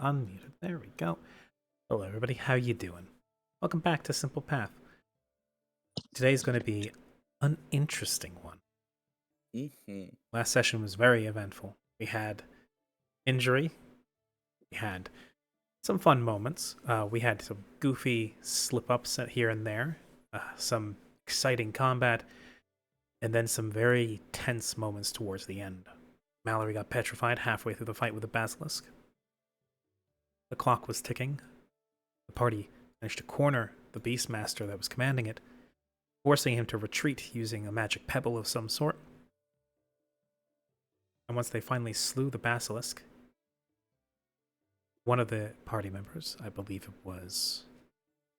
unmuted. There we go. Hello, everybody. How you doing? Welcome back to Simple Path. Today's going to be an interesting one. Last session was very eventful. We had injury. We had some fun moments. We had some goofy slip-ups here and there. Some exciting combat. And then some very tense moments towards the end. Mallory got petrified halfway through the fight with the basilisk. The clock was ticking. The party managed to corner the Beastmaster that was commanding it, forcing him to retreat using a magic pebble of some sort. And once they finally slew the basilisk, one of the party members, I believe it was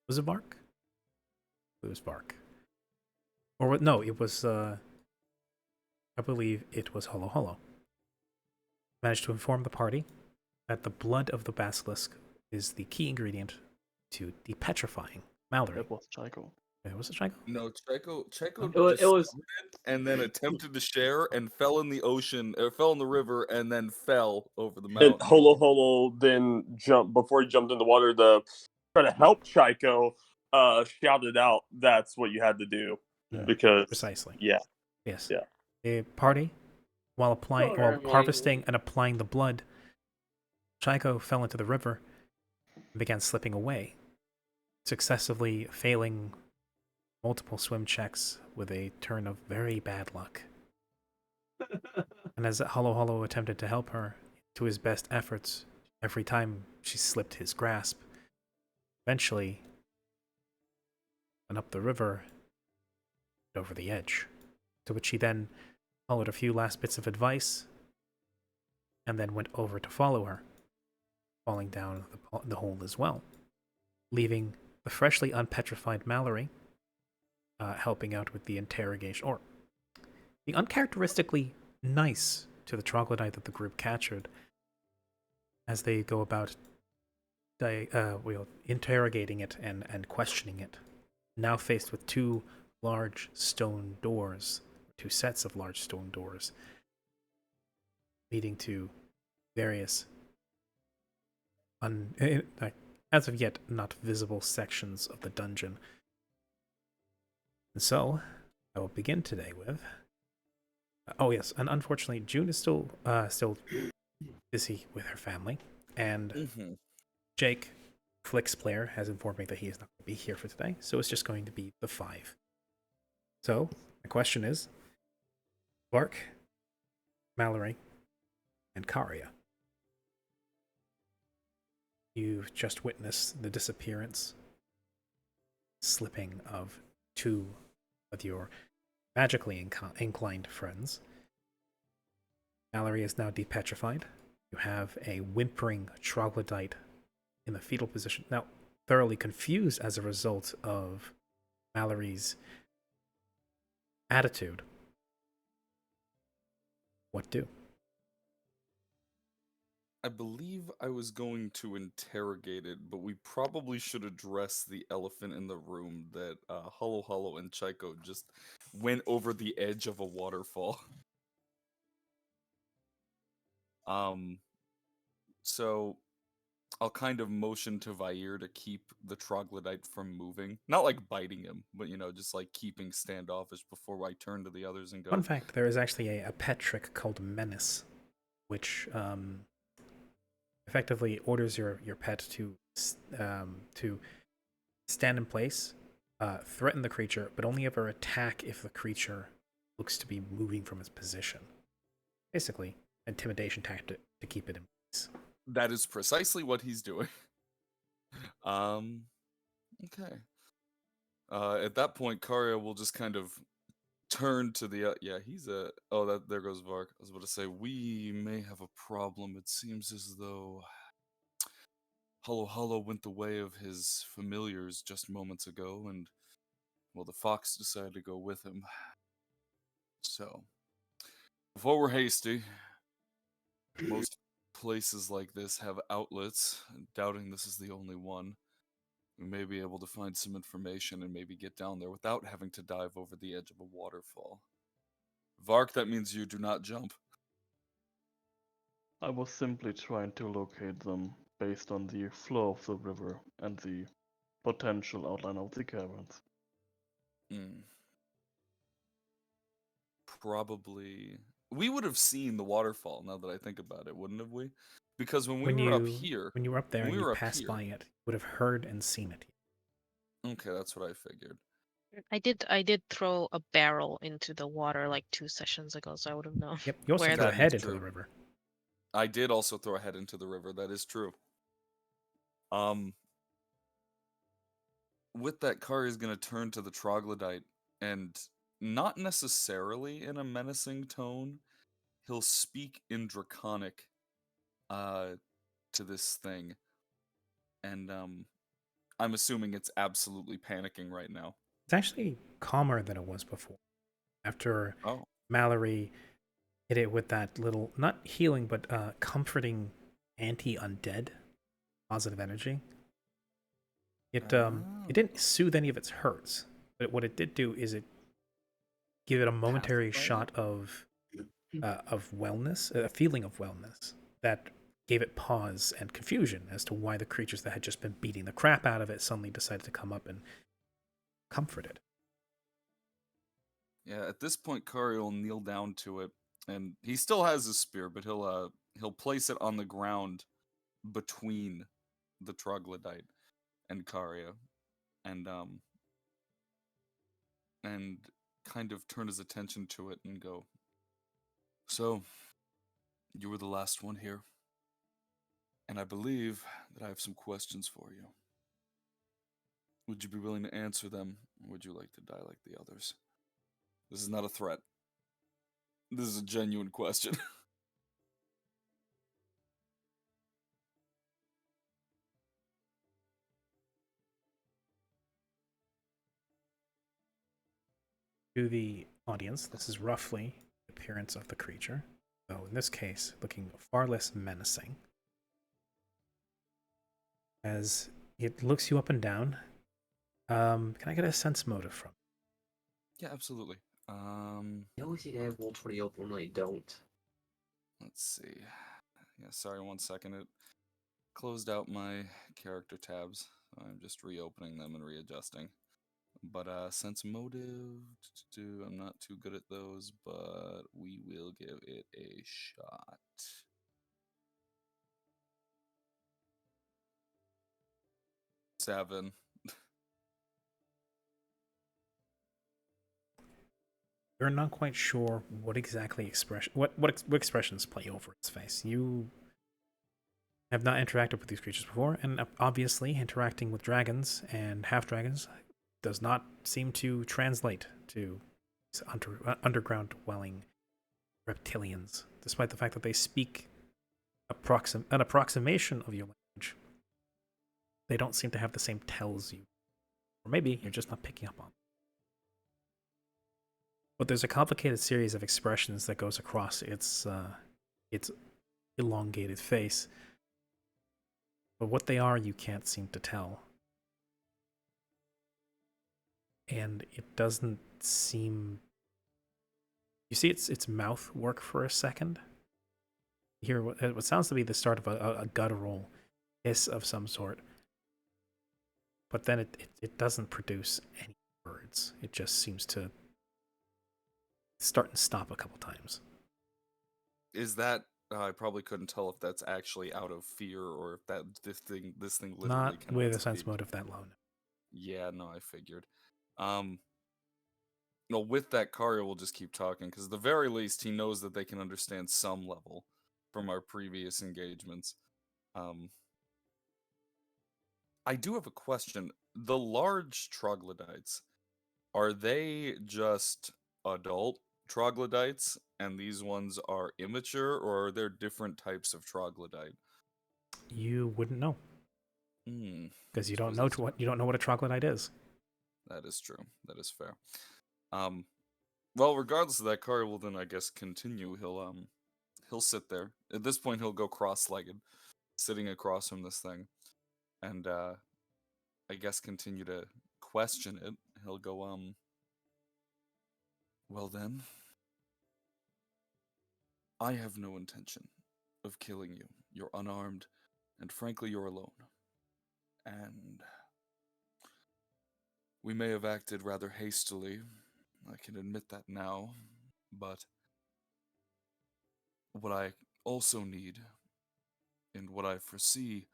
it Vark? It was Vark. Or no, it was, I believe it was Hollow Hollow. Managed to inform the party that the blood of the basilisk is the key ingredient to depetrifying Mallory. It was Chaiko. Was it Chaiko? No, Chaiko It was and then attempted to share and fell in the ocean, or fell in the river, and then fell over the mountain. And Holo Holo then before he jumped in the water to try to help Chaiko, shouted out that's what you had to do. Yeah, because precisely. Yeah. Yes. Yeah. The party, while harvesting and applying the blood, Chaiko fell into the river and began slipping away, successively failing multiple swim checks with a turn of very bad luck. And as Hollow Hollow attempted to help her to his best efforts, every time she slipped his grasp, eventually went up the river and over the edge, to which he then followed a few last bits of advice and then went over to follow her, falling down the hole as well, leaving the freshly unpetrified Mallory helping out with the interrogation, or being uncharacteristically nice to the troglodyte that the group captured as they go about interrogating it and questioning it, now faced with two sets of large stone doors leading to various as of yet not visible sections of the dungeon. And so, I will begin today with... oh yes, and unfortunately, June is still busy with her family, and Jake, Flick's player, has informed me that he is not going to be here for today, so it's just going to be the five. So, my question is, Vark, Mallory, and Karia. You've just witnessed the disappearance, slipping of two of your magically inclined friends. Mallory is now depetrified. You have a whimpering troglodyte in the fetal position, now thoroughly confused as a result of Mallory's attitude. What do? I believe I was going to interrogate it, but we probably should address the elephant in the room that Hollow Hollow and Chaiko just went over the edge of a waterfall. So I'll kind of motion to Vair to keep the troglodyte from moving. Not like biting him, but just like keeping standoffish before I turn to the others and go. Fun fact, there is actually a pet trick called Menace, which effectively orders your pet to stand in place, threaten the creature, but only ever attack if the creature looks to be moving from its position. Basically, intimidation tactic to keep it in place. That is precisely what he's doing. Okay. At that point, Karia will just kind of turn to the there goes Vark. I was about to say, we may have a problem. It seems as though Hollow Hollow went the way of his familiars just moments ago, and the fox decided to go with him. So, before we're hasty, most places like this have outlets, doubting this is the only one. We may be able to find some information and maybe get down there without having to dive over the edge of a waterfall. Vark, that means you do not jump. I was simply trying to locate them. based on the flow of the river and the potential outline of the caverns. Hmm. Probably. We would have seen the waterfall now that I think about it, wouldn't have we? Because when we When were up you here, when you were up there when and we you were up passed here, by it, you would have heard and seen it. okay, that's what I figured. I did throw a barrel into the water like 2 sessions ago, so I would have known Yep. You also where threw a That head is into the true. river. I did also throw a head into the river. That is true. With that, Kari is going to turn to the troglodyte and not necessarily in a menacing tone. He'll speak in Draconic to this thing. And I'm assuming it's absolutely panicking right now. It's actually calmer than it was before. After Oh. Mallory hit it with that little, not healing, but comforting anti-undead positive energy. It didn't soothe any of its hurts, but what it did do is it give it a momentary shot of wellness, a feeling of wellness that gave it pause and confusion as to why the creatures that had just been beating the crap out of it suddenly decided to come up and comfort it. Yeah, at this point, Kari will kneel down to it, and he still has his spear, but he'll place it on the ground between the troglodyte and Karia, and kind of turn his attention to it and go, "So, you were the last one here, and I believe that I have some questions for you. Would you be willing to answer them, or would you like to die like the others? This is not a threat. This is a genuine question." To the audience, this is roughly the appearance of the creature, though in this case, looking far less menacing. As it looks you up and down, can I get a sense motive from it? Yeah, absolutely. You always see they have roll 20 open when they don't. Let's see. Yeah, sorry, 1 second. It closed out my character tabs. I'm just reopening them and readjusting. But sense motive, I'm not too good at those, but we will give it a shot. Seven. You're not quite sure what exactly what expressions play over its face. You have not interacted with these creatures before, and obviously interacting with dragons and half dragons does not seem to translate to underground dwelling reptilians, despite the fact that they speak an approximation of your language. They don't seem to have the same tells you, or maybe you're just not picking up on. But there's a complicated series of expressions that goes across its elongated face. But what they are, you can't seem to tell. And it doesn't seem... You see its mouth work for a second? You hear what sounds to be the start of a guttural hiss of some sort. But then it doesn't produce any words. It just seems to start and stop a couple times. Is that I probably couldn't tell if that's actually out of fear or if that this thing literally Not cannot with a sense speak. motive that low. Yeah, no, I figured. No, with that, Karia will just keep talking because at the very least he knows that they can understand some level from our previous engagements. I do have a question. The large troglodytes, are they just adult troglodytes and these ones are immature, or are there different types of troglodyte? You wouldn't know because you don't know what a troglodyte is. That is true. That is fair. Well, regardless of that, Kari will then, I guess, continue. He'll sit there. At this point, he'll go cross-legged, sitting across from this thing, and I guess continue to question it. He'll go, well then, I have no intention of killing you. You're unarmed. And frankly, you're alone. And we may have acted rather hastily. I can admit that now. But what I also need, and what I foresee,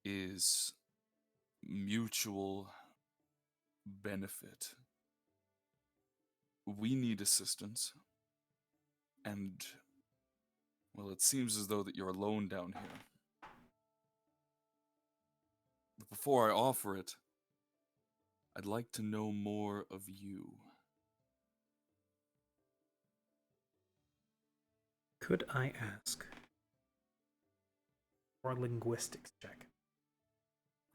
is mutual benefit. We need assistance. And, well, it seems as though that you're alone down here. But before I offer it, I'd like to know more of you. Could I ask for a linguistics check?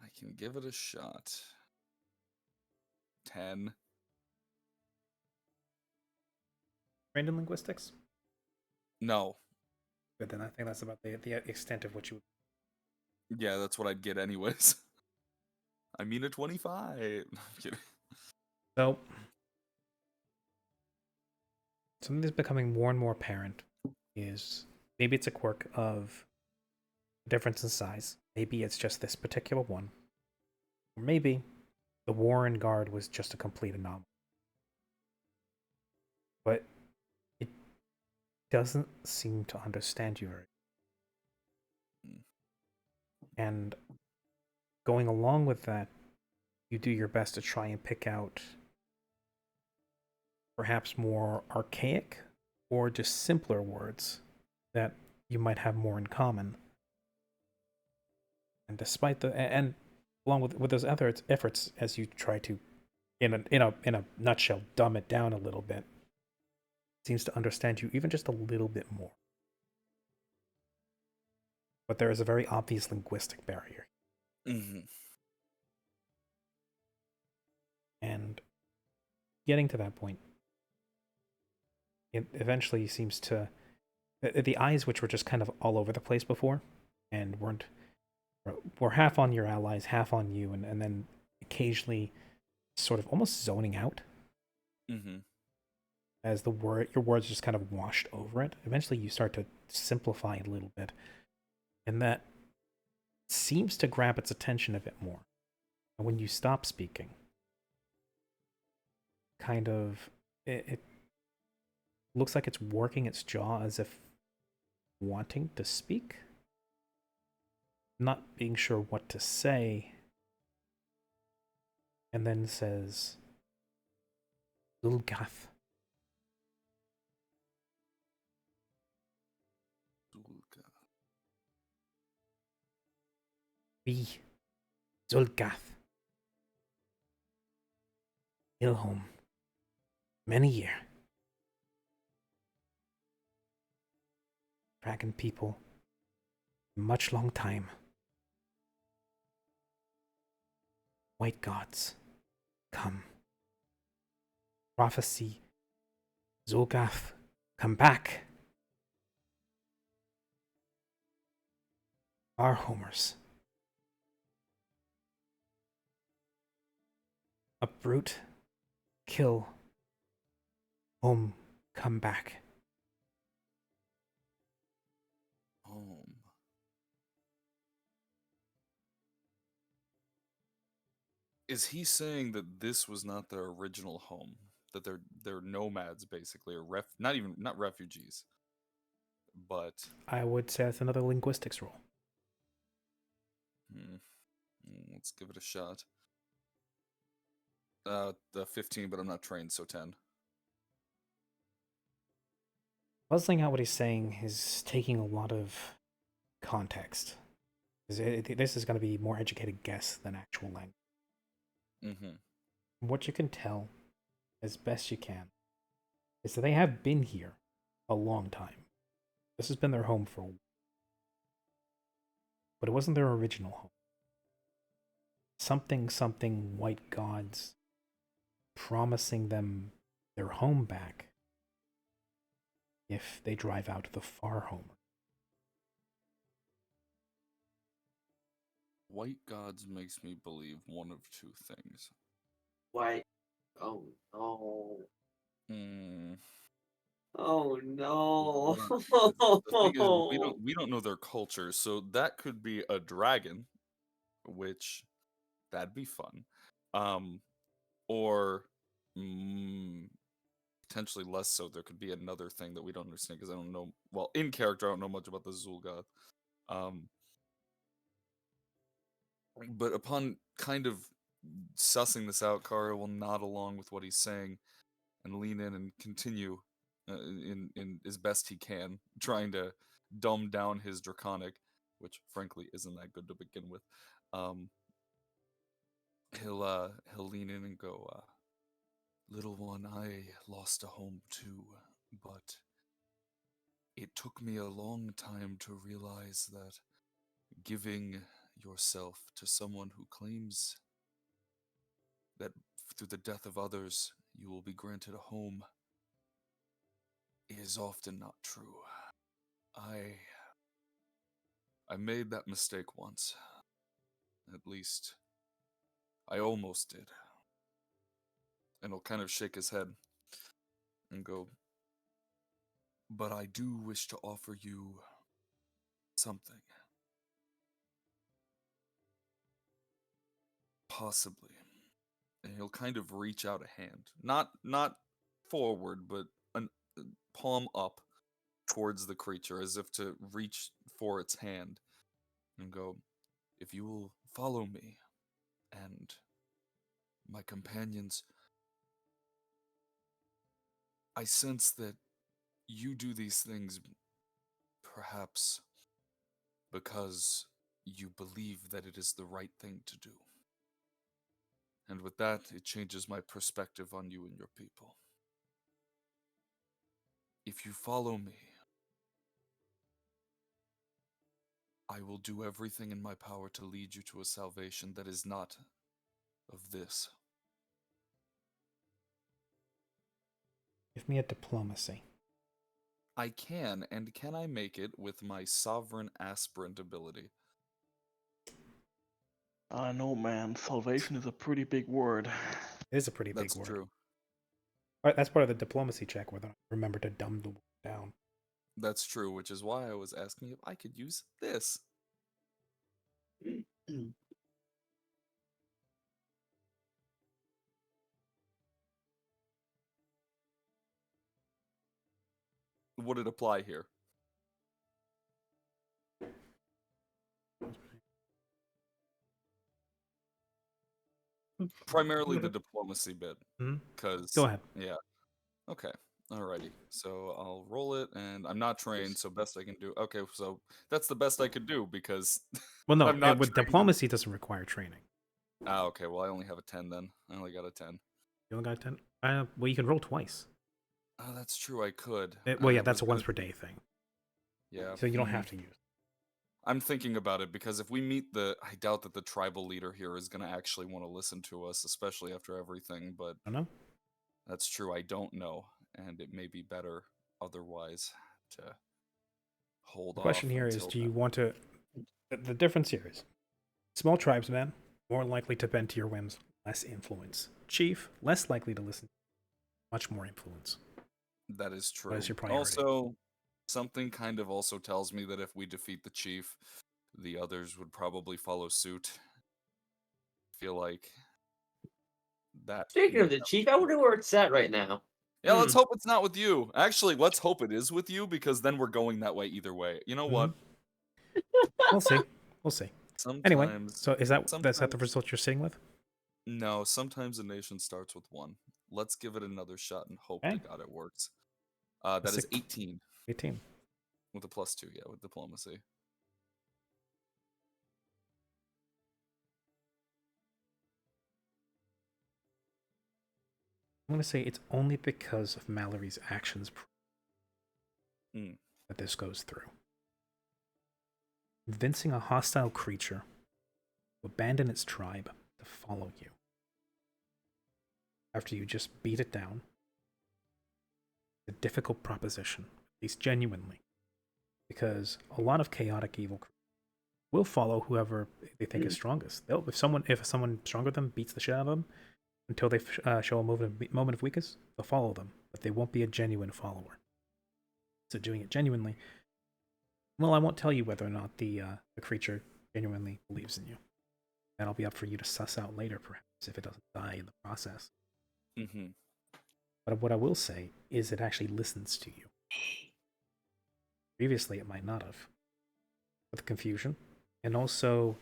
I can give it a shot. 10. Trained in linguistics? No. Good, then I think that's about the extent of what you would. Yeah, that's what I'd get anyways. I mean a 25. No, I'm kidding. So, something that's becoming more and more apparent is maybe it's a quirk of difference in size. Maybe it's just this particular one. Or maybe the Warren Guard was just a complete anomaly. But it doesn't seem to understand you very well. And going along with that, you do your best to try and pick out perhaps more archaic or just simpler words that you might have more in common. And despite and along with those other efforts, as you try to, in a nutshell, dumb it down a little bit, seems to understand you even just a little bit more. But there is a very obvious linguistic barrier. Mm-hmm. And getting to that point, it eventually seems to... The eyes, which were just kind of all over the place before, and were half on your allies, half on you, and then occasionally sort of almost zoning out. Mm-hmm. As your words just kind of washed over it. Eventually you start to simplify a little bit. And that seems to grab its attention a bit more. And when you stop speaking, kind of, it looks like it's working its jaw as if wanting to speak. Not being sure what to say. And then says, Zulgath. Be Zulgath. Ilhom. Many year. Dragon people. Much long time. White gods. Come. Prophecy. Zulgath. Come back. Our homers. Uproot, kill, home, come back. Home. Is he saying that this was not their original home? That they're nomads basically, or not refugees, but I would say that's another linguistics roll. Let's give it a shot. The 15, but I'm not trained, so 10. Puzzling out what he's saying is taking a lot of context. This is going to be more educated guess than actual language. Mm-hmm. What you can tell, as best you can, is that they have been here a long time. This has been their home for a while. But it wasn't their original home. Something white gods promising them their home back if they drive out the far home. White gods makes me believe one of two things. Why? Oh no. Oh no. The thing is, we don't know their culture, so that could be a dragon, which that'd be fun. Or potentially less so. There could be another thing that we don't understand because I don't know. Well, in character, I don't know much about the Zul'Goth. But upon kind of sussing this out, Kara will nod along with what he's saying and lean in and continue in as best he can, trying to dumb down his draconic, which frankly isn't that good to begin with. He'll lean in and go, "Little one, I lost a home too, but it took me a long time to realize that giving yourself to someone who claims that through the death of others you will be granted a home is often not true. I made that mistake once. At least, I almost did." And he'll kind of shake his head and go, "But I do wish to offer you something. Possibly." And he'll kind of reach out a hand. Not forward, but a palm up towards the creature, as if to reach for its hand. And go, "If you will follow me and my companions, I sense that you do these things perhaps because you believe that it is the right thing to do. And with that, it changes my perspective on you and your people. If you follow me, I will do everything in my power to lead you to a salvation that is not of this." Give me a diplomacy. I can, and can I make it with my sovereign aspirant ability? I know, man. Salvation is a pretty big word. It is a pretty big That's word. true. All right, that's part of the diplomacy check where I remember to dumb the word down. That's true, which is why I was asking if I could use this. Would it apply here? Primarily the diplomacy bit. Mhm. Because Go ahead. yeah. Okay. Alrighty. So I'll roll it, and I'm not trained, so best I can do. Okay, so that's the best I could do because Well, no, I'm not with trained. diplomacy doesn't require training. Ah, okay. Well, I only have a 10 then. I only got a 10. You only got 10? Well, you can roll twice. Oh, that's true. I could. Well, yeah, I that's was a once gonna- per day thing. Yeah. So you don't have to use it. I'm thinking about it because if we meet I doubt that the tribal leader here is going to actually want to listen to us, especially after everything, but I don't know. that's true. I don't know, and it may be better otherwise to hold The off question here is, until do you then. want to... The difference here is, small tribesmen, more likely to bend to your whims, less influence. Chief, less likely to listen, much more influence. That is true. What is your priority? Also, something kind of also tells me that if we defeat the chief, the others would probably follow suit. Feel like that. Speaking of the chief, I wonder where it's at right now. Yeah, let's hope it's not with you. Actually, let's hope it is with you because then we're going that way either way. You know what? We'll see. We'll see. Sometimes. Anyway, so is that's the sometimes- result you're sitting with? No, sometimes a nation starts with one. Let's give it another shot and hope Okay. to God it works. That is Six. 18 18. with a +2, yeah, with diplomacy. I'm going to say it's only because of Mallory's actions Mm. that this goes through. Convincing a hostile creature to abandon its tribe to follow you after you just beat it down. A difficult proposition, at least genuinely, because a lot of chaotic evil will follow whoever they think is strongest. If someone stronger than them beats the shit out of them until they show a moment of weakness, they'll follow them, but they won't be a genuine follower. So doing it genuinely, well, I won't tell you whether or not the creature genuinely believes in you. That'll be up for you to suss out later, perhaps, if it doesn't die in the process. Mm-hmm. But what I will say is it actually listens to you. Previously, it might not have. With the confusion, and also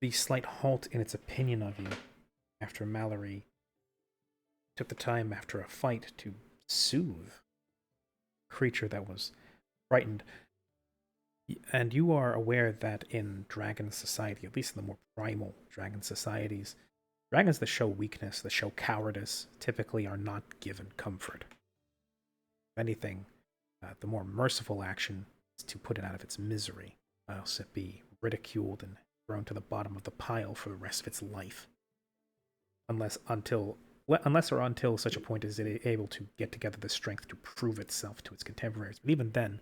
the slight halt in its opinion of you after Mallory took the time after a fight to soothe a creature that was frightened. And you are aware that in dragon society, at least in the more primal dragon societies, dragons that show weakness, that show cowardice, typically are not given comfort. If anything, the more merciful action is to put it out of its misery, else it be ridiculed and thrown to the bottom of the pile for the rest of its life. Unless or until such a point is it able to get together the strength to prove itself to its contemporaries. But even then,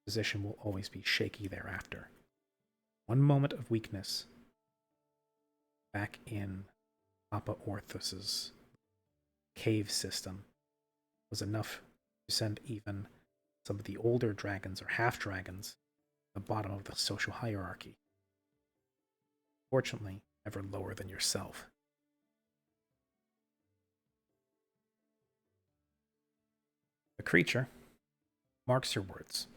position will always be shaky thereafter. One moment of weakness back in Papa Orthos's cave system was enough to send even some of the older dragons or half-dragons to the bottom of the social hierarchy. Fortunately, ever lower than yourself. The creature marks your words.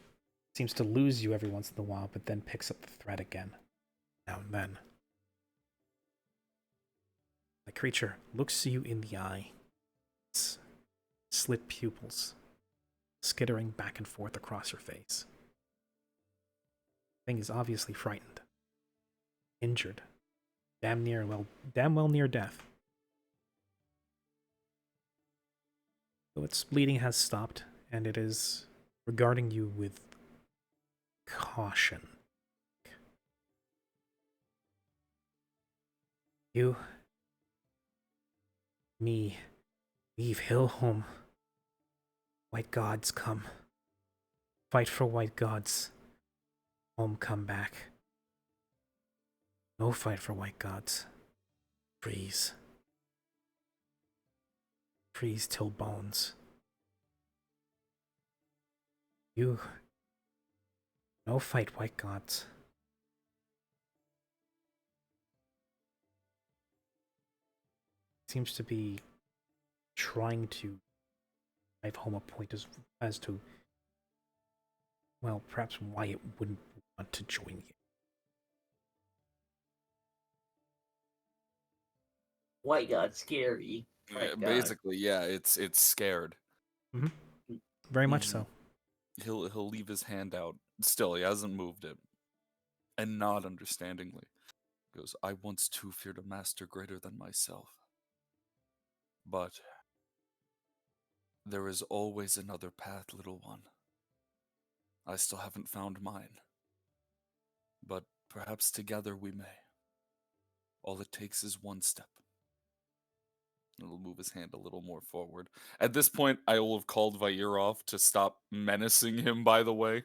Seems to lose you every once in a while, but then picks up the thread again, now and then. The creature looks you in the eye, its slit pupils skittering back and forth across her face. The thing is obviously frightened, injured, damn well near death. Though its bleeding has stopped, and it is regarding you with caution. You, me, leave Hillhome. White gods come. Fight for white gods. Home come back. No fight for white gods. Freeze. Freeze till bones. You, no fight white gods. Seems to be trying to drive home a point as to, well, perhaps why it wouldn't want to join you. White God scary. White God. Basically, yeah, it's scared. Mm-hmm. Very much so. He'll leave his hand out. Still, he hasn't moved it. And nod understandingly. Goes, I once too feared a master greater than myself. But there is always another path, little one. I still haven't found mine. But perhaps together we may. All it takes is one step. He'll move his hand a little more forward. At this point, I will have called Vairov to stop menacing him, by the way.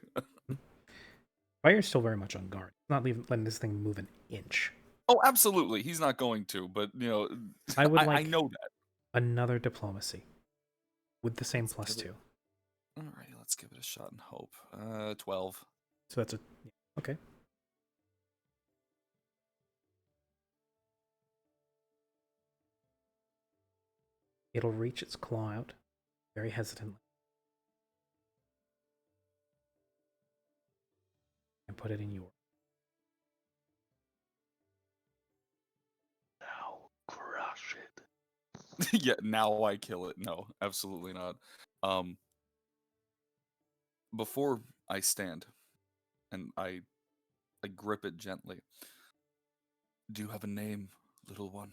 Vair's still very much on guard. Not letting this thing move an inch. Oh, absolutely. He's not going to, but, you know, I would I know that. Another diplomacy. With the same +2. Alright, let's give it a shot and hope. 12. So that's okay. It'll reach its claw out, very hesitantly. And put it in your. Now crush it. Yeah, now I kill it. No, absolutely not. Before I stand and I grip it gently. Do you have a name, little one?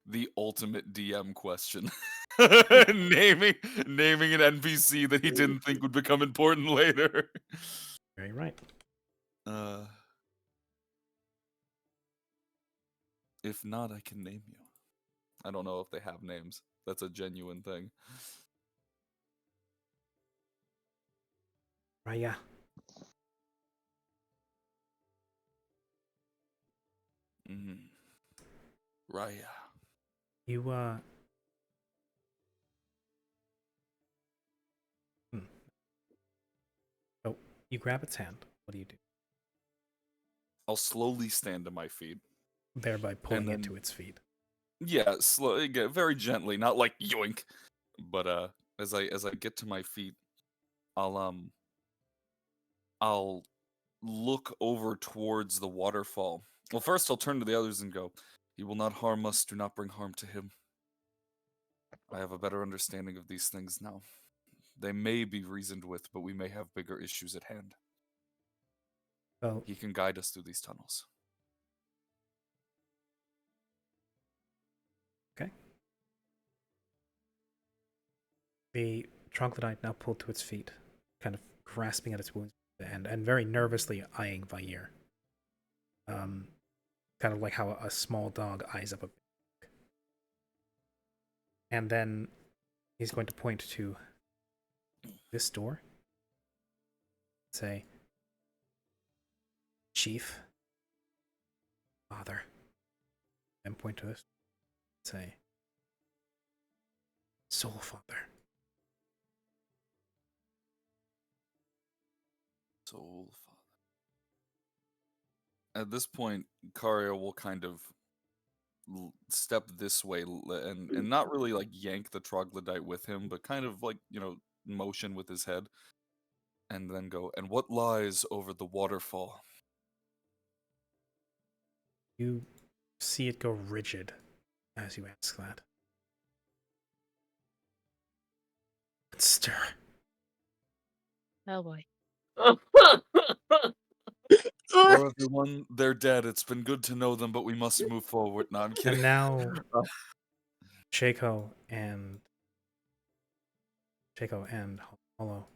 The ultimate DM question. naming an NPC that he didn't think would become important later. Very right. If not, I can name you. I don't know if they have names. That's a genuine thing. Raya. Mm. Raya. You oh, you grab its hand. What do you do? I'll slowly stand to my feet. Thereby pulling it then- to its feet. Yeah, slowly, very gently, not like yoink. But as I get to my feet, I'll look over towards the waterfall. Well, first I'll turn to the others and go, "He will not harm us, do not bring harm to him." I have a better understanding of these things now. They may be reasoned with, but we may have bigger issues at hand. So He can guide us through these tunnels. okay. The troglodyte now pulled to its feet, kind of grasping at its wounds and very nervously eyeing Vair. Kind of like how a small dog eyes up a big dog. And then he's going to point to this door. Say, Chief, Father. And point to this. Say, Soul Father. Soul Father. At this point, Karia will kind of step this way and not really like yank the troglodyte with him, but kind of like, motion with his head. And then go, "And what lies over the waterfall?" You see it go rigid as you ask that. And stir. Oh boy. Well, everyone, they're dead. It's been good to know them, but we must move forward. No, I'm kidding. And now, Shaco and Hollow,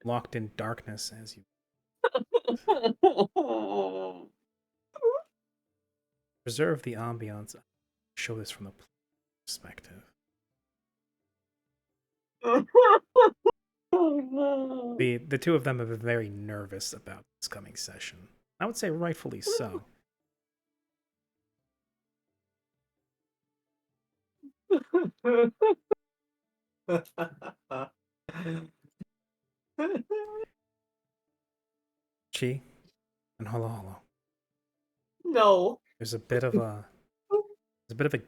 locked in darkness as you preserve the ambiance. Show this from the perspective. The two of them have been very nervous about this coming session. I would say rightfully so. Chi and Hollow. No. There's a bit of a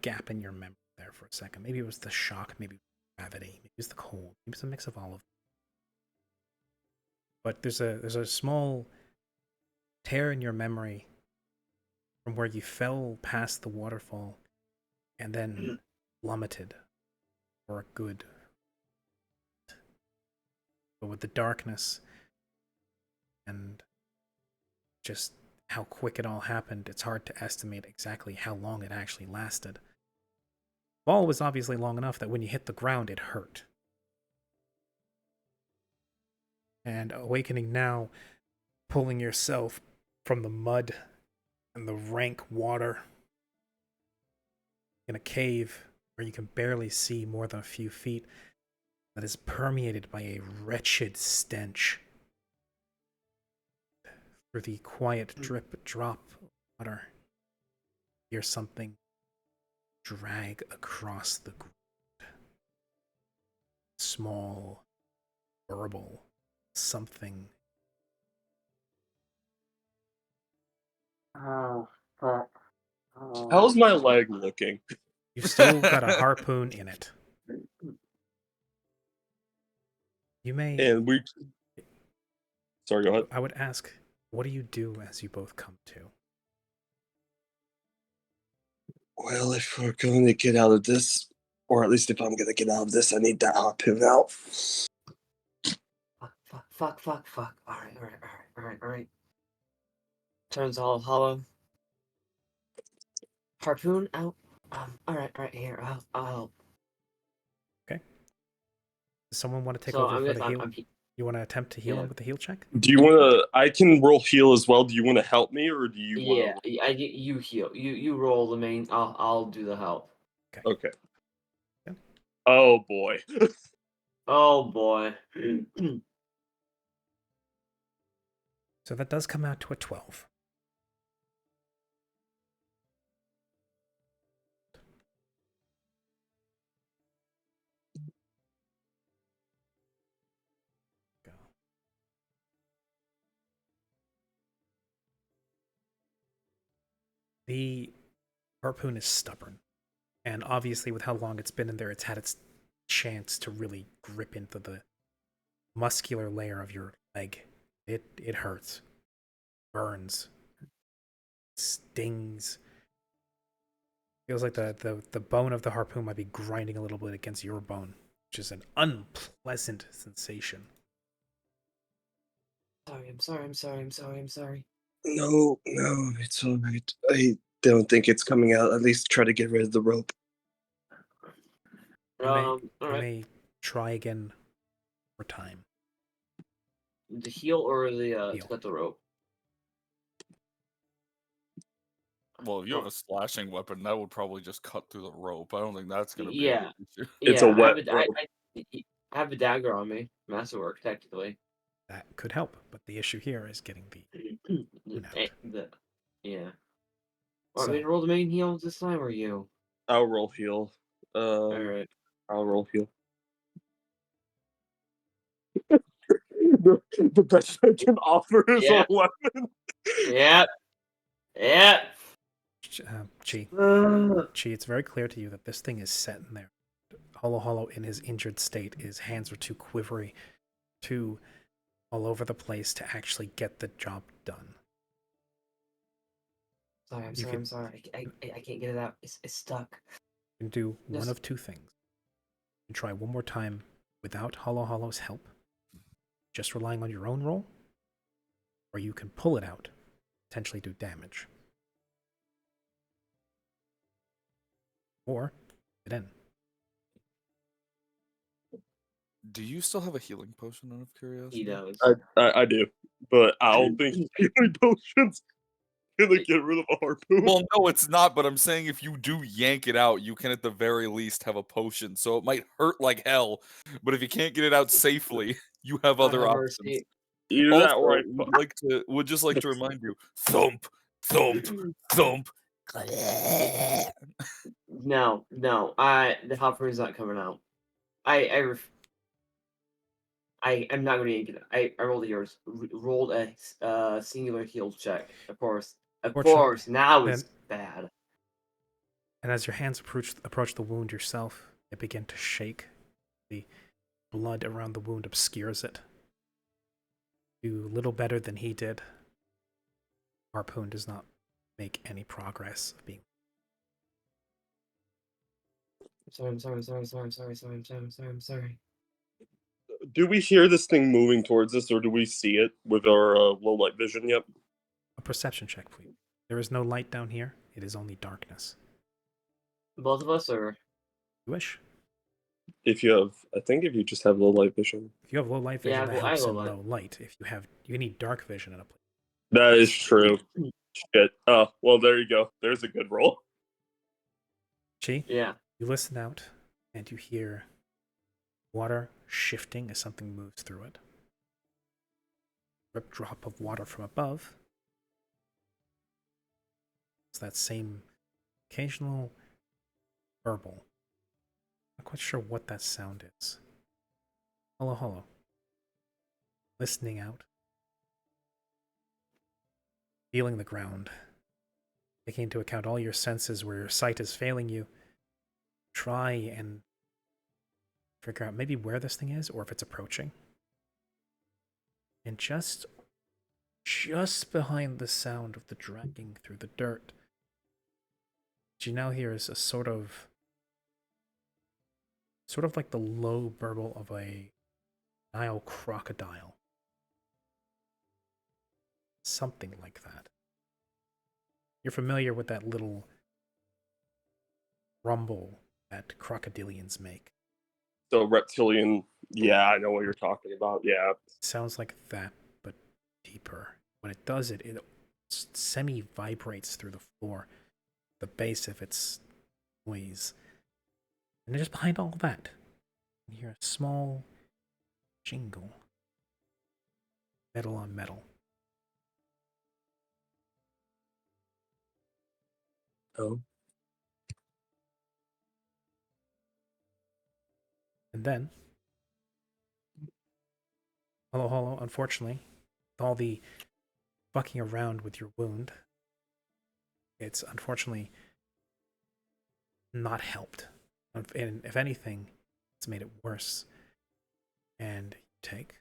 gap in your memory there for a second. Maybe it was the shock, maybe it was gravity, maybe it was the cold, maybe it's a mix of all of them. But there's a small tear in your memory from where you fell past the waterfall and then plummeted for a good. But with the darkness and just how quick it all happened, it's hard to estimate exactly how long it actually lasted. Fall was obviously long enough that when you hit the ground, it hurt. And awakening now, pulling yourself from the mud and the rank water in a cave where you can barely see more than a few feet, that is permeated by a wretched stench. Through the quiet drip drop of water, hear something drag across the ground. Small, burble, something. Oh, fuck. Oh. How's my leg looking? You've still got a harpoon in it. You may. And we. Sorry, go ahead. I would ask, what do you do as you both come to? Well, if we're going to get out of this, or at least if I'm going to get out of this, I need that harpoon out. Fuck. Alright. Turns all hollow. Harpoon out. Alright, here. I'll help. Does someone want to take So over for the heal? I'm You want to attempt to heal Yeah. him with the heal check? Do you want to? I can roll heal as well. Do you want to help me, or do you want to? you heal. You roll the main. I'll do the help. Okay. Yeah. Oh boy. Oh boy. So that does come out to a 12. The harpoon is stubborn, and obviously, with how long it's been in there, it's had its chance to really grip into the muscular layer of your leg. It hurts, burns, stings. Feels like the bone of the harpoon might be grinding a little bit against your bone, which is an unpleasant sensation. I'm sorry. No, it's all right. I don't think it's coming out. At least try to get rid of the rope. All You right. may try again for time. The heel or the Heel. to cut the rope? Well, if you have a slashing weapon, that would probably just cut through the rope. I don't think that's gonna be Yeah. an issue. It's a wet I rope. have a dagger on me. Masterwork, technically. That could help, but the issue here is getting the Yeah. Want So- me to roll the main heel this time, or you? I'll roll heal. All right. I'll roll heal. the best I can offer is Yeah. a weapon. Yeah. Yeah. Chi, it's very clear to you that this thing is set in there. Hollow in his injured state, his hands are too quivery, too all over the place to actually get the job done. Sorry, You I'm sorry. I can't get it out. It's stuck. You can do one Yes. of two things. You can try one more time without Hollow's help, just relying on your own roll, or you can pull it out, potentially do damage. Or get in. Do you still have a healing potion out of curiosity? He does. I do, but I don't think healing potions gonna get rid of a harpoon. Well, no, it's not, but I'm saying if you do yank it out, you can at the very least have a potion. So it might hurt like hell, but if you can't get it out safely, you have other have options. mercy. Either Also, that or I would just like to remind you, thump, thump, thump. No. The hopper is not coming out. I'm not going to yank it. I rolled a yours. Rolled a singular heal check. Of course. Fortunately, Now it's bad. And as your hands approach the wound yourself, it begin to shake. The blood around the wound obscures it. Do little better than he did. Harpoon does not make any progress of being. I'm sorry. Do we hear this thing moving towards us, or do we see it with our low light vision yet? A perception check, please. There is no light down here. It is only darkness. Both of us, or You wish? If you just have low light vision. If you have low light vision, Yeah, that well, I helps have in low light. low light. If you need dark vision in a place. That is true. Shit. Oh, well, there you go. There's a good roll. Chi, yeah. you listen out, and you hear water shifting as something moves through it. Drip drop of water from above. It's that same occasional burble. Not quite sure what that sound is. Hollow. Listening out. Feeling the ground. Taking into account all your senses where your sight is failing you. Try and figure out maybe where this thing is or if it's approaching. And just behind the sound of the dragging through the dirt, what you now hear is a sort of like the low burble of a Nile crocodile. Something like that. You're familiar with that little rumble that crocodilians make. So reptilian, yeah, I know what you're talking about. Yeah. It sounds like that, but deeper. When it does it, it semi-vibrates through the floor, the base of its noise. And just behind all that, you hear a small jingle. Metal on metal. Oh. And then, Hollow, unfortunately, with all the fucking around with your wound, it's unfortunately not helped. And if anything, it's made it worse. And you take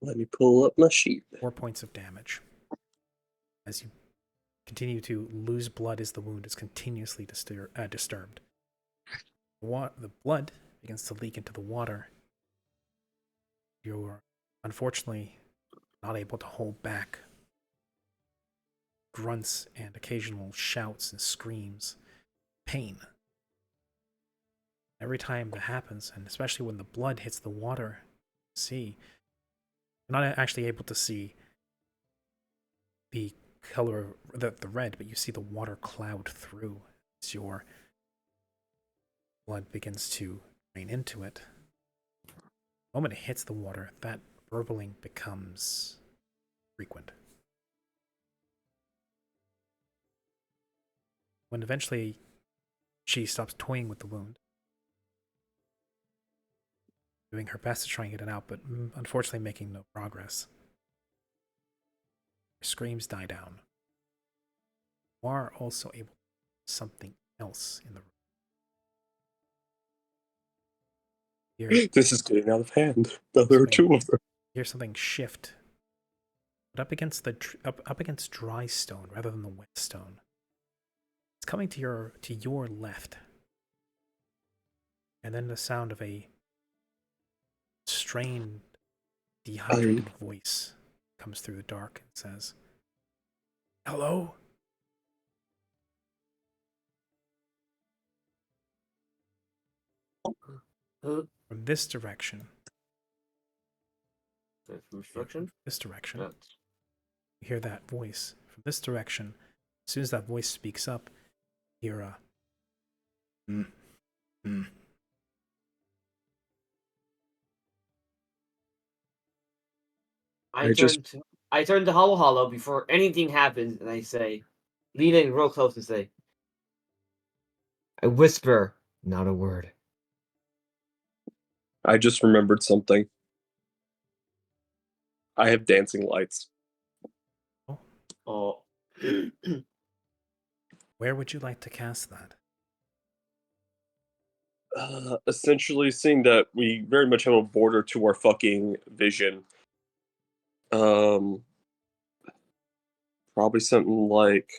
Let me pull up my sheet. 4 points of damage. As you continue to lose blood as the wound is continuously disturbed. The blood begins to leak into the water. You're unfortunately not able to hold back grunts and occasional shouts and screams. Pain. Every time that happens, and especially when the blood hits the water, you're not actually able to see the color of the red, but you see the water cloud through as your blood begins to drain into it. The moment it hits the water, that burbling becomes frequent. When eventually she stops toying with the wound, doing her best to try and get it out, but unfortunately making no progress. Her screams die down. You are also able to do something else in the room. This is getting out of hand. Now there are two of them. Hear something shift, but up against dry stone rather than the wet stone. It's coming to your left, and then the sound of a strained, dehydrated voice comes through the dark and says, "Hello?" From this direction. From destruction? This direction. Yeah. You hear that voice. From this direction, as soon as that voice speaks up, you hear a I turn to Hollow Hollow before anything happens, and I say, lean in real close and say, I whisper, not a word. I just remembered something. I have dancing lights. Oh. Where would you like to cast that? Essentially, seeing that we very much have a border to our fucking vision. Probably something like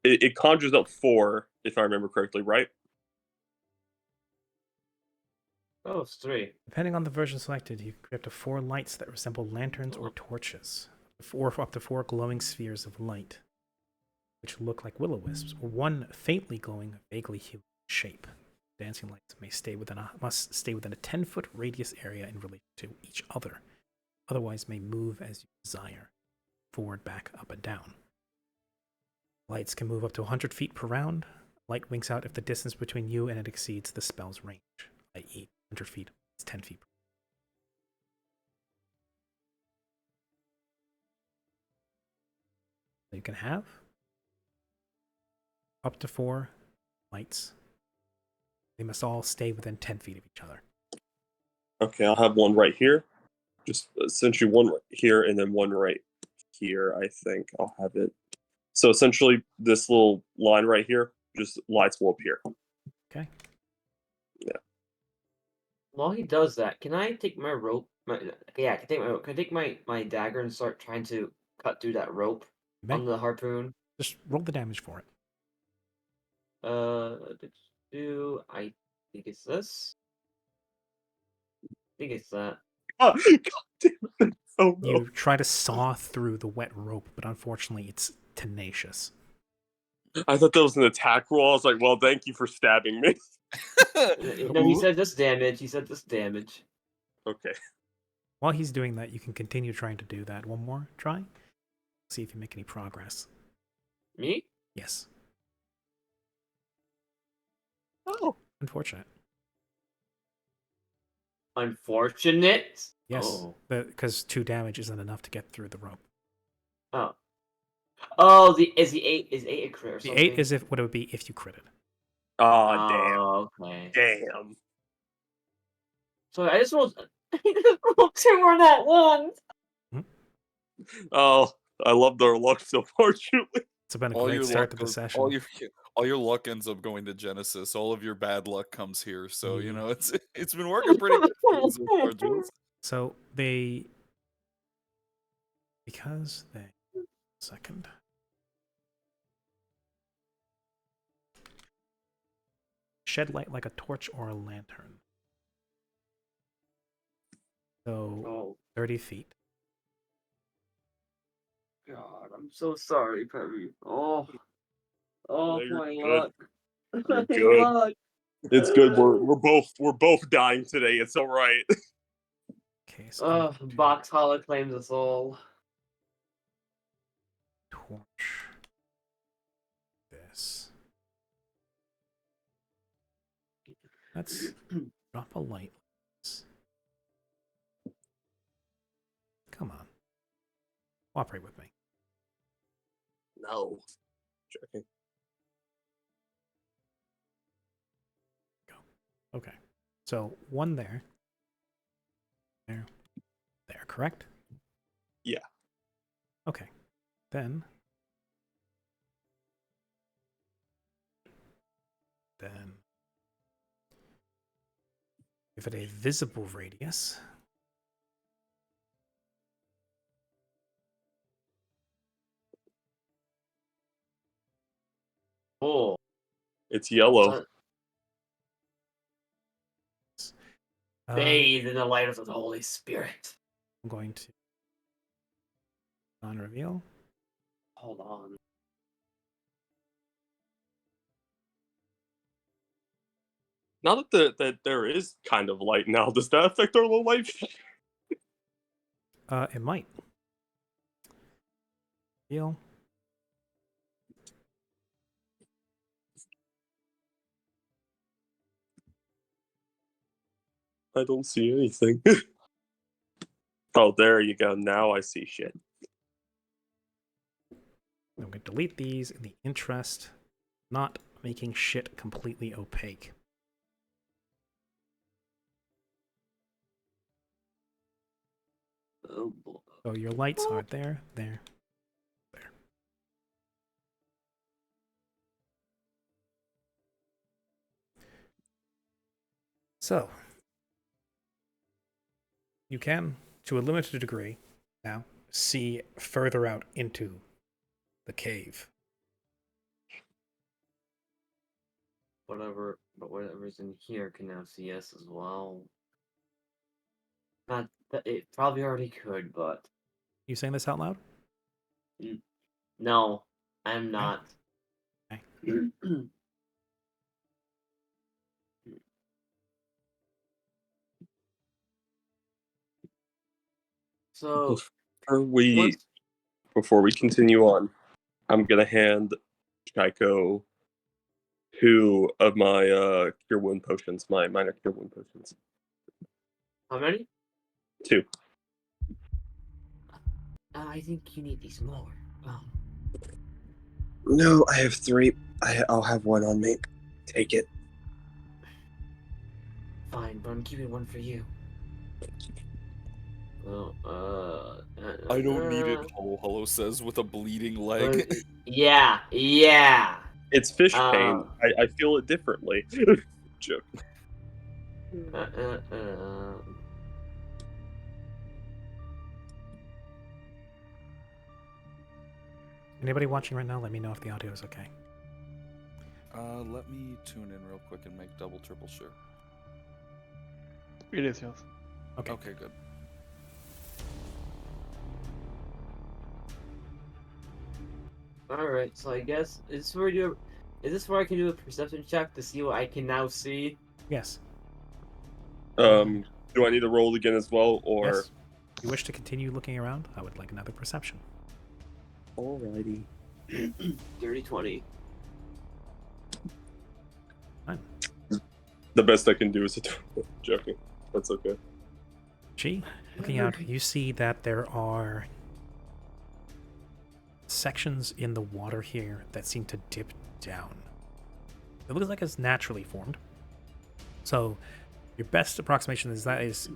it conjures up 4, if I remember correctly, right? Oh, it's 3. Depending on the version selected, you can get up to 4 lights that resemble lanterns or torches, up to 4 glowing spheres of light, which look like will-o-wisps, or 1 faintly glowing, vaguely human shape. Dancing lights must stay within a 10-foot radius area in relation to each other. Otherwise, may move as you desire, forward, back, up, and down. Lights can move up to 100 feet per round. Light winks out if the distance between you and it exceeds the spell's range, i.e., 100 feet is 10 feet. So you can have up to 4 lights. They must all stay within 10 feet of each other. Okay, I'll have one right here. Just essentially one right here and then one right here, I think. I'll have it. So essentially, this little line right here, just lights will appear. Okay. Yeah. While he does that, can I take my rope? Can I take my dagger and start trying to cut through that rope on the harpoon? Just roll the damage for it. I think it's this. I think it's that. Oh, God damn it. Oh, no. You try to saw through the wet rope, but unfortunately it's tenacious. I thought that was an attack roll. I was like, well, thank you for stabbing me. No, he said this damage. Okay. While he's doing that, you can continue trying to do that. One more try. See if you make any progress. Me? Yes. Oh. Unfortunate. Unfortunate? Yes. Because 2 damage isn't enough to get through the rope. Oh. Oh, is the 8 a crit or something? The 8 is what it would be if you critted. Oh, damn. Oh, okay. Damn. So I just rolled 2 more than 1. Oh, I love their luck so far, Julie. It's been a All great your start luck to the goes, session. all your luck ends up going to Genesis. All of your bad luck comes here. So you Mm. know it's been working pretty good for you so far, Jules. So because they second. Shed light like a torch or a lantern. So Oh 30 feet. God, I'm so sorry, Perry. Oh, No, you're my good. luck. You're good. It's good. We're both dying today. It's all right. Okay, so I'm gonna do Box Hollow claims us all. torch. This. Let's drop a light. Come on. Cooperate with me. No. Joking. Okay. So one there. There. There, correct? Yeah. Okay. Then give it a visible radius. Oh, It's yellow. bathe in the light of the Holy Spirit. I'm going to non-reveal. Hold on. Now that there is kind of light now, does that affect our low light? It might. Reveal. I don't see anything. Oh, there you go. Now I see shit. I'm going to delete these in the interest, not making shit completely opaque. Oh boy. So your lights are there. So, you can, to a limited degree, now see further out into the cave. Whatever's in here can now see us as well. Not that it probably already could, but You saying this out loud? no, I'm not. Okay. So Before we continue on, I'm gonna hand Chaiko 2 of my cure wound potions, my minor cure wound potions. How many? 2. I think you need these more. No, I have 3. I'll have 1 on me. Take it. Fine, but I'm keeping 1 for you. Well, I don't need it, Hello says with a bleeding leg. Yeah. It's fish pain. I feel it differently. Joke. Anybody watching right now, let me know if the audio is okay. Let me tune in real quick and make double, triple sure. It is, yes. Okay, good. Alright, so I guess is this where I can do a perception check to see what I can now see? Yes. Do I need to roll again as well, or? Yes. If you wish to continue looking around, I would like another perception. Alrighty. Dirty 20. Fine. The best I can do is joking. That's okay. G, looking out, you see that there are sections in the water here that seem to dip down. It looks like it's naturally formed. So your best approximation is that is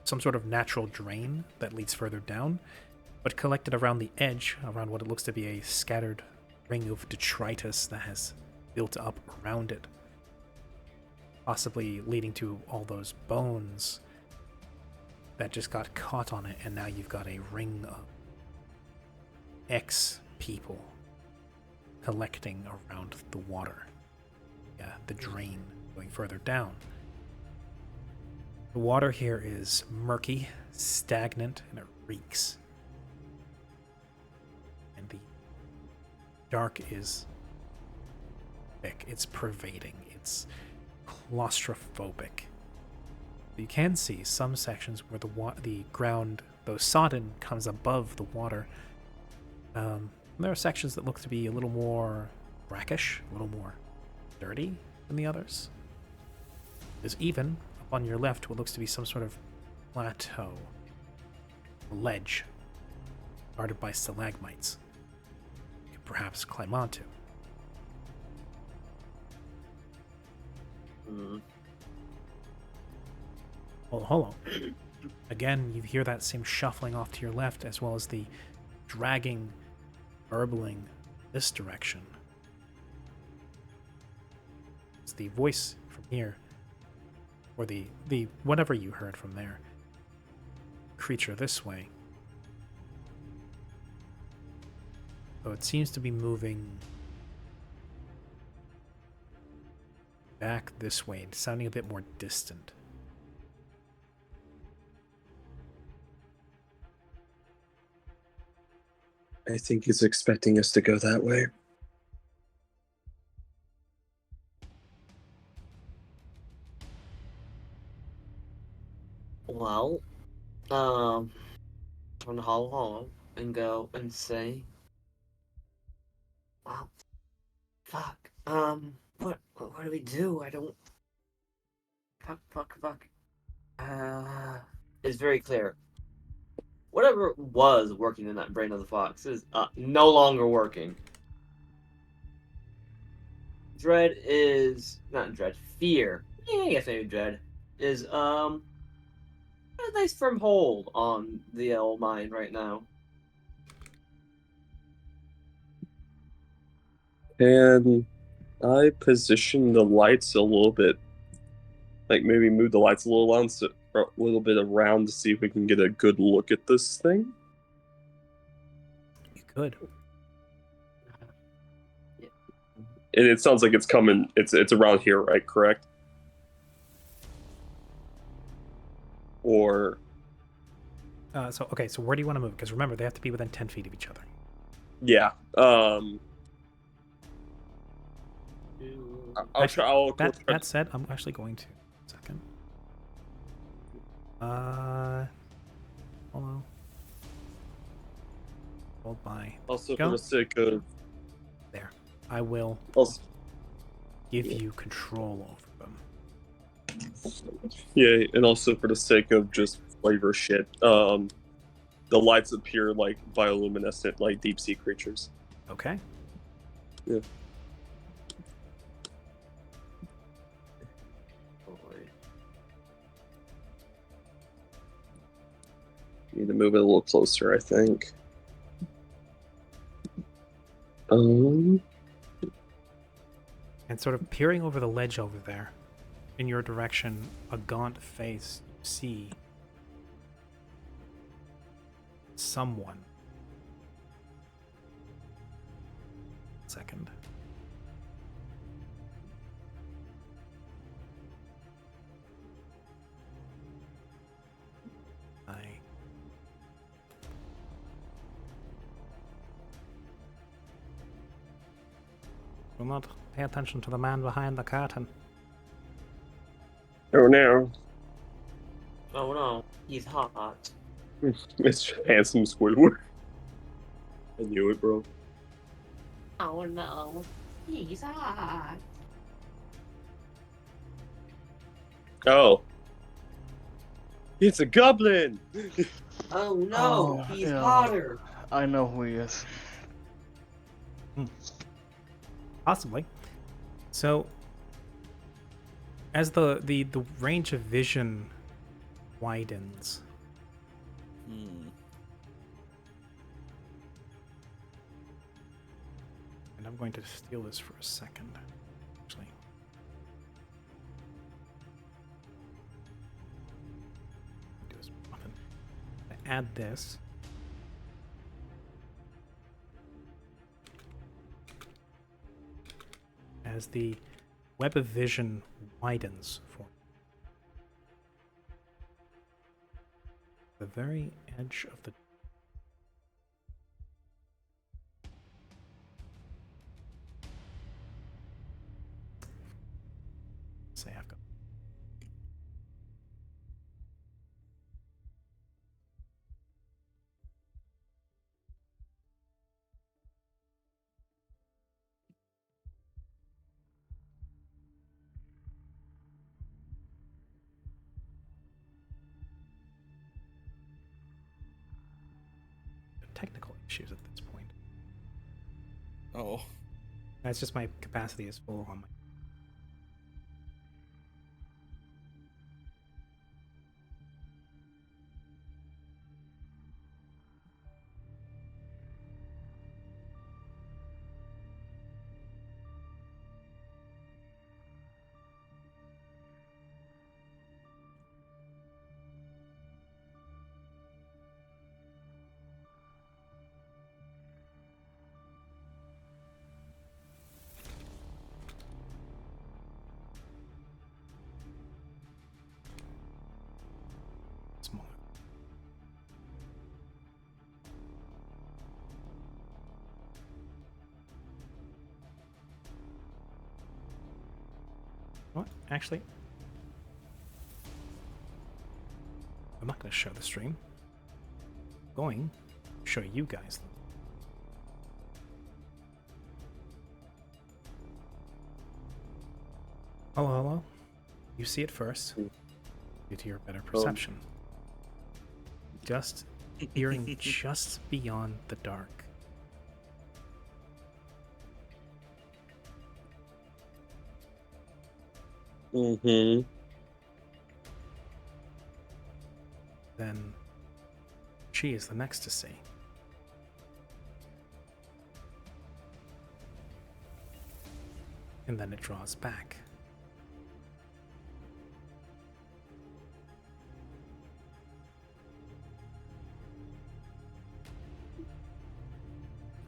some sort of natural drain that leads further down. but collected around the edge, around what it looks to be a scattered ring of detritus that has built up around it, possibly leading to all those bones that just got caught on it, and now you've got a ring of people collecting around the water. Yeah, the drain going further down. The water here is murky, stagnant, and it reeks. And the dark is thick, it's pervading, it's claustrophobic. You can see some sections where the ground, though sodden, comes above the water. There are sections that look to be a little more brackish, a little more dirty than the others. There's even, up on your left, what looks to be some sort of plateau, a ledge, guarded by stalagmites. You could perhaps climb onto. Hold on. Again, you hear that same shuffling off to your left, as well as the dragging, burbling this direction. It's the voice from here, or the whatever you heard from there. Creature this way. So it seems to be moving back this way, sounding a bit more distant. I think he's expecting us to go that way. Well, turn to Hollow and go and say, "Well, fuck. What do we do? I don't. Fuck. It's very clear. Whatever was working in that brain of the fox is no longer working. Dread is not dread. Fear. Yeah, I guess maybe dread is a nice firm hold on the old mind right now. And I position the lights a little bit, like maybe move the lights a little bit around to see if we can get a good look at this thing. You could. And it sounds like it's coming. It's around here, right? Correct? Or So where do you want to move? Because remember, they have to be within 10 feet of each other. yeah. That said, I'm actually going to. Second. Hello. Hold by. Also, Go. for the sake of There. I will also, give you control over them. yeah, and also for the sake of just flavor shit, the lights appear like bioluminescent, like deep sea creatures. Okay. Yeah. Need to move it a little closer, I think. And sort of peering over the ledge over there, in your direction, a gaunt face, you see someone. Second. Do not pay attention to the man behind the curtain. Oh no. Oh no, he's hot. It's handsome Squidward. I knew it, bro. Oh no, he's hot. Oh. It's a goblin! Oh no, Oh, he's yeah. hotter. I know who he is. Possibly. So, as the range of vision widens, and I'm going to steal this for a second. Actually. Do this often. Add this. As the web of vision widens for the very edge of the say I've got technical issues at this point. Oh. That's just my capacity is full on my. Smaller. What? Actually, I'm not going to show the stream. I'm going to show you guys. Hello, hello. You see it first, due to your better perception. Just peering just beyond the dark. Mm-hmm. Then she is the next to see. And then it draws back.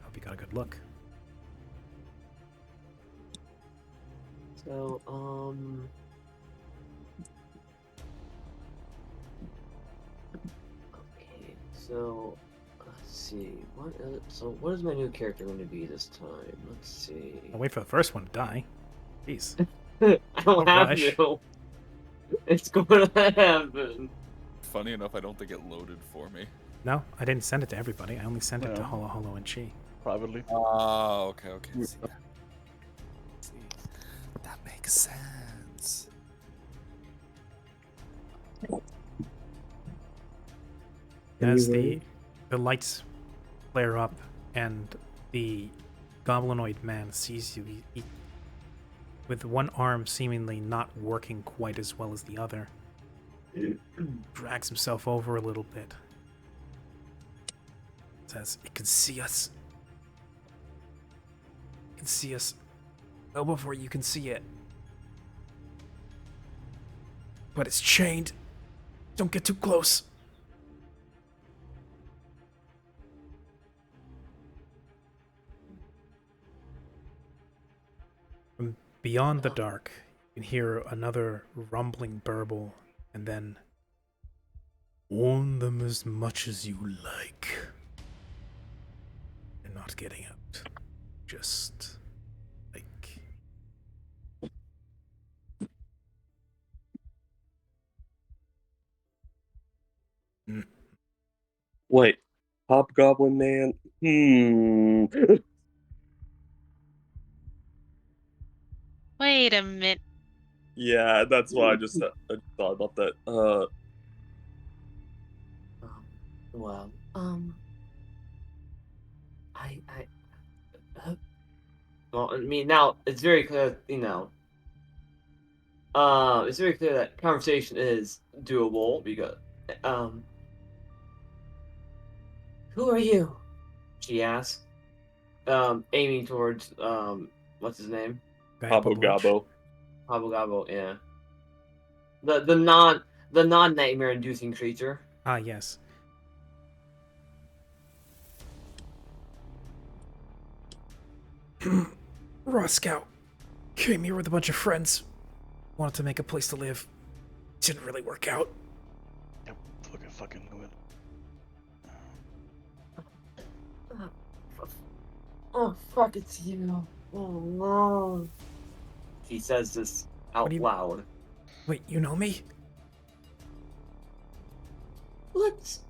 Hope you got a good look. So, okay, so, let's see, what is my new character going to be this time? Let's see. I'll wait for the first one to die. Jeez. I don't have rush. to. It's going to happen. Funny enough, I don't think it loaded for me. No, I didn't send it to everybody. I only sent it to Yeah. Holo Holo and Chi. Privately. Oh, okay. See, that makes sense. As the lights flare up and the goblinoid man sees you, he, with one arm seemingly not working quite as well as the other, drags himself over a little bit. Says, "It can see us. It can see us well before you can see it. But it's chained. Don't get too close." From beyond the dark, you can hear another rumbling burble, and then warn them as much as you like. They're not getting out. Just like Wait, Hobgoblin Man? Wait a minute. Yeah, that's why I just thought about that. Well, well, I mean, now it's very clear, it's very clear that conversation is doable because, who are you? She asks. aiming towards what's his name? Gabo Gabo. Pablo Gabo, yeah. The non nightmare inducing creature. Ah, yes. Raw Scout came here with a bunch of friends. Wanted to make a place to live. Didn't really work out. Yep, fucking knew it. Oh fuck, it's you. Oh no. He says this out do you- loud. Wait, you know me? Let's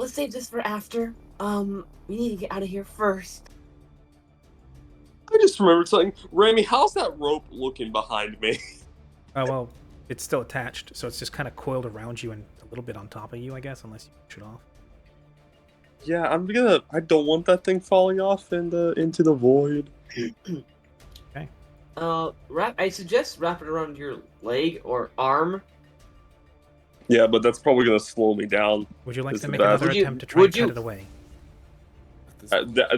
save this for after. We need to get out of here first. I just remembered something. Rami, how's that rope looking behind me? Oh, well, it's still attached, so it's just kind of coiled around you and a little bit on top of you, I guess, unless you push it off. Yeah, I don't want that thing falling off into the void. Okay. I suggest wrap it around your leg or arm. Yeah, but that's probably gonna slow me down. Would you like This to is make bad. another Would you- attempt to try and would cut you- it away? At this Uh, point, that-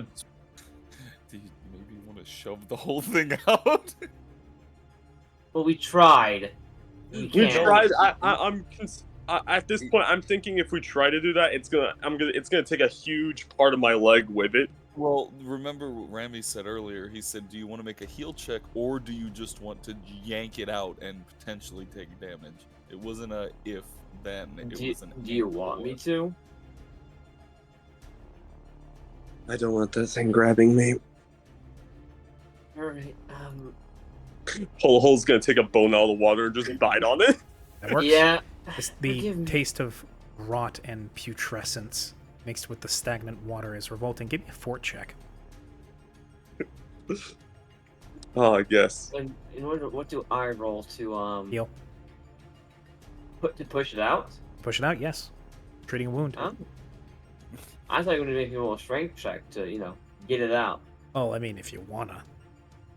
do you maybe want to shove the whole thing out? Well, we tried. We can't. tried. At this point, I'm thinking if we try to do that, it's gonna take a huge part of my leg with it. Well, remember what Rami said earlier. He said, do you want to make a heal check, or do you just want to yank it out and potentially take damage? It wasn't a if, then. It was an Do you and want me or. to? I don't want that thing grabbing me. Alright, Hole's gonna take a bone out of the water and just bite on it. That works? yeah. It's the Forgive me. taste of rot and putrescence mixed with the stagnant water is revolting. Give me a fort check. Oh, I guess. And in order, what do I roll to Heal. push it out? Push it out, yes. Treating a wound. Huh? I thought you were gonna make me roll a strength check to get it out. Oh, I mean, if you wanna.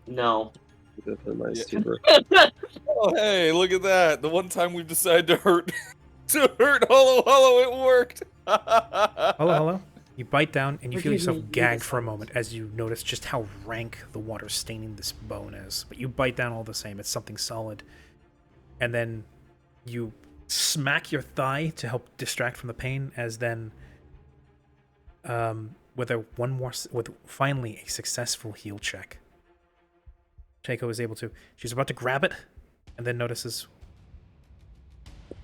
No. That's a nice Yeah. timber. Oh, hey, look at that. The one time we've decided to hurt Hollow, it worked. Hello. You bite down and you feel Forgive yourself me, you gag just- for a moment as you notice just how rank the water staining this bone is. But you bite down all the same. It's something solid. And then you smack your thigh to help distract from the pain as then with finally a successful heal check. Chaco is able to. She's about to grab it and then notices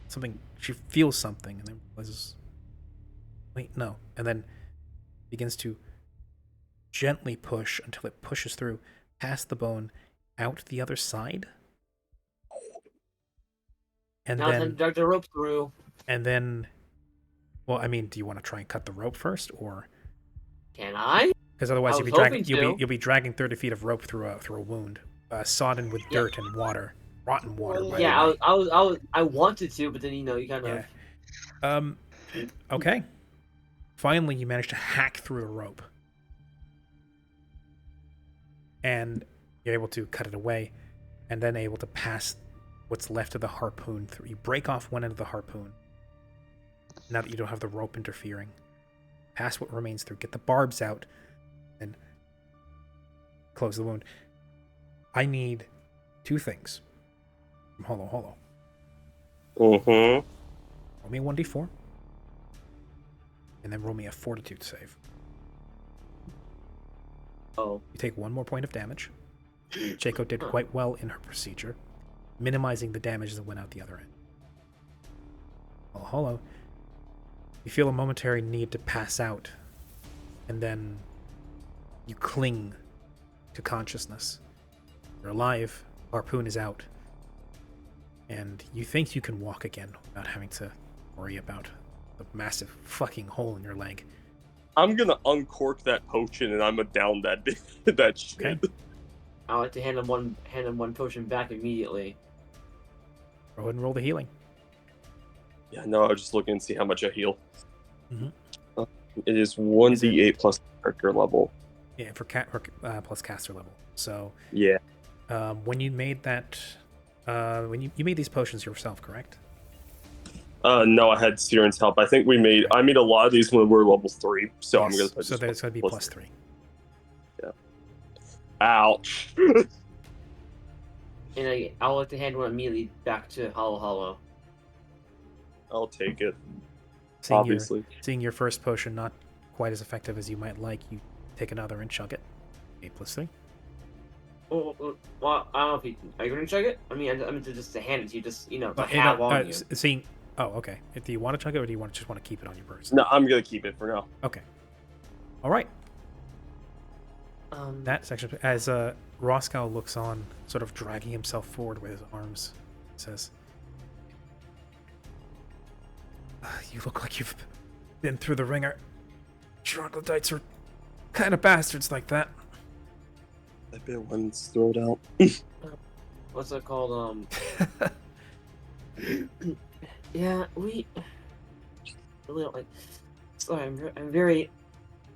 something. She feels something and then realizes, wait, no. And then begins to gently push until it pushes through past the bone out the other side. And Now then, then, drag the rope through. well, I mean, do you want to try and cut the rope first, or Can I? because otherwise I you'll be was dragging hoping to. you'll be dragging 30 feet of rope through a wound, sodden with dirt and water, rotten water. By Yeah, the way. I wanted to, but then you kind of. Yeah. Okay. Finally, you manage to hack through a rope, and you're able to cut it away, and then able to pass what's left of the harpoon through. You break off one end of the harpoon. Now that you don't have the rope interfering, pass what remains through. Get the barbs out, and close the wound. I need two things from Hollow. Mm-hmm. Roll me a 1d4. And then roll me a fortitude save. Oh. You take one more point of damage. Chaco did quite well in her procedure, minimizing the damage that went out the other end. Hollow, you feel a momentary need to pass out, and then you cling to consciousness. You're alive, harpoon is out, and you think you can walk again without having to worry about the massive fucking hole in your leg. I'm gonna uncork that potion and I'm gonna down that that shit. Okay. I like to hand him one potion back immediately. Go ahead and roll the healing. Yeah, no, I was just looking to see how much I heal. Mhm. It is 1d8 plus character level. Yeah, for plus caster level. So Yeah. when you made that, when you made these potions yourself, correct? No, I had Siren's help. I think I made a lot of these when we were level 3, so I'm Yes, gonna. so there's going to be plus 3. Yeah. Ouch. And I'll like to hand one immediately back to Hollow Hollow. I'll take it. Seeing Obviously. seeing your first potion not quite as effective as you might like, you take another and chug it. 8+3. Well, I don't know if you are you gonna chug it? I mean, I meant to just to hand it to you, just to But, have on you. seeing. Oh, okay. Do you want to chug it, or do you just want to keep it on your person? No, I'm gonna keep it for now. Okay. All right. That That section, as Roscoe looks on, sort of dragging himself forward with his arms, says, "You look like you've been through the ringer. Troglodytes are kind of bastards like that." I bit one's throat out. what's it called? Yeah, we really don't like. Sorry, I'm very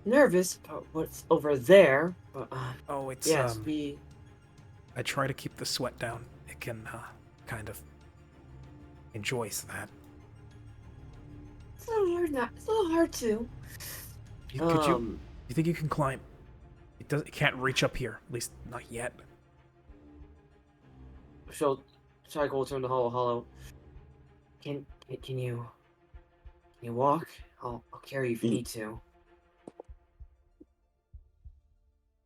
nervous about what's over there. But Oh, it's yes, we. I try to keep the sweat down. It can kind of enjoys that. It's a little hard. It's a little hard to. You think you can climb? It can't reach up here. At least not yet. So, Shaiko will turn to Hollow Hollow. Can you walk? I'll carry you if you need to.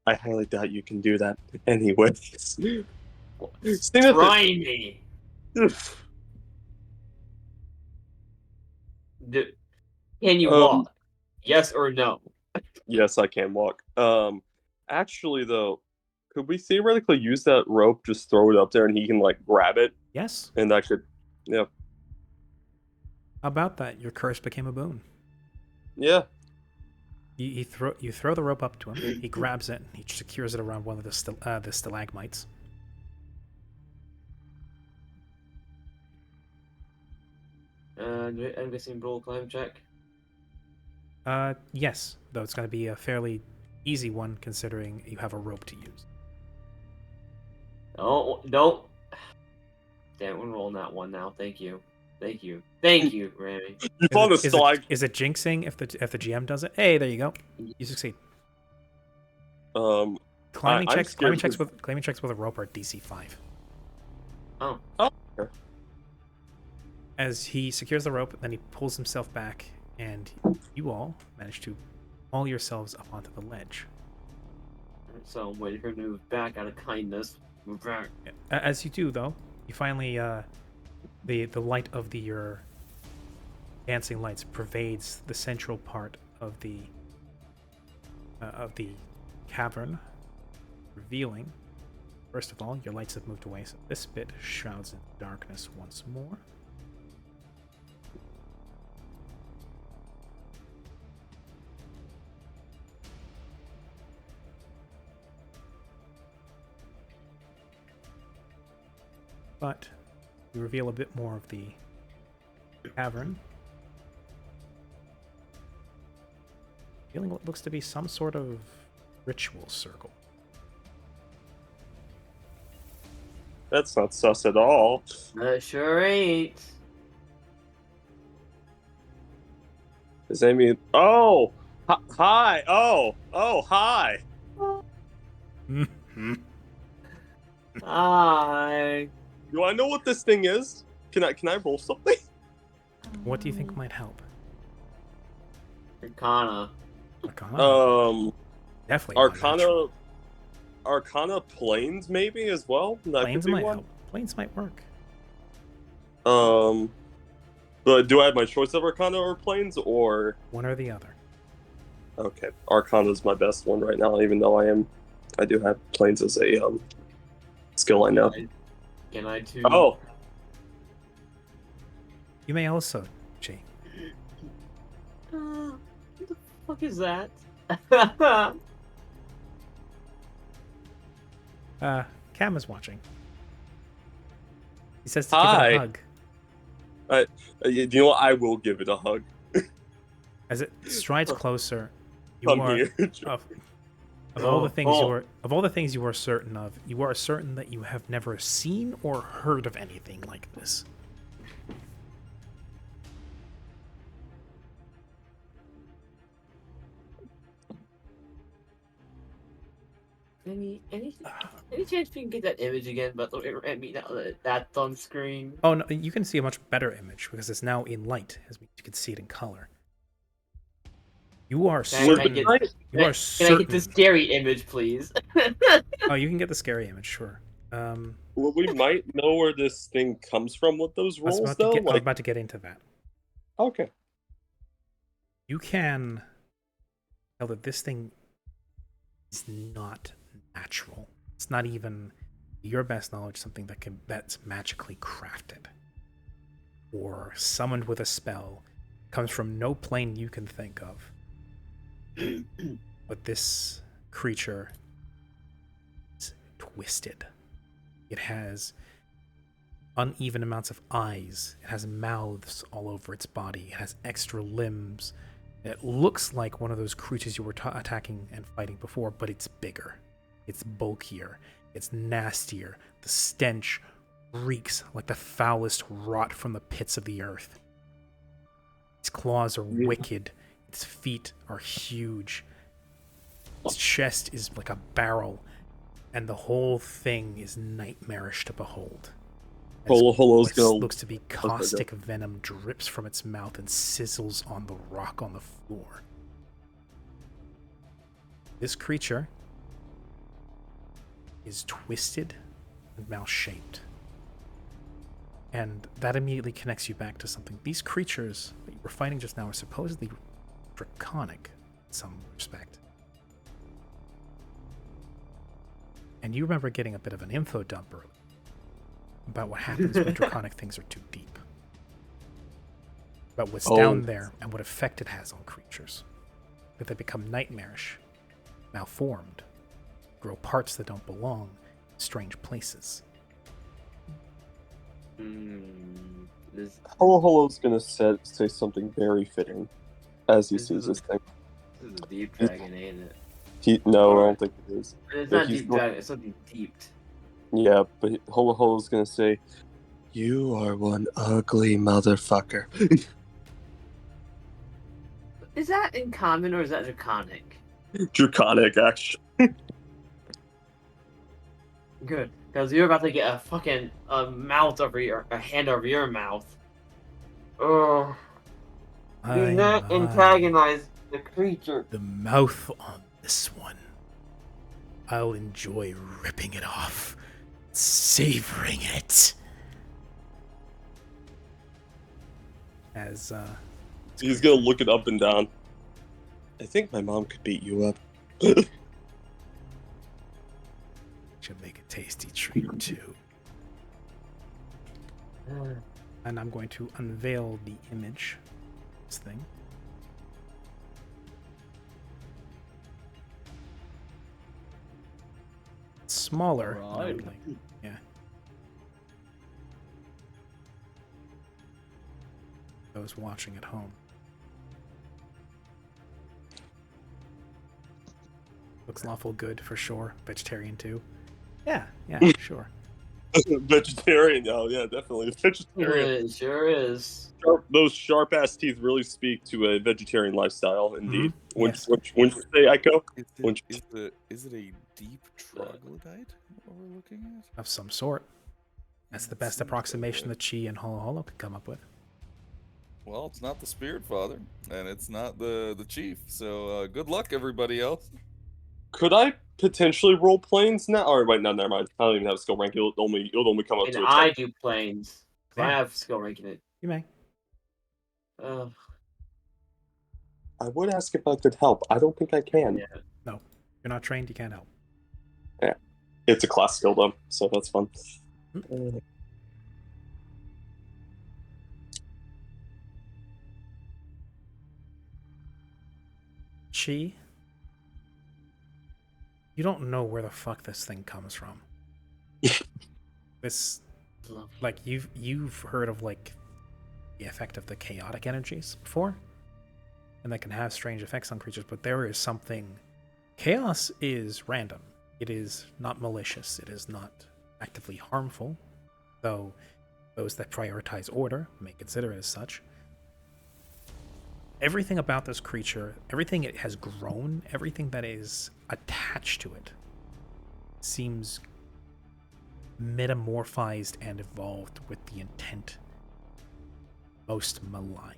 I highly doubt you can do that anyways. Try me. Can you walk? Yes or no? Yes, I can walk. Actually, though, could we theoretically use that rope, just throw it up there, and he can, like, grab it? Yes. And that could, yeah. How about that? Your curse became a boon. Yeah. You throw the rope up to him. He grabs it. He secures it around one of the stalagmites. I'm guessing roll climb check. Yes, though it's going to be a fairly easy one considering you have a rope to use. Oh, don't. Damn, we're rolling that one now. Thank you, Rami. You found a stalag. Is it jinxing if the GM does it? Hey, there you go. You succeed. Climbing checks with a rope are DC 5. Oh. Okay. As he secures the rope, then he pulls himself back, and you all manage to haul yourselves up onto the ledge. So I'm waiting for him to move back out of kindness. Move back. As you do, though, you finally the light of your dancing lights pervades the central part of the cavern, revealing. First of all, your lights have moved away, so this bit shrouds in darkness once more. But you reveal a bit more of the cavern. Feeling what looks to be some sort of ritual circle. That's not sus at all. Sure ain't. Does that mean? Oh, hi. Oh, hi. Hi. Do I know what this thing is? Can I roll something? What do you think might help? Arcana. Arcana. Definitely. Arcana planes maybe as well. That Planes could be might one. help. Planes might work. But do I have my choice of Arcana or planes, or One or the other. okay? Arcana is my best one right now, even though I do have planes as a skill I know. Can I too? Oh, You may also, G. What the fuck is that? Cam is watching. He says to give Hi. it a hug. you know what? I will give it a hug. As it strides closer, you Come are here. of all the things you are certain of, you are certain that you have never seen or heard of anything like this. Any chance we can get that image again? But I mean, now that that's on screen. Oh no, you can see a much better image because it's now in light, as you can see it in color. You are Can I certain. get- You are Can certain. I get the scary image, please? Oh, you can get the scary image, sure. Well, we might know where this thing comes from with those I was rolls, about to though. get, I was Like, about to get into that. okay. You can tell that this thing is not natural. It's not even, to your best knowledge, something that's magically crafted or summoned with a spell. Comes from no plane you can think of. But this creature is twisted. It has uneven amounts of eyes. It has mouths all over its body. It has extra limbs. It looks like one of those creatures you were attacking and fighting before, but it's bigger. It's bulkier. It's nastier. The stench reeks like the foulest rot from the pits of the earth. Its claws are wicked. Its feet are huge. Its chest is like a barrel. And the whole thing is nightmarish to behold. Holo's What gonna looks to be caustic venom drips from its mouth and sizzles on the rock on the floor. This creature is twisted and mouse-shaped. And that immediately connects you back to something. These creatures that you were fighting just now are supposedly draconic in some respect. And you remember getting a bit of an info dump earlier about what happens when draconic things are too deep. About what's down there and what effect it has on creatures. That they become nightmarish, malformed, grow parts that don't belong in strange places. Holo's gonna say something very fitting as he This sees is this thing. This is a deep dragon, ain't it? No, I don't think it is. It's But not he's deep going- dragon. It's something deep. Yeah, but Holo's gonna say, "You are one ugly motherfucker." Is that in common or is that draconic? Draconic, actually. Good, because you're about to get a fucking mouth over a hand over your mouth. Oh, do not antagonize the creature. The mouth on this one. I'll enjoy ripping it off, savoring it. As He's gonna look it up and down. I think my mom could beat you up. should make a tasty treat too. And I'm going to unveil the image of this thing. It's smaller, Right. notably. Yeah. Those watching at home. Looks lawful good for sure. Vegetarian too. Yeah, sure. Vegetarian, oh yeah, definitely vegetarian. It sure is. Those sharp ass teeth really speak to a vegetarian lifestyle, indeed. Yes. Wouldn't you say, Echo? Wouldn't Is it a deep troglodyte what we're looking at? Of some sort. That's the best approximation that Chi and Holo Holo could come up with. Well, it's not the Spirit Father, and it's not the Chief. So good luck, everybody else. Could I potentially roll planes now? Or wait, no, never mind. I don't even have a skill rank. It'll only come up And to a I 10. do planes. So Yeah. I have skill ranking it. You may. I would ask if I could help. I don't think I can. Yeah. No. If you're not trained, you can't help. It's a class skill though, so that's fun. Chi, you don't know where the fuck this thing comes from. This, like, you've heard of like the effect of the chaotic energies before, and they can have strange effects on creatures. But there is something. Chaos is random. It is not malicious. It is not actively harmful, though those that prioritize order may consider it as such. Everything about this creature, everything it has grown, everything that is attached to it, seems metamorphized and evolved with the intent most malign.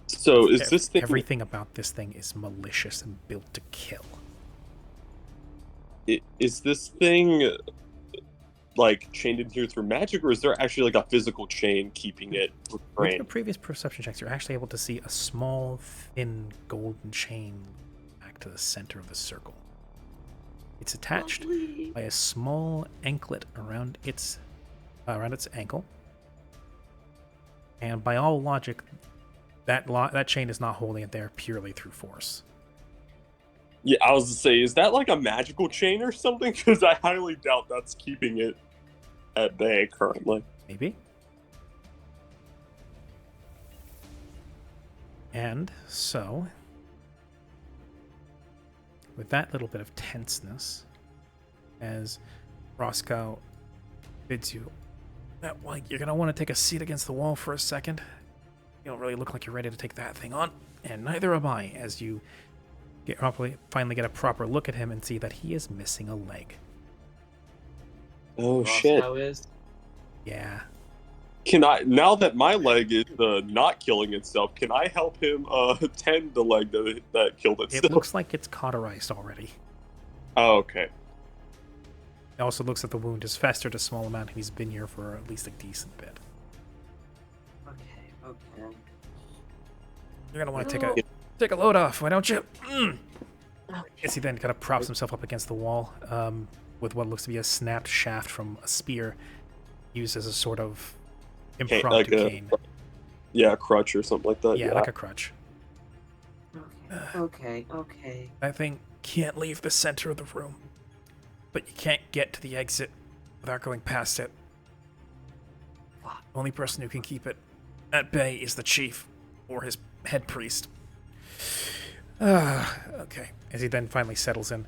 So is this thing Everything about this thing is malicious and built to kill. is this thing like chained in here through magic, or is there actually like a physical chain keeping it With restrained? your previous perception checks, you're actually able to see a small, thin golden chain back to the center of the circle. It's attached by a small anklet around its ankle, and by all logic, that chain is not holding it there purely through force. Yeah, I was to say, is that like a magical chain or something? Because I highly doubt that's keeping it at bay currently. Maybe. And so, with that little bit of tenseness, as Roscoe bids you, well, you're going to want to take a seat against the wall for a second. You don't really look like you're ready to take that thing on, and neither am I, as you finally get a proper look at him and see that he is missing a leg. Oh shit! Roscoe is. Yeah. Can I, now that my leg is not killing itself, can I help him tend the leg that killed itself? It looks like it's cauterized already. Oh, okay. It also looks like the wound has festered a small amount and he's been here for at least a decent bit. Okay. You're gonna want to take a load off, why don't you? Okay. As he then kind of props himself up against the wall with what looks to be a snapped shaft from a spear used as a sort of impromptu cane. Yeah, a crutch or something like that. Yeah, like a crutch. Okay. That thing can't leave the center of the room, but you can't get to the exit without going past it. The only person who can keep it at bay is the chief or his head priest. Okay. As he then finally settles in,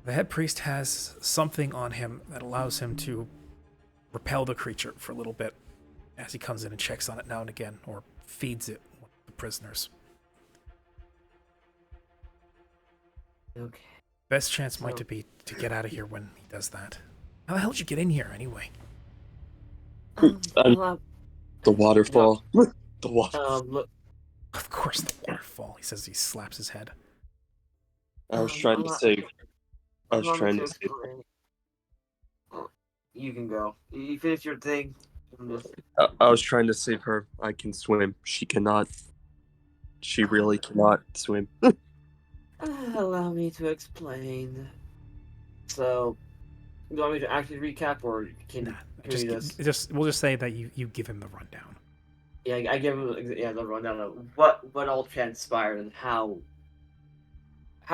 the head priest has something on him that allows him to repel the creature for a little bit as he comes in and checks on it now and again, or feeds it with the prisoners. Okay. Best chance might be to get out of here when he does that. How the hell did you get in here anyway? Well, The waterfall. The waterfall. look. Of course, the waterfall. He says he slaps his head. I was trying to save. I was trying to save. You can go. You finish your thing. I was trying to save her. I can swim. She cannot. She really cannot swim. Allow me to explain. So, you want me to actually recap, or can we We'll just say that you give him the rundown. Yeah, I give him the rundown of what all transpired and how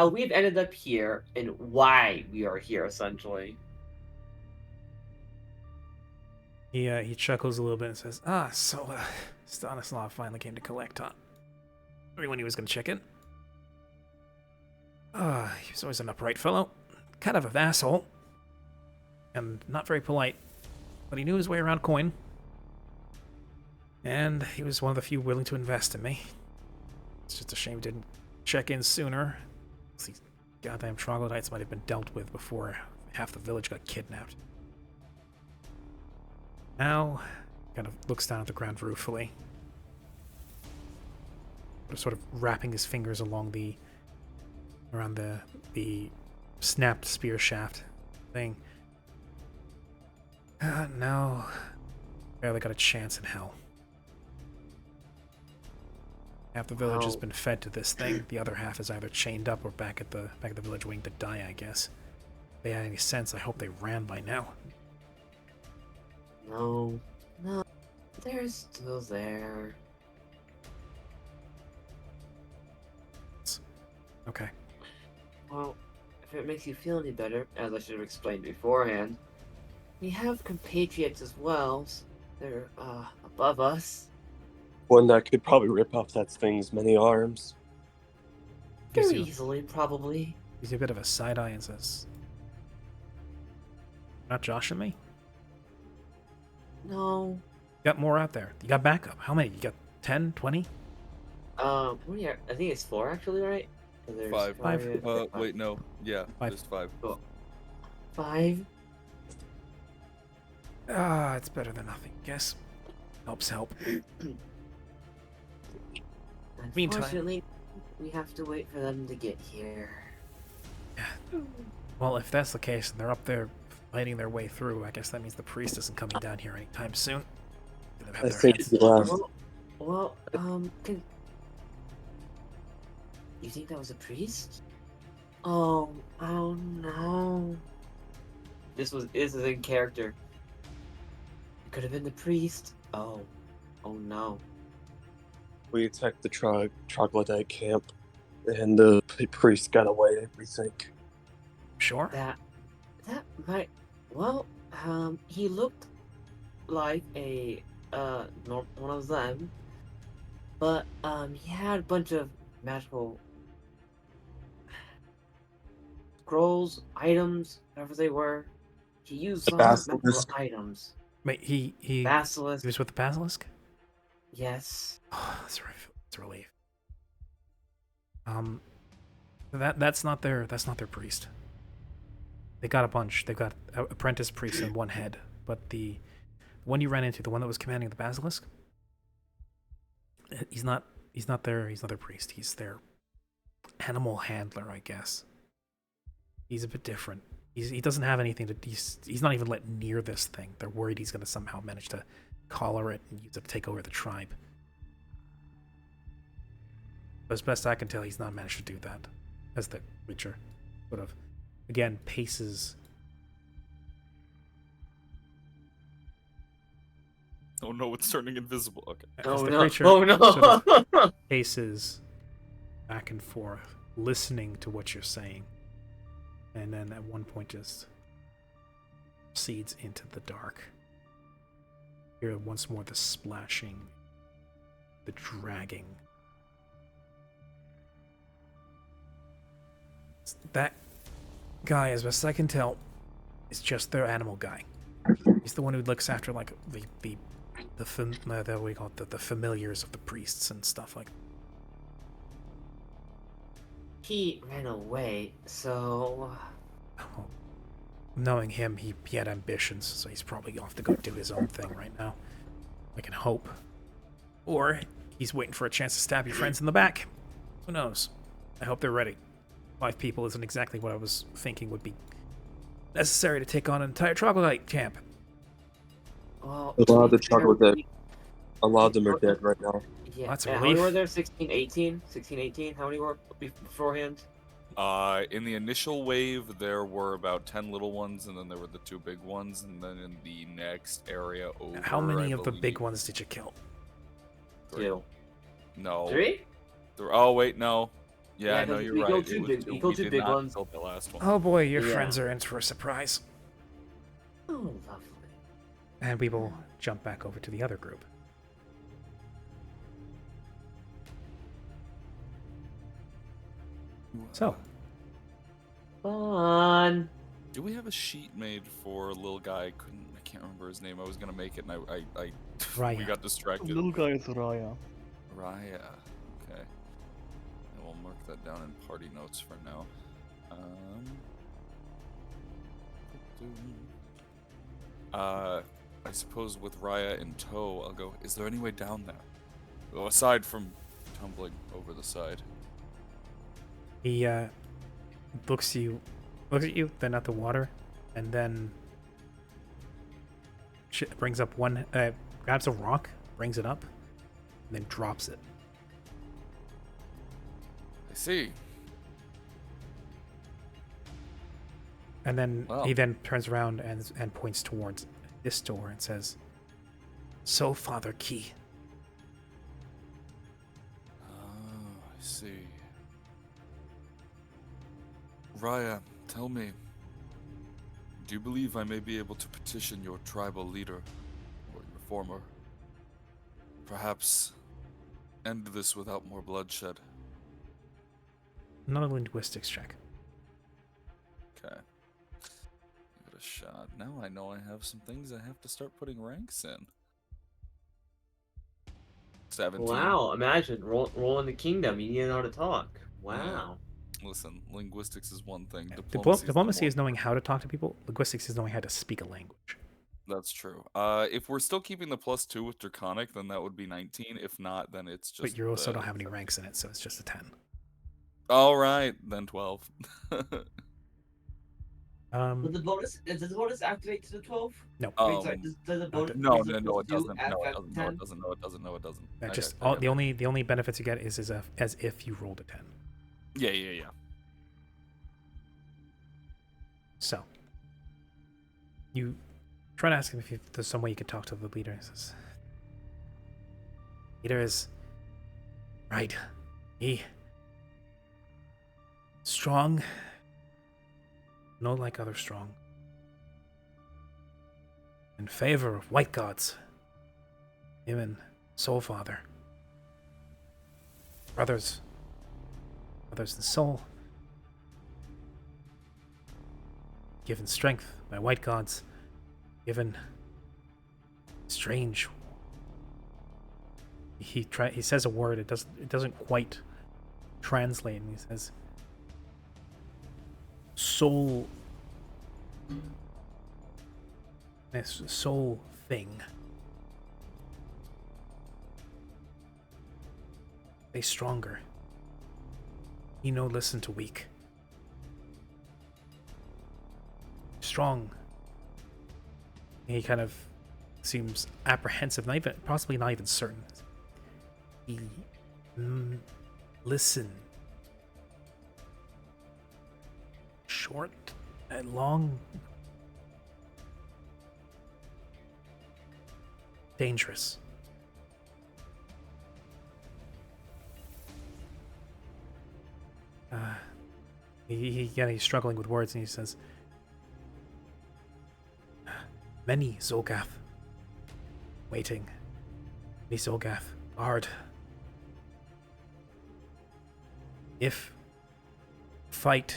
we've ended up here and why we are here, essentially. He chuckles a little bit and says, so Stanislav finally came to collect, huh? Everyone he was going to check in. He was always an upright fellow. Kind of an asshole. And not very polite. But he knew his way around coin. And he was one of the few willing to invest in me. It's just a shame he didn't check in sooner. These goddamn troglodytes might have been dealt with before half the village got kidnapped. Now, kind of looks down at the ground ruefully. Sort of wrapping his fingers around the snapped spear shaft thing. No. Barely got a chance in hell. Half the village has been fed to this thing. The other half is either chained up or back at the village wing to die, I guess. If they had any sense, I hope they ran by now. No, they're still there. Okay. Well, if it makes you feel any better, as I should have explained beforehand, we have compatriots as well. They're above us. One that could probably rip off that thing's many arms. Gives Very you- easily, probably. Gives you a bit of a side eye and says, "Not Josh and me? No. You got more out there. You got backup. How many? You got 10, 20? I think it's 4 actually, right? So there's 5. Karya, Wait, no. Yeah, 5. there's 5. 5. Ah, it's better than nothing. Guess helps help. Meantime- Unfortunately, we have to wait for them to get here. Well, if that's the case and they're up there fighting their way through, I guess that means the priest isn't coming down here anytime soon. They have I their think hands- he left. Well, you think that was a priest? Oh no. This is in character. It could have been the priest. Oh no. We attacked the troglodyte camp, and the priest got away, we think. Sure. That might. Well, he looked like a one of them, but he had a bunch of magical scrolls, items, whatever they were. He used The some magical basilisk. items. Wait, he Basilisk. was with the basilisk? Yes. Oh, that's a relief. That's not their priest. They got a bunch. They've got apprentice priests and one head, but the one you ran into, the one that was commanding the basilisk, he's not their priest. He's their animal handler, I guess. He's a bit different. He doesn't have anything to. He's not even let near this thing. They're worried he's going to somehow manage to collar it and use it to take over the tribe. But as best I can tell, he's not managed to do that, as the creature would have. Again, paces. Oh no, it's turning invisible. Okay. As the no. creature Oh no. sort of paces back and forth, listening to what you're saying, and then at one point just proceeds into the dark. Hear once more the splashing, the dragging. That guy, as best I can tell, is just their animal guy. He's the one who looks after like the what do we call it, the familiars of the priests and stuff like. He ran away, so Oh, knowing him, he had ambitions, so he's probably off to go do his own thing right now. I can hope. Or he's waiting for a chance to stab your friends in the back. Who knows? I hope they're ready. 5 people isn't exactly what I was thinking would be necessary to take on an entire troglodyte camp. well. A lot of the to be fair, troglodyte, a lot of them are dead right now. Yeah. That's a and how many relief. were there? 16, 18? 16, 18? How many were beforehand? In the initial wave, there were about 10 little ones, and then there were the 2 big ones, and then in the next area over. How many I of the big believe, ones did you kill? 3. 2. No. 3? Oh wait, no. Yeah, Yeah, no, 'cause you're we right. killed It two was- big- we we killed two did big not ones. kill the last one. Oh boy, your Yeah. friends are in for a surprise. Oh, lovely. And we will jump back over to the other group. So, Fun. Do we have a sheet made for little guy? I can't remember his name. I was gonna make it, and I we Raya. got distracted. Little guy is Raya. Raya. Okay. I will mark that down in party notes for now. I suppose with Raya in tow, I'll go. Is there any way down there? Well, aside from tumbling over the side. he looks at you, then at the water, and then brings up grabs a rock, brings it up, and then drops it. I see. And then Wow. he then turns around and points towards this door and says, "So, Father Key, Oh, I see. Raya, tell me, do you believe I may be able to petition your tribal leader, or your former? Perhaps end this without more bloodshed. another linguistics check." Okay. Give it a shot. Now I know I have some things I have to start putting ranks in. 17. Wow, imagine rolling the kingdom. You need to know how to talk. Wow. Listen, linguistics is one thing. Yeah. Diplomacy, is knowing how to talk to people. Linguistics is knowing how to speak a language. That's true. If we're still keeping the +2 with Draconic, then that would be 19. If not, then it's just. But you also the don't have any ranks in it, so it's just a 10. All right, then 12. Does the bonus activate to the 12? No. Wait, sorry, does the bonus? No, does the no, it +2 doesn't. add No, it 5 doesn't. to No, 10? it doesn't. No, it doesn't. No, it doesn't. That I just got- I got the it. only benefits you get is as if you rolled a 10. Yeah. So you try to ask him if there's some way you could talk to the leader. He says, "Leader is right. He strong, not like other strong. In favor of white gods. Him and Soul Father. Brothers in soul. Given strength by white gods. Given strange. He says a word. It doesn't quite translate. And he says, soul. This soul thing. They stronger. He no listen to weak. Strong. He kind of seems apprehensive, possibly not even certain. He listen. Short and long. Dangerous. He's struggling with words, and he says, "Many Zolgath waiting. Many Zolgath guard. If fight,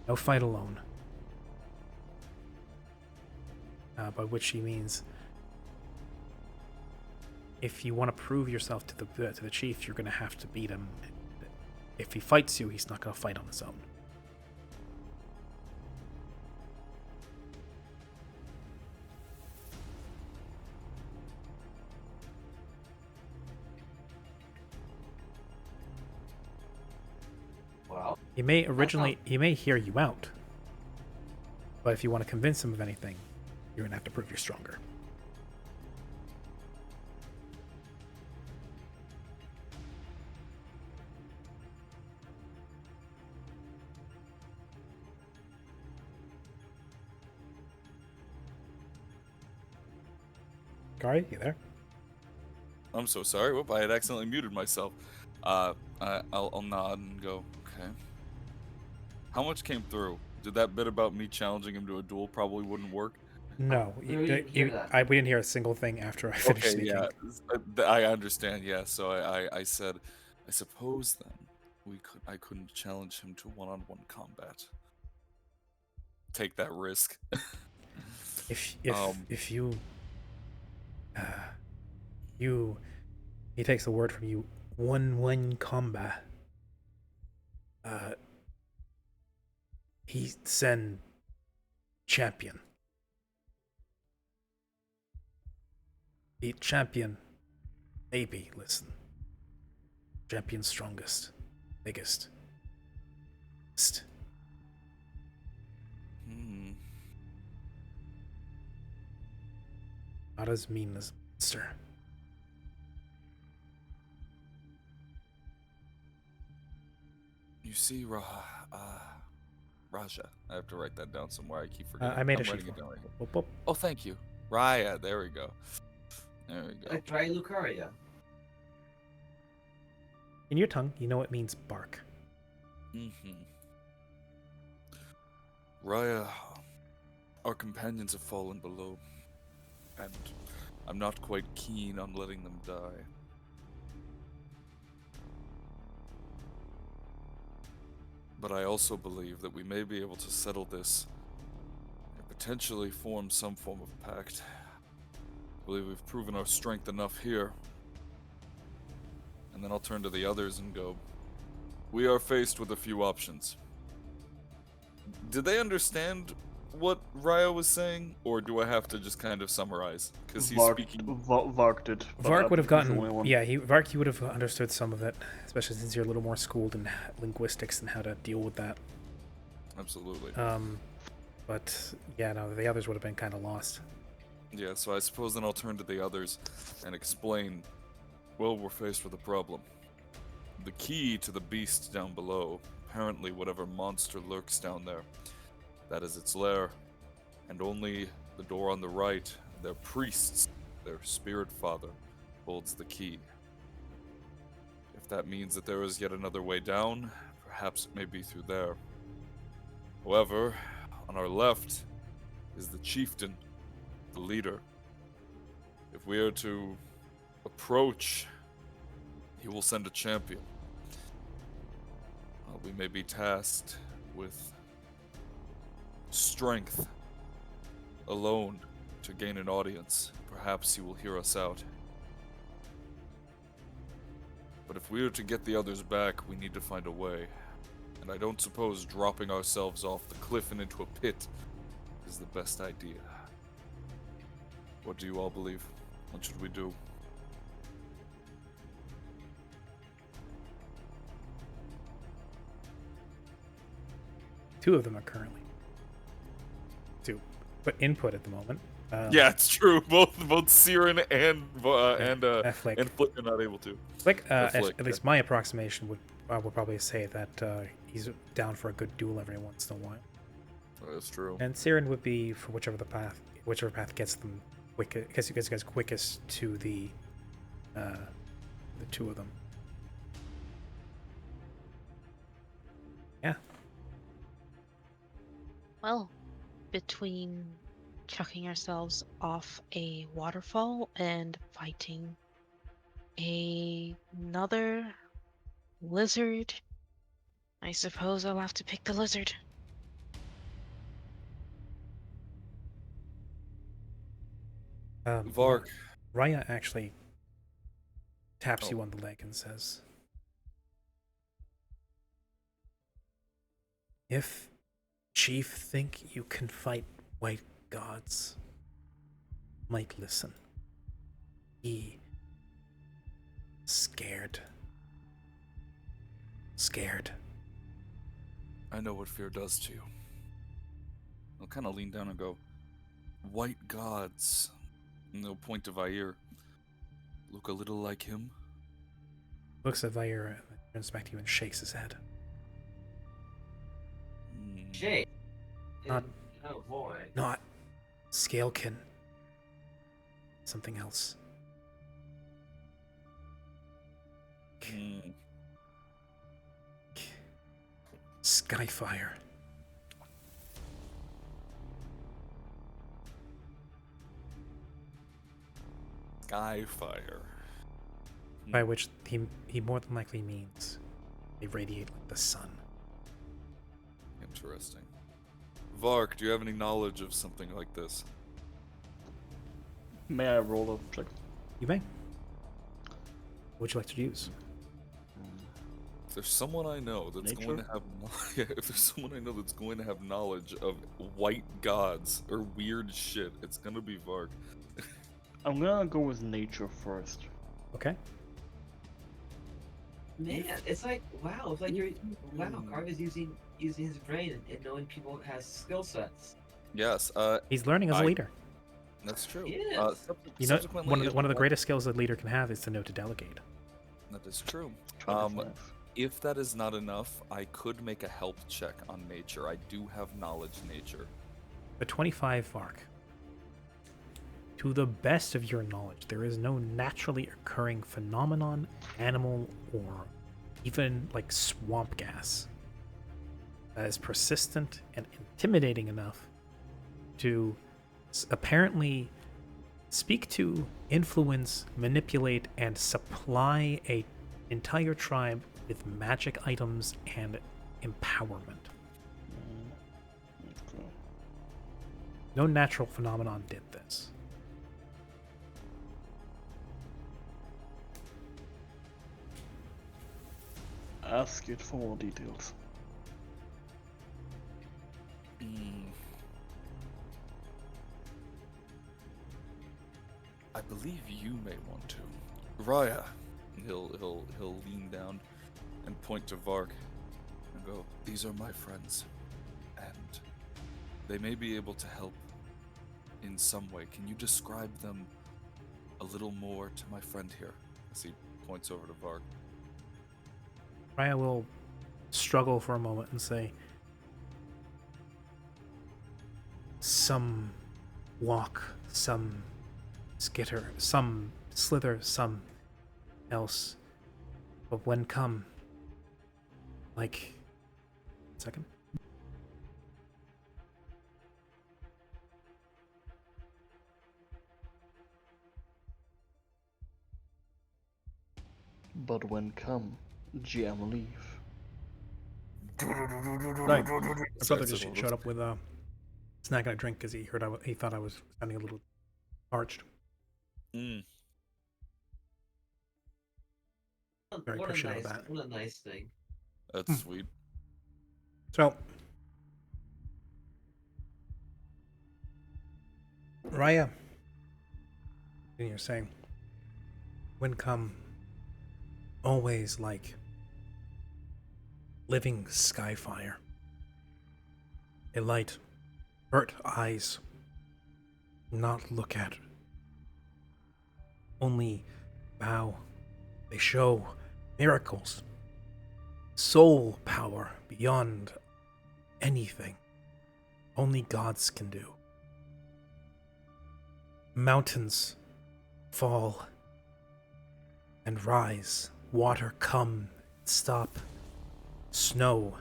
no fight alone." By which he means, if you want to prove yourself to the chief, you're going to have to beat him. If he fights you, he's not going to fight on his own. Wow. He may hear you out, but if you want to convince him of anything, you're going to have to prove you're stronger. Kari, you there? I'm so sorry. Whoop, I had accidentally muted myself. I'll nod and go, okay. How much came through? Did that bit about me challenging him to a duel probably wouldn't work? No, we didn't hear that. we didn't hear a single thing after I finished speaking. Yeah, I understand. Yeah, so I said, I suppose then I couldn't challenge him to one-on-one combat. Take that risk. If you he takes the word from you, 1-1 combat. He send champion. The champion, maybe, listen. Champion strongest, biggest. Best. Not as mean as monster. You see, Raja. I have to write that down somewhere. I keep forgetting. I made I'm a sheet writing it for down right here. Whoop, whoop. Oh, thank you. Raya, there we go. There we go. Try Lucaria. In your tongue, you know it means bark. Raya, our companions have fallen below, and I'm not quite keen on letting them die. But I also believe that we may be able to settle this and potentially form some form of pact. I believe we've proven our strength enough here. And then I'll turn to the others and go, We are faced with a few options. Did they understand what Ryo was saying, or do I have to just kind of summarize? Because he's speaking. Vark did. but Vark would have he's the only gotten, one. yeah, Vark, you would have understood some of it, especially since you're a little more schooled in linguistics and how to deal with that. Absolutely. But yeah, no, the others would have been kind of lost. Yeah, so I suppose then I'll turn to the others and explain. Well, we're faced with a problem. The key to the beast down below, apparently whatever monster lurks down there, that is its lair. And only the door on the right, their priests, their spirit father, holds the key. If that means that there is yet another way down, perhaps it may be through there. However, on our left is the chieftain, the leader. If we are to approach, he will send a champion. We may be tasked with strength alone to gain an audience. Perhaps he will hear us out. But if we are to get the others back, we need to find a way. And I don't suppose dropping ourselves off the cliff and into a pit is the best idea. What do you all believe? What should we do? Two of them are currently to put input at the moment. Yeah, it's true. Both Siren and Flick. Flick are not able to. Flick, Flick, at least my approximation would probably say that he's down for a good duel every once in a while. That's true. And Siren would be for whichever path gets them gets quickest to the two of them. Yeah. Well, between chucking ourselves off a waterfall and fighting another lizard, I suppose I'll have to pick the lizard. Vark. Raya actually taps you on the leg and says, "If Chief think you can fight white gods, might listen. He scared. I know what fear does to you." I'll kind of lean down and go, "White gods." And they'll point to Vair. Look a little like him. Looks at Vair, turns back to you and shakes his head. Jay. Not- Oh boy. Not Scalekin. Something else. Hmm. Skyfire. Skyfire. By which he more than likely means they radiate like the sun. Interesting. Vark, do you have any knowledge of something like this? May I roll a check? You may. What would you like to use? If there's someone I know that's going to Nature? have if there's someone I know that's going to have knowledge of white gods or weird shit, it's gonna be Vark. I'm gonna go with nature first. Okay. Man, it's like wow, it's like Carv is using his brain and knowing people has skill sets. Yes, He's learning as a leader. that's true. Yes. You know, Subsequently, one of the greatest skills a leader can have is to know to delegate. That is true. 25. If that is not enough, I could make a help check on nature. I do have knowledge nature. The 25 Vark. To the best of your knowledge, there is no naturally occurring phenomenon, animal, or even like swamp gas that is persistent and intimidating enough to apparently speak to, influence, manipulate, and supply a entire tribe with magic items and empowerment. Okay. No natural phenomenon did this. ask it for more details. I believe you may want to. Raya. He'll lean down and point to Varg and go, "These are my friends, and they may be able to help in some way. Can you describe them a little more to my friend here?" As he points over to Varg. Raya will struggle for a moment and say, "Some walk, some skitter, some slither, some else. But when come, like, 1 second. But when come, GM leave. Right. My brother just showed up with a snack and a drink because he heard he thought I was sounding a little parched. Very appreciative of that. What a nice thing. That's sweet. So, Raya, and you're saying, when come, always like living skyfire. A light, hurt eyes, not look at, only bow. They show miracles, soul power beyond anything only gods can do. Mountains fall and rise, water come, stop, snow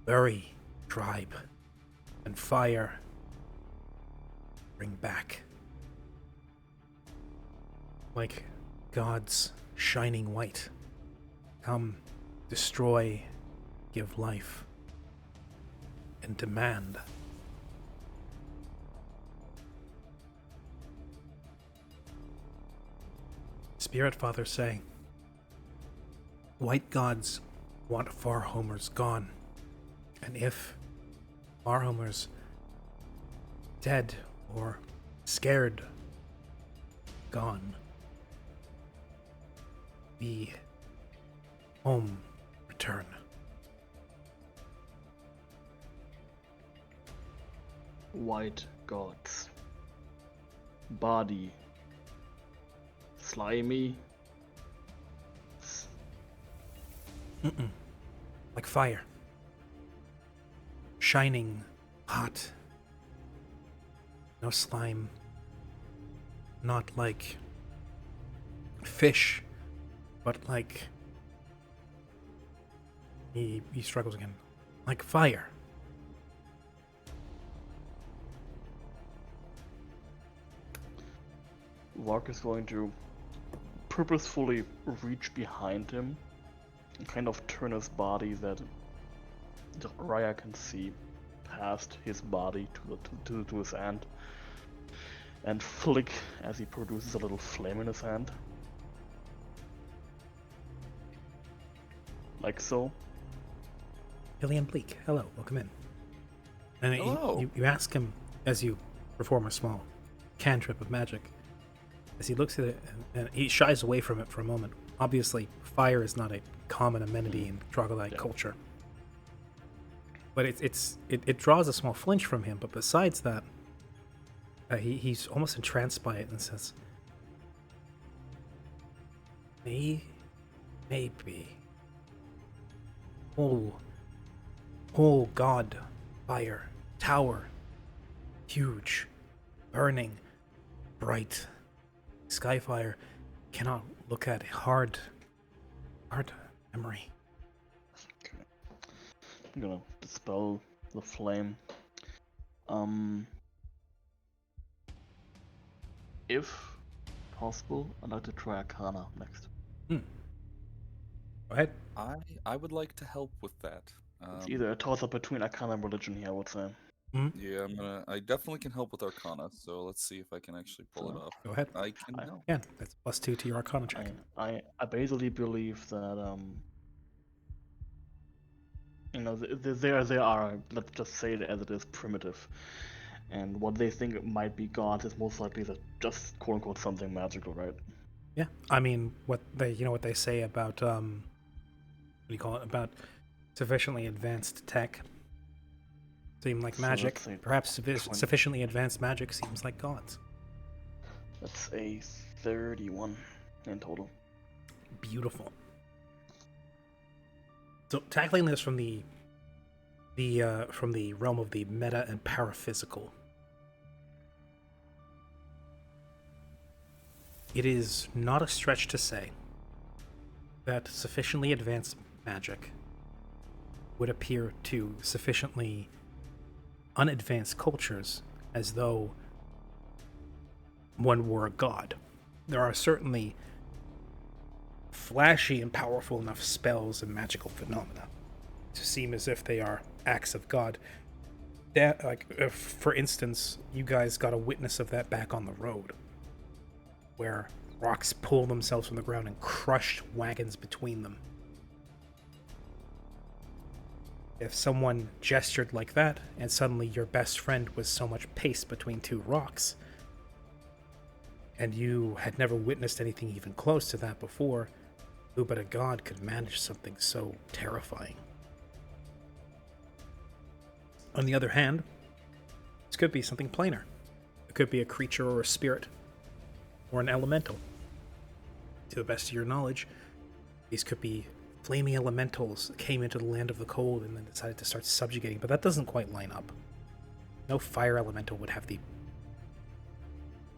bury tribe, and fire bring back. Like God's shining white, come, destroy, give life, and demand. Spirit Father say, white gods want Farhomers gone, and if Farhomers dead or scared, gone, we home return. White gods. Body. Slimy. Like fire. Shining, hot. No slime. Not like fish, but like... He struggles again. Like fire. Varg is going to purposefully reach behind him and kind of turn his body that Raya can see past his body to his hand, and flick as he produces a little flame in his hand. Like so. Hillian Bleak, hello, welcome in. And Hello. you ask him as you perform a small cantrip of magic. As he looks at it, and he shies away from it for a moment. Obviously, fire is not a common amenity in troglodyte culture. But it draws a small flinch from him. But besides that, he's almost entranced by it and says, maybe. Oh God, fire, tower, huge, burning, bright. Skyfire cannot look at hard memory. Okay. I'm gonna dispel the flame. If possible, I'd like to try Arcana next. Go ahead. I would like to help with that. It's either a toss-up between Arcana and Religion here, I would say. Yeah, I definitely can help with Arcana, so let's see if I can actually pull it off. Go ahead. I can help. Yeah, that's +2 to your Arcana check. I basically believe that They are, let's just say it as it is, primitive. And what they think might be gods is most likely just quote unquote something magical, right? Yeah, I mean, what they say about what do you call it, about sufficiently advanced tech seem like So magic. let's say Perhaps 20. sufficiently advanced magic seems like gods. That's a 31 in total. Beautiful. So tackling this from the realm of the meta and paraphysical, it is not a stretch to say that sufficiently advanced magic would appear to sufficiently unadvanced cultures as though one were a god. There are certainly flashy and powerful enough spells and magical phenomena to seem as if they are acts of God. For instance, you guys got a witness of that back on the road, where rocks pulled themselves from the ground and crushed wagons between them. If someone gestured like that, and suddenly your best friend was so much paste between two rocks, and you had never witnessed anything even close to that before, who but a god could manage something so terrifying? On the other hand, this could be something plainer. It could be a creature or a spirit, or an elemental. To the best of your knowledge, these could be flaming elementals that came into the land of the cold and then decided to start subjugating, but that doesn't quite line up. No fire elemental would have the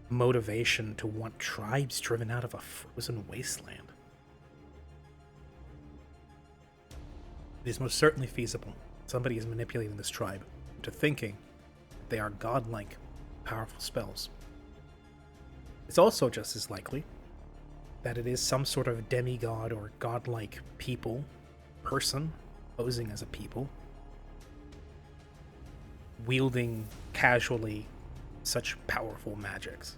motivation to want tribes driven out of a frozen wasteland. It is most certainly feasible. Somebody is manipulating this tribe into thinking they are godlike, powerful spells. It's also just as likely that it is some sort of demigod or godlike person, posing as a people, wielding casually such powerful magics.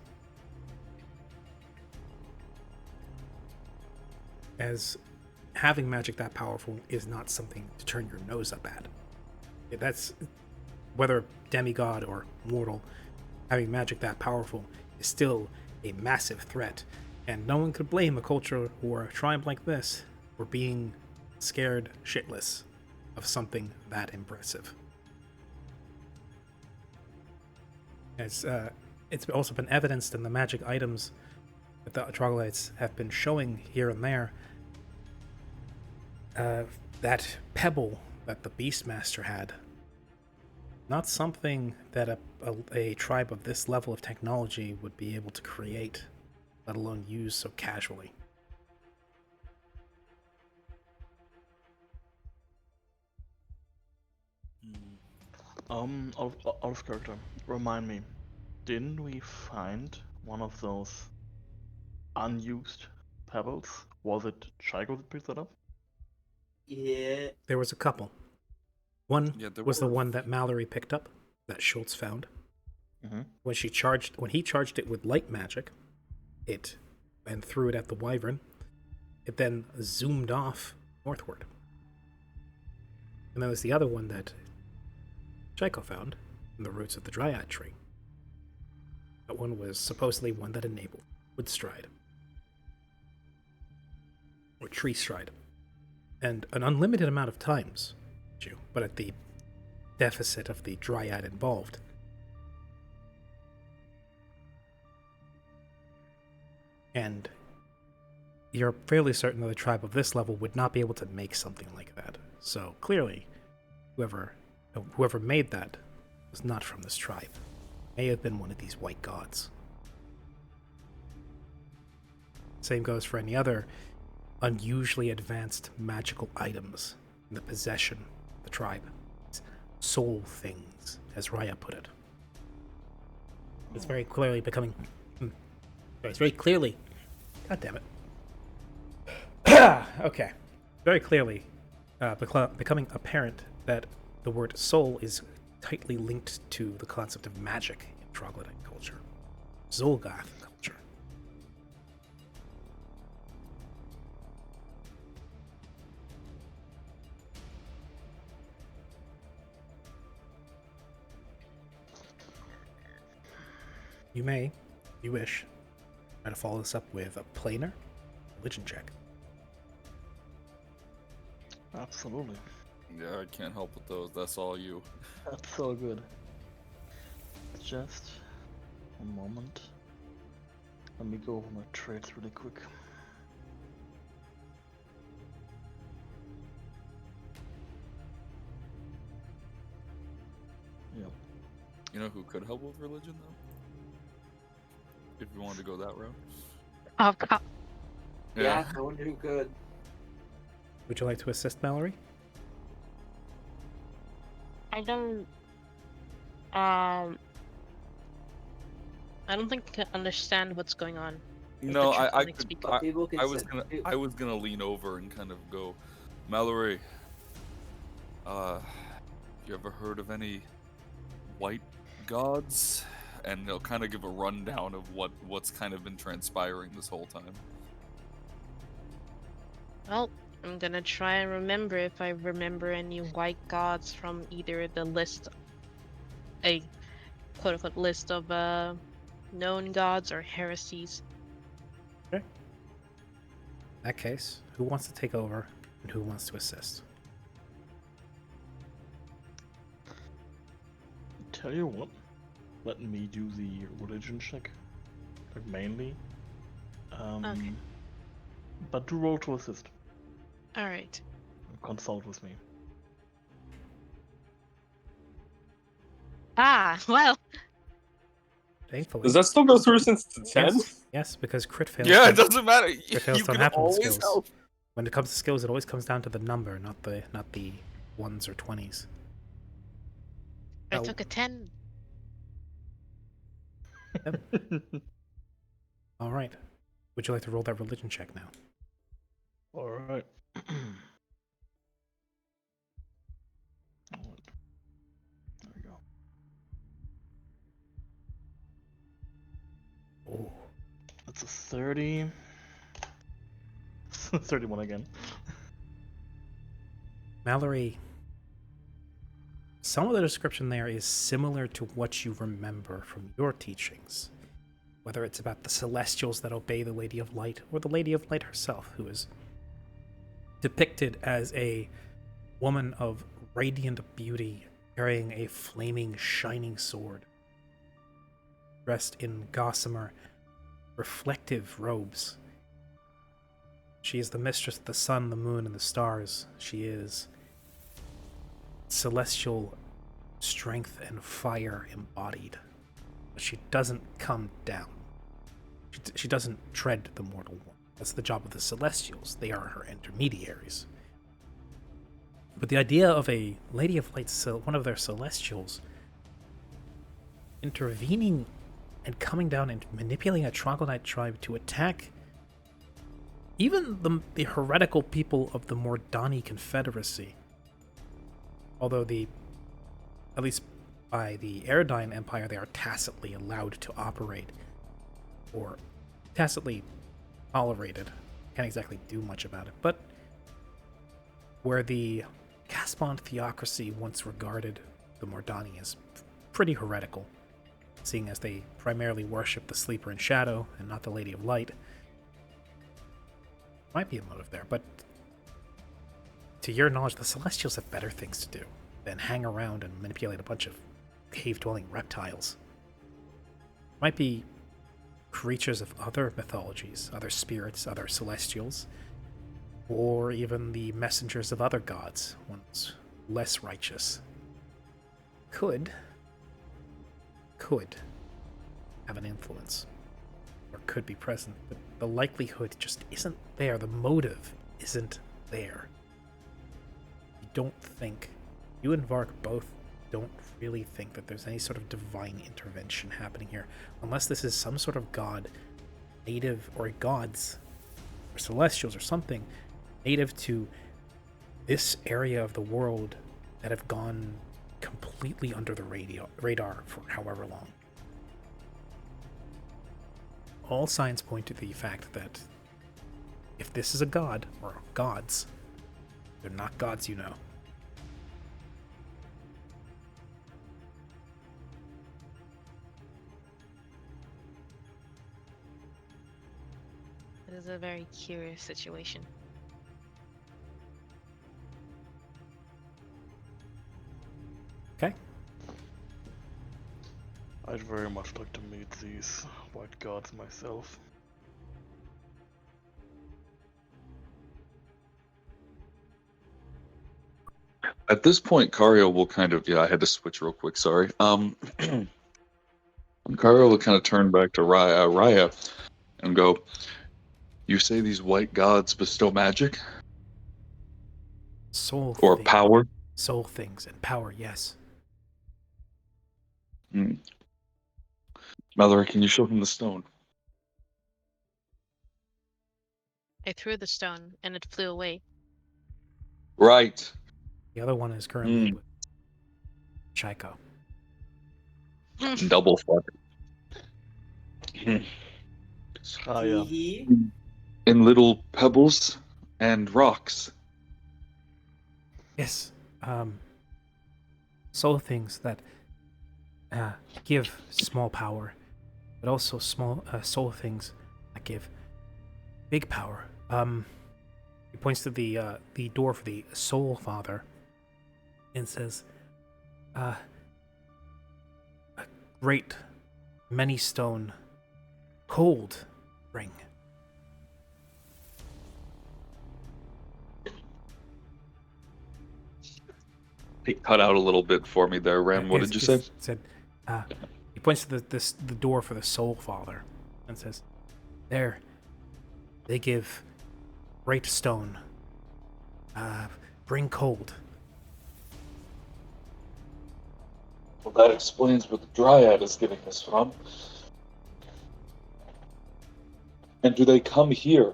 As having magic that powerful is not something to turn your nose up at. That's, whether demigod or mortal, having magic that powerful is still a massive threat, and no one could blame a culture or a tribe like this for being scared shitless of something that impressive. As it's also been evidenced in the magic items that the troglodytes have been showing here and there. That pebble that the Beastmaster had, not something that a tribe of this level of technology would be able to create, let alone use so casually. Out of character, remind me, didn't we find one of those unused pebbles? Was it Chico that picked that up? Yeah. There was a couple. One there was the were. one that Mallory picked up, that Schultz found. Mm-hmm. When he charged it with light magic, and threw it at the wyvern, it then zoomed off northward. And there was the other one that Chico found in the roots of the dryad tree. That one was supposedly one that enabled wood stride, or tree stride, and an unlimited amount of times, but at the deficit of the dryad involved. And you're fairly certain that a tribe of this level would not be able to make something like that. So clearly, whoever made that was not from this tribe. May have been one of these white gods. Same goes for any other unusually advanced magical items in the possession of the tribe. Soul things, as Raya put it. It's very clearly becoming... It's very clearly... God damn it. Okay. Very clearly becoming apparent that the word soul is tightly linked to the concept of magic in troglodyte culture. Zolgath culture. You may, if you wish, try to follow this up with a planar religion check. Absolutely. Yeah, I can't help with those. That's all you. That's so good. Just a moment. Let me go over my traits really quick. Yep. You know who could help with religion though? If you wanted to go that route. Oh, Yeah, I wonder who could. Would you like to assist Mallory? I don't think I can understand what's going on. If No, the truth I makes could. me But people can I was sit- gonna. pe- I was gonna lean over and kind of go, Mallory. You ever heard of any white gods? And they'll kind of give a rundown of what's kind of been transpiring this whole time. Well, I'm gonna try and remember if I remember any white gods from either the list, a quote-unquote list of known gods or heresies. In that case, who wants to take over and who wants to assist? Tell you what, let me do the religion check, like mainly. Okay. But do roll to assist. All right. Consult with me. Ah, well, Thankfully. Does that still go through since the 10? Yes, because crit fails. Yeah, don't- it doesn't matter. Crit fails You don't can happen with always skills. help. When it comes to skills, it always comes down to the number, not the ones or 20s. I Oh. took a 10. All right. Would you like to roll that religion check now? Alright. There we go. Oh, That's a 30. 31 again. Mallory. Some of the description there is similar to what you remember from your teachings. Whether it's about the celestials that obey the Lady of Light, or the Lady of Light herself, who is depicted as a woman of radiant beauty, carrying a flaming, shining sword, dressed in gossamer, reflective robes. She is the mistress of the sun, the moon, and the stars. She is celestial strength and fire embodied. But she doesn't come down. She doesn't tread the mortal one. That's the job of the Celestials. They are her intermediaries. But the idea of a Lady of Light, one of their Celestials, intervening and coming down and manipulating a Troglodyte tribe to attack even the heretical people of the Mordani Confederacy. Although at least by the Aerodyne Empire, they are tacitly allowed to operate, or tacitly tolerated. Can't exactly do much about it. But where the Caspon theocracy once regarded the Mordani as pretty heretical, seeing as they primarily worship the Sleeper in Shadow and not the Lady of Light. Might be a motive there, but to your knowledge, the Celestials have better things to do than hang around and manipulate a bunch of cave-dwelling reptiles. Might be creatures of other mythologies, other spirits, other Celestials, or even the messengers of other gods, ones less righteous. Could have an influence, or could be present, but the likelihood just isn't there. The motive isn't there. You and Vark both don't really think that there's any sort of divine intervention happening here, unless this is some sort of god, native, or gods, or celestials, or something, native to this area of the world that have gone completely under the radar for however long. All signs point to the fact that if this is a god, or gods, they're not gods you know. is a very curious situation. Okay. I'd very much like to meet these white gods myself. At this point, Kario will kind of, I had to switch real quick, sorry. Kario will kind of turn back to Raya and go, "You say these white gods bestow magic? Soul Or thing- power?" Soul things and power, yes. Mallory, can you show him the stone? I threw the stone and it flew away. Right. The other one is currently with Chico. Double fuck. Yeah. Hee In little pebbles and rocks. Yes. Soul things that give small power, but also small soul things that give big power. He points to the door for the Soul Father and says, "A great many stone cold ring." He cut out a little bit for me there, Ram. What did you say? Said, he points to the door for the Soul Father and says, "There, they give great stone. Bring cold." Well, that explains where the Dryad is getting this from. And do they come here,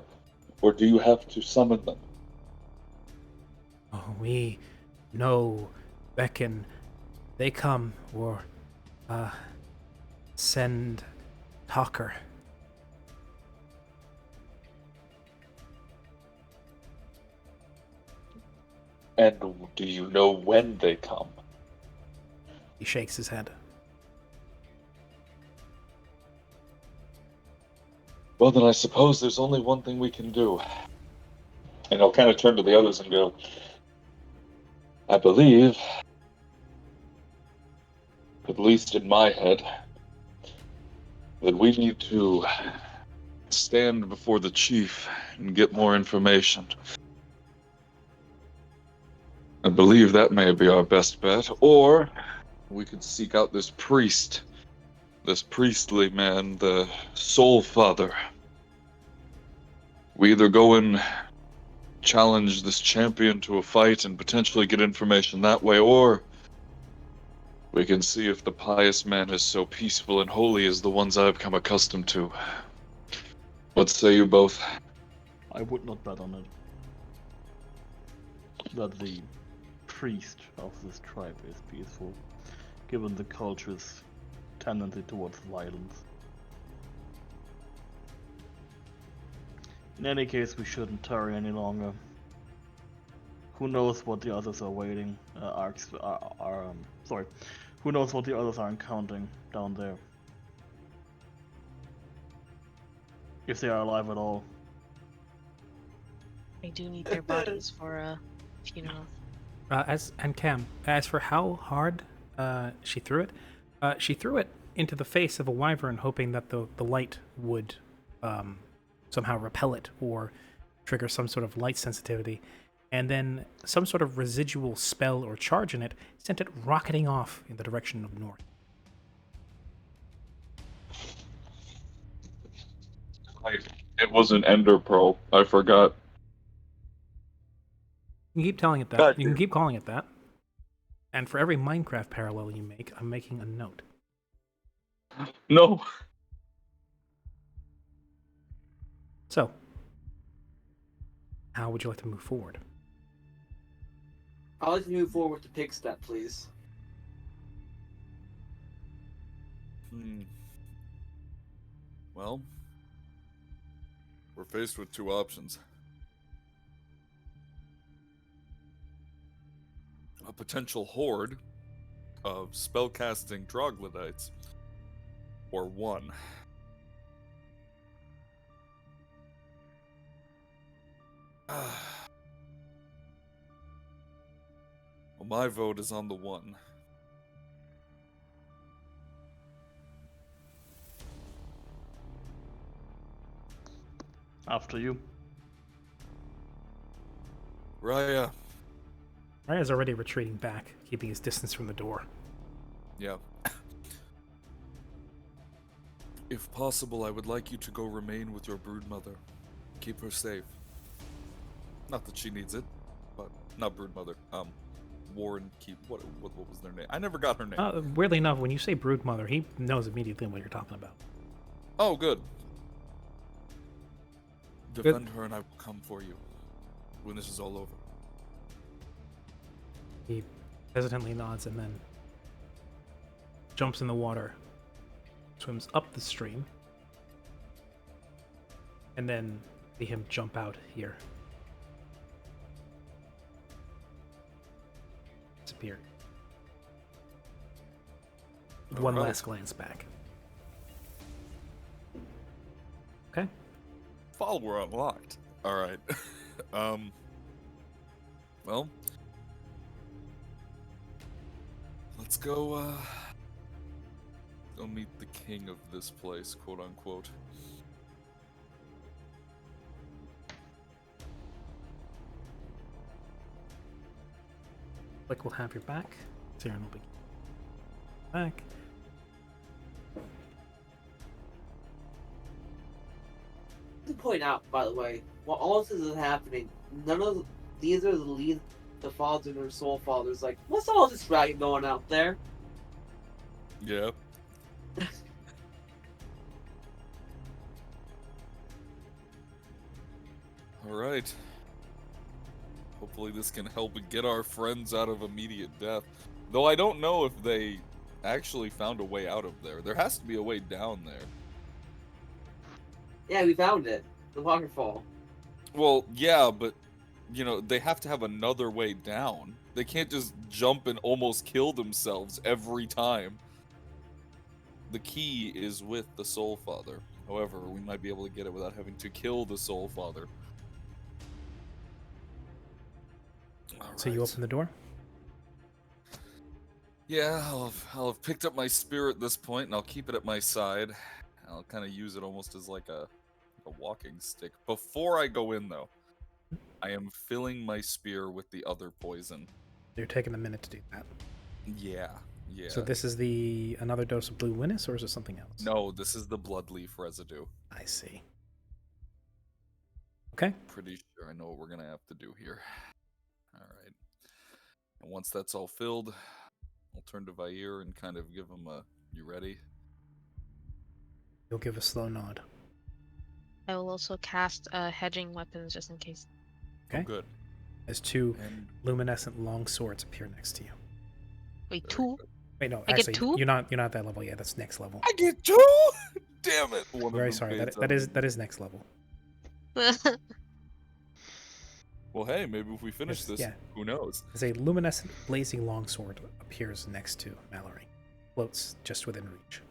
or do you have to summon them? Oh, we know, beckon, they come or send talker. And do you know when they come? He shakes his head. Well, then I suppose there's only one thing we can do. And I'll kind of turn to the others and go, I believe, at least in my head, that we need to stand before the chief and get more information. I believe that may be our best bet. Or we could seek out this priest, this priestly man, the Soul Father. We either go and challenge this champion to a fight and potentially get information that way, or we can see if the pious man is so peaceful and holy as the ones I've come accustomed to. What say you both? I would not bet on it. That the priest of this tribe is peaceful, given the culture's tendency towards violence. In any case, we shouldn't tarry any longer. Who knows what the others are waiting? Who knows what the others are encountering down there? If they are alive at all. I do need their bodies for a funeral. Cam, as for how hard she threw it into the face of a wyvern, hoping that the light would somehow repel it or trigger some sort of light sensitivity, and then some sort of residual spell or charge in it sent it rocketing off in the direction of north. It was an ender pearl. I forgot. You can keep telling it that. God, You can dude. keep calling it that. And for every Minecraft parallel you make, I'm making a note. No. So, how would you like to move forward? I'd like to move forward to pick step, please. Well, we're faced with two options. A potential horde of spellcasting troglodytes, or one. Well, my vote is on the 1. After you. Raya. Raya's already retreating back, keeping his distance from the door. Yeah. If possible, I would like you to go remain with your broodmother. Keep her safe. Not that she needs it, but not broodmother. Warren keep what was their name? I never got her name. Weirdly enough, when you say broodmother, he knows immediately what you're talking about. Oh, good. Defend her, and I will come for you when this is all over. He hesitantly nods and then jumps in the water, swims up the stream, and then see him jump out here. Disappear. With one Alright. last glance back. Okay. Follower unlocked. All right. Well, let's go meet the king of this place, quote unquote. Flick will have your back. Siren will be back. To point out, by the way, while all this is happening, none of these are the fathers and their soul fathers. Like, what's all this racket going out there? Yeah. All right. Hopefully this can help get our friends out of immediate death. Though I don't know if they actually found a way out of there. There has to be a way down there. Yeah, we found it. The waterfall. Well, yeah, but you know, they have to have another way down. They can't just jump and almost kill themselves every time. The key is with the Soul Father. However, we might be able to get it without having to kill the Soul Father. So you open the door? Yeah, I'll have picked up my spear at this point, and I'll keep it at my side. I'll kind of use it almost as like a walking stick. Before I go in, though, I am filling my spear with the other poison. You're taking a minute to do that. Yeah. So this is another dose of blue Winnis, or is it something else? No, this is the bloodleaf residue. I see. Okay. Pretty sure I know what we're gonna have to do here. All right. And once that's all filled, I'll turn to Vair and kind of give him a, you ready? You'll give a slow nod. I will also cast hedging weapons just in case. Okay. Oh, good. As two And luminescent long swords appear next to you. Wait, Very two? good. Wait, no, I get actually, two? you're not at that level yet. That's next level. I get 2! Damn it! One of Very them sorry. fades That out. is next level. Well, hey, maybe if we finish Yes, this, yeah. who knows? As a luminescent blazing longsword appears next to Mallory, floats just within reach.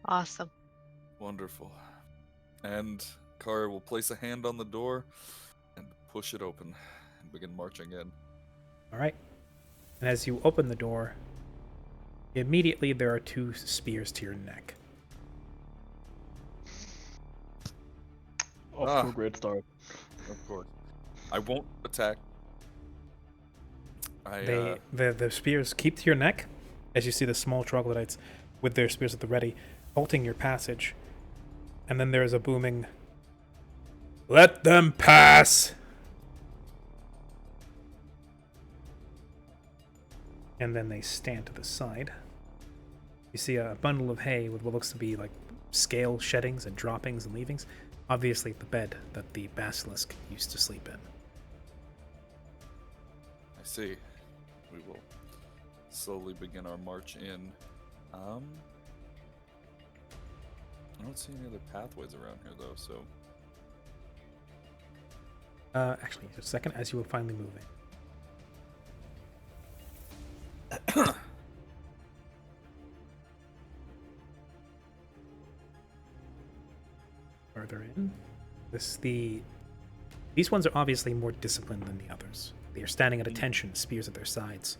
Awesome. Wonderful. And Kara will place a hand on the door and push it open and begin marching in. All right. And as you open the door, immediately there are 2 spears to your neck. Off to a great start. Of course. I won't attack. The spears keep to your neck, as you see the small troglodytes with their spears at the ready, halting your passage. And then there is a booming, "Let them pass!" And then they stand to the side. You see a bundle of hay with what looks to be like scale sheddings and droppings and leavings. Obviously the bed that the basilisk used to sleep in. I see. We will slowly begin our march in. I don't see any other pathways around here, though, so... Actually, just a second, as you will finally move in. Further in. The These ones are obviously more disciplined than the others. They are standing at attention, spears at their sides.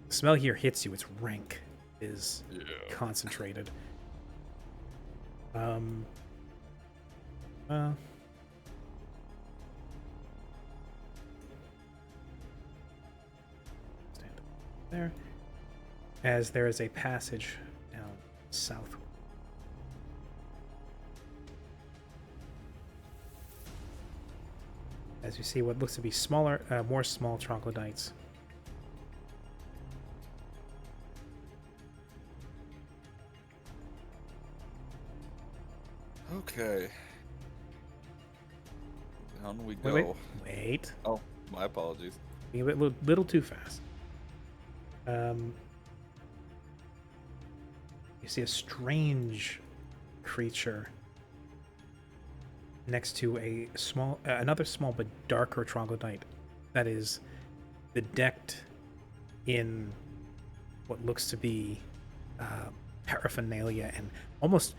The smell here hits you. It's rank. It is concentrated. Stand there. As there is a passage down south. As you see what looks to be smaller, more small troglodytes. Okay. Down we go. Wait. Oh, my apologies. Being a little too fast. You see a strange creature next to a small, another small but darker troglodyte that is bedecked in what looks to be paraphernalia and almost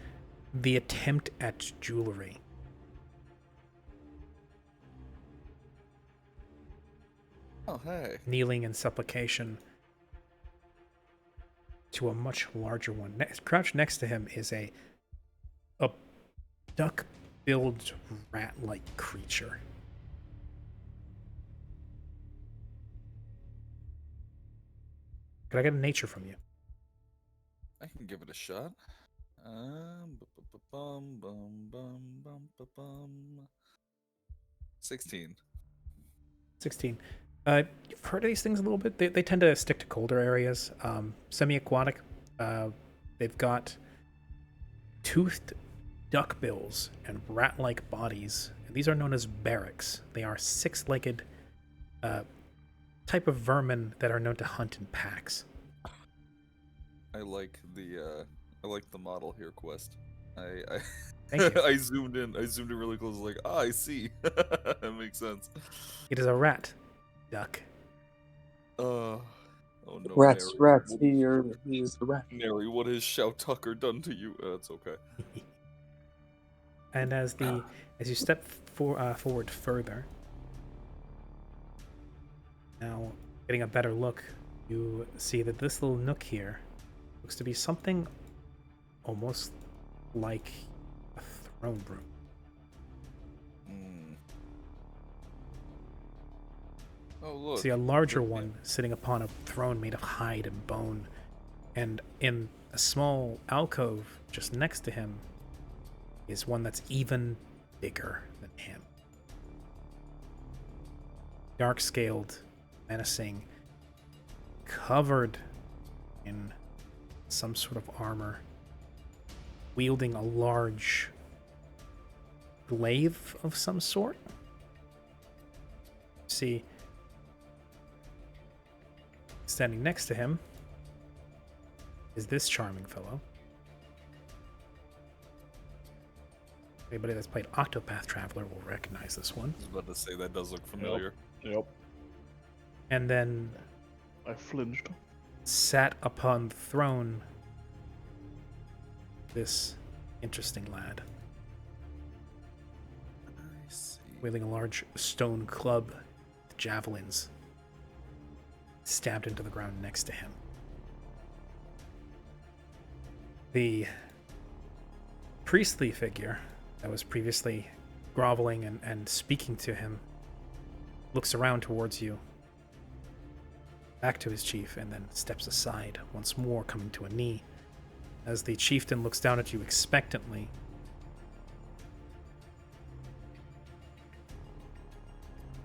the attempt at jewelry. Oh, hey. Kneeling in supplication to a much larger one. Crouched next to him is a duck-billed rat-like creature. Could I get a nature from you? I can give it a shot. 16. 16. You've heard of these things a little bit. They tend to stick to colder areas. Semi-aquatic. They've got toothed duckbills and rat-like bodies. These are known as barracks. They are six-legged type of vermin that are known to hunt in packs. I like the model here, Quest. Thank you. I zoomed in really close, like, I see. That makes sense. It is a rat duck. Oh no, Rats, Mary. rats. He is the rat. Mary, what has Shao Tucker done to you? It's okay. And as you step forward further, now getting a better look, you see that this little nook here looks to be something almost like a throne room. Oh, look. See a larger one sitting upon a throne made of hide and bone, and in a small alcove just next to him is one that's even bigger than him. Dark-scaled, menacing, covered in some sort of armor, wielding a large glaive of some sort. See, standing next to him is this charming fellow. Anybody that's played Octopath Traveler will recognize this one. I was about to say that does look familiar. Yep. And then I flinched. sat upon the throne this interesting lad, I see. wielding a large stone club with javelins stabbed into the ground next to him. The priestly figure that was previously groveling and speaking to him looks around towards you, back to his chief, and then steps aside, once more coming to a knee. As the chieftain looks down at you expectantly,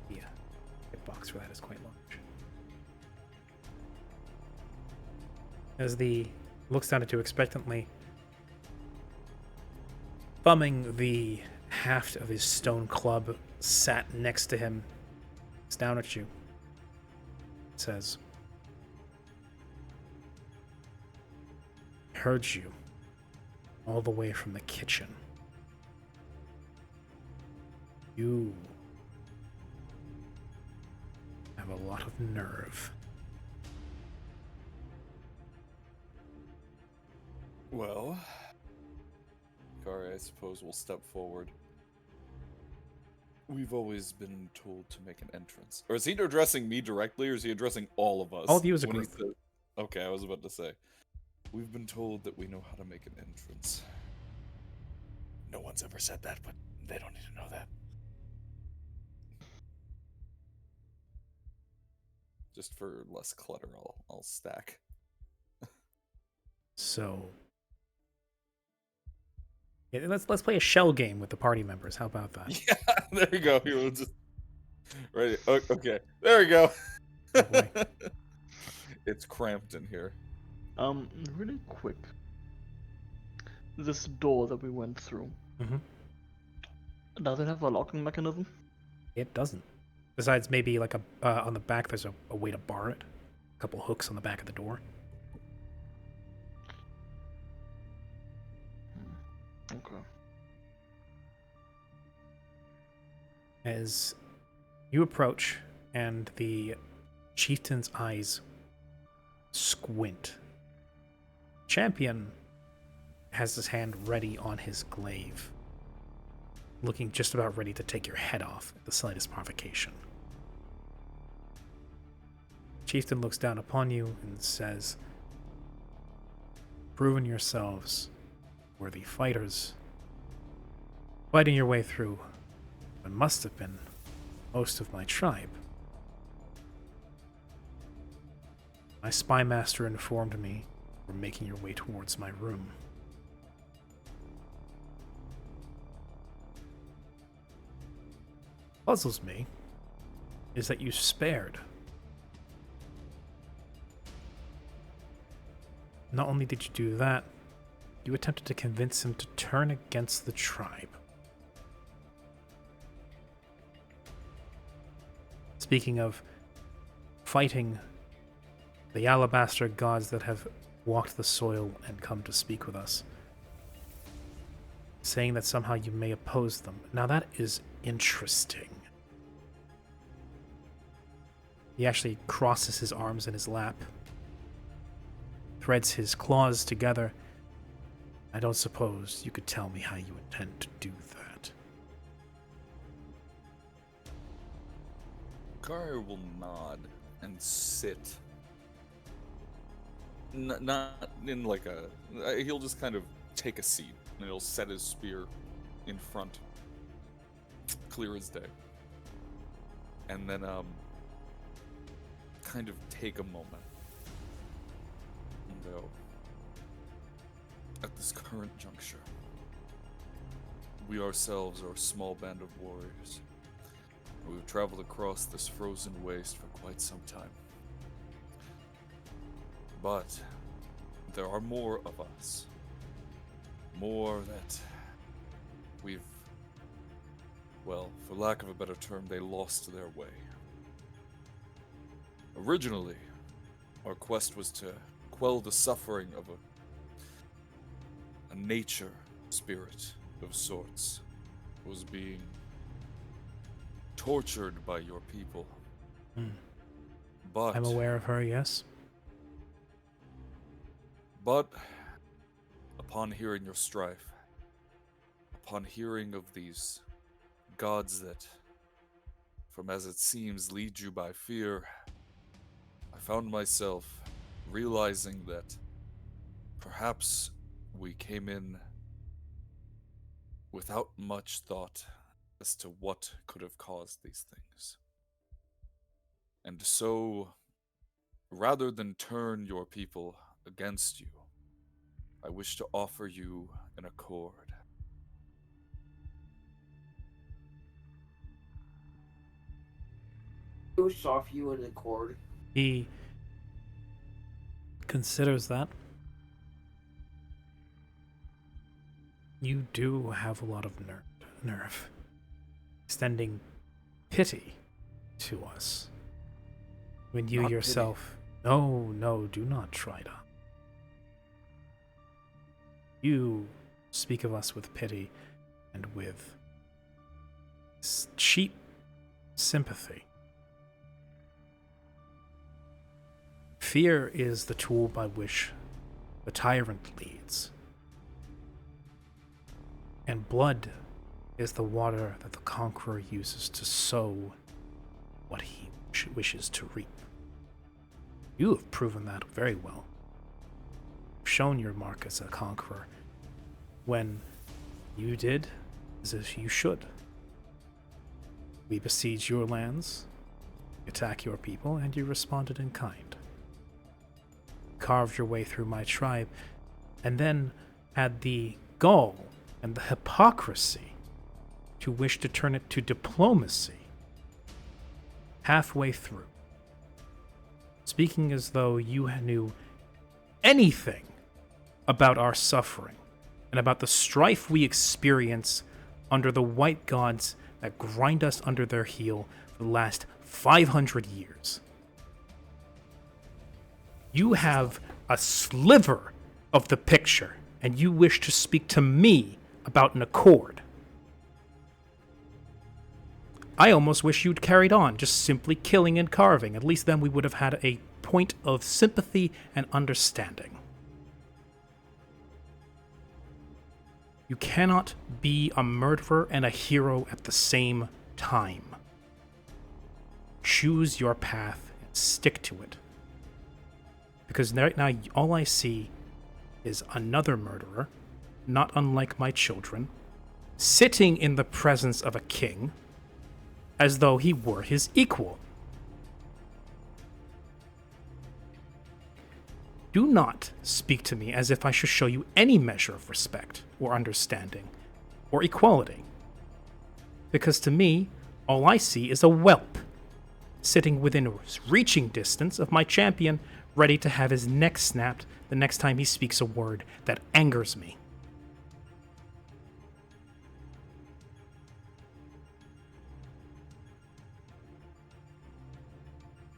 the hitbox for that is quite large. As the looks down at you expectantly, thumbing the haft of his stone club sat next to him, looks down at you, says, "Heard you all the way from the kitchen. You have a lot of nerve." Well, Kari, I suppose we'll step forward. We've always been told to make an entrance. Or is he addressing me directly, or is he addressing all of us? All of you as a when he group. said- Okay, I was about to say. We've been told that we know how to make an entrance. No one's ever said that, but they don't need to know that. Just for less clutter, I'll stack. So, yeah, let's play a shell game with the party members. How about that? Yeah, there you go. We'll just right. Okay, there we go. Oh, boy. It's cramped in here. Really quick. This door that we went through, Mhm. does it have a locking mechanism? It doesn't. Besides, maybe like on the back, there's a way to bar it. A couple hooks on the back of the door. Okay. As you approach, and the chieftain's eyes squint. Champion has his hand ready on his glaive, looking just about ready to take your head off at the slightest provocation. Chieftain looks down upon you and says, "Proven yourselves worthy fighters, fighting your way through what must have been most of my tribe. My spy master informed me you were making your way towards my room. Puzzles me is that you spared. Not only did you do that, you attempted to convince him to turn against the tribe. Speaking of fighting the alabaster gods that have walked the soil and come to speak with us, saying that somehow you may oppose them. Now that is interesting." He actually crosses his arms in his lap, threads his claws together. "I don't suppose you could tell me how you intend to do that." Kari will nod and sit. Not in like a. He'll just kind of take a seat and he'll set his spear in front, clear as day, and then kind of take a moment and go. At this current juncture, we ourselves are a small band of warriors. We've traveled across this frozen waste for quite some time. But there are more of us. More that we've, well, for lack of a better term, they lost their way. Originally, our quest was to quell the suffering of a nature spirit of sorts who was being tortured by your people. But I'm aware of her, yes. But upon hearing your strife, upon hearing of these gods that, from as it seems, lead you by fear, I found myself realizing that perhaps we came in without much thought as to what could have caused these things. And so, rather than turn your people against you, I wish to offer you an accord. I wish to offer you an accord. He considers that. You do have a lot of nerve. Extending pity to us. When you Not yourself... No, do not try to. You speak of us with pity and with cheap sympathy. Fear is the tool by which the tyrant leads. And blood is the water that the conqueror uses to sow what he wishes to reap. You have proven that very well. You've shown your mark as a conqueror when you did as if you should. We besieged your lands, attack your people, and you responded in kind. Carved your way through my tribe, and then had the gall and the hypocrisy to wish to turn it to diplomacy halfway through, speaking as though you knew anything about our suffering and about the strife we experience under the white gods that grind us under their heel for the last 500 years. You have a sliver of the picture, and you wish to speak to me about an accord. I almost wish you'd carried on, just simply killing and carving. At least then we would have had a point of sympathy and understanding. You cannot be a murderer and a hero at the same time. Choose your path and stick to it. Because right now, all I see is another murderer, not unlike my children, sitting in the presence of a king as though he were his equal. Do not speak to me as if I should show you any measure of respect or understanding or equality. Because to me, all I see is a whelp sitting within reaching distance of my champion, ready to have his neck snapped the next time he speaks a word that angers me.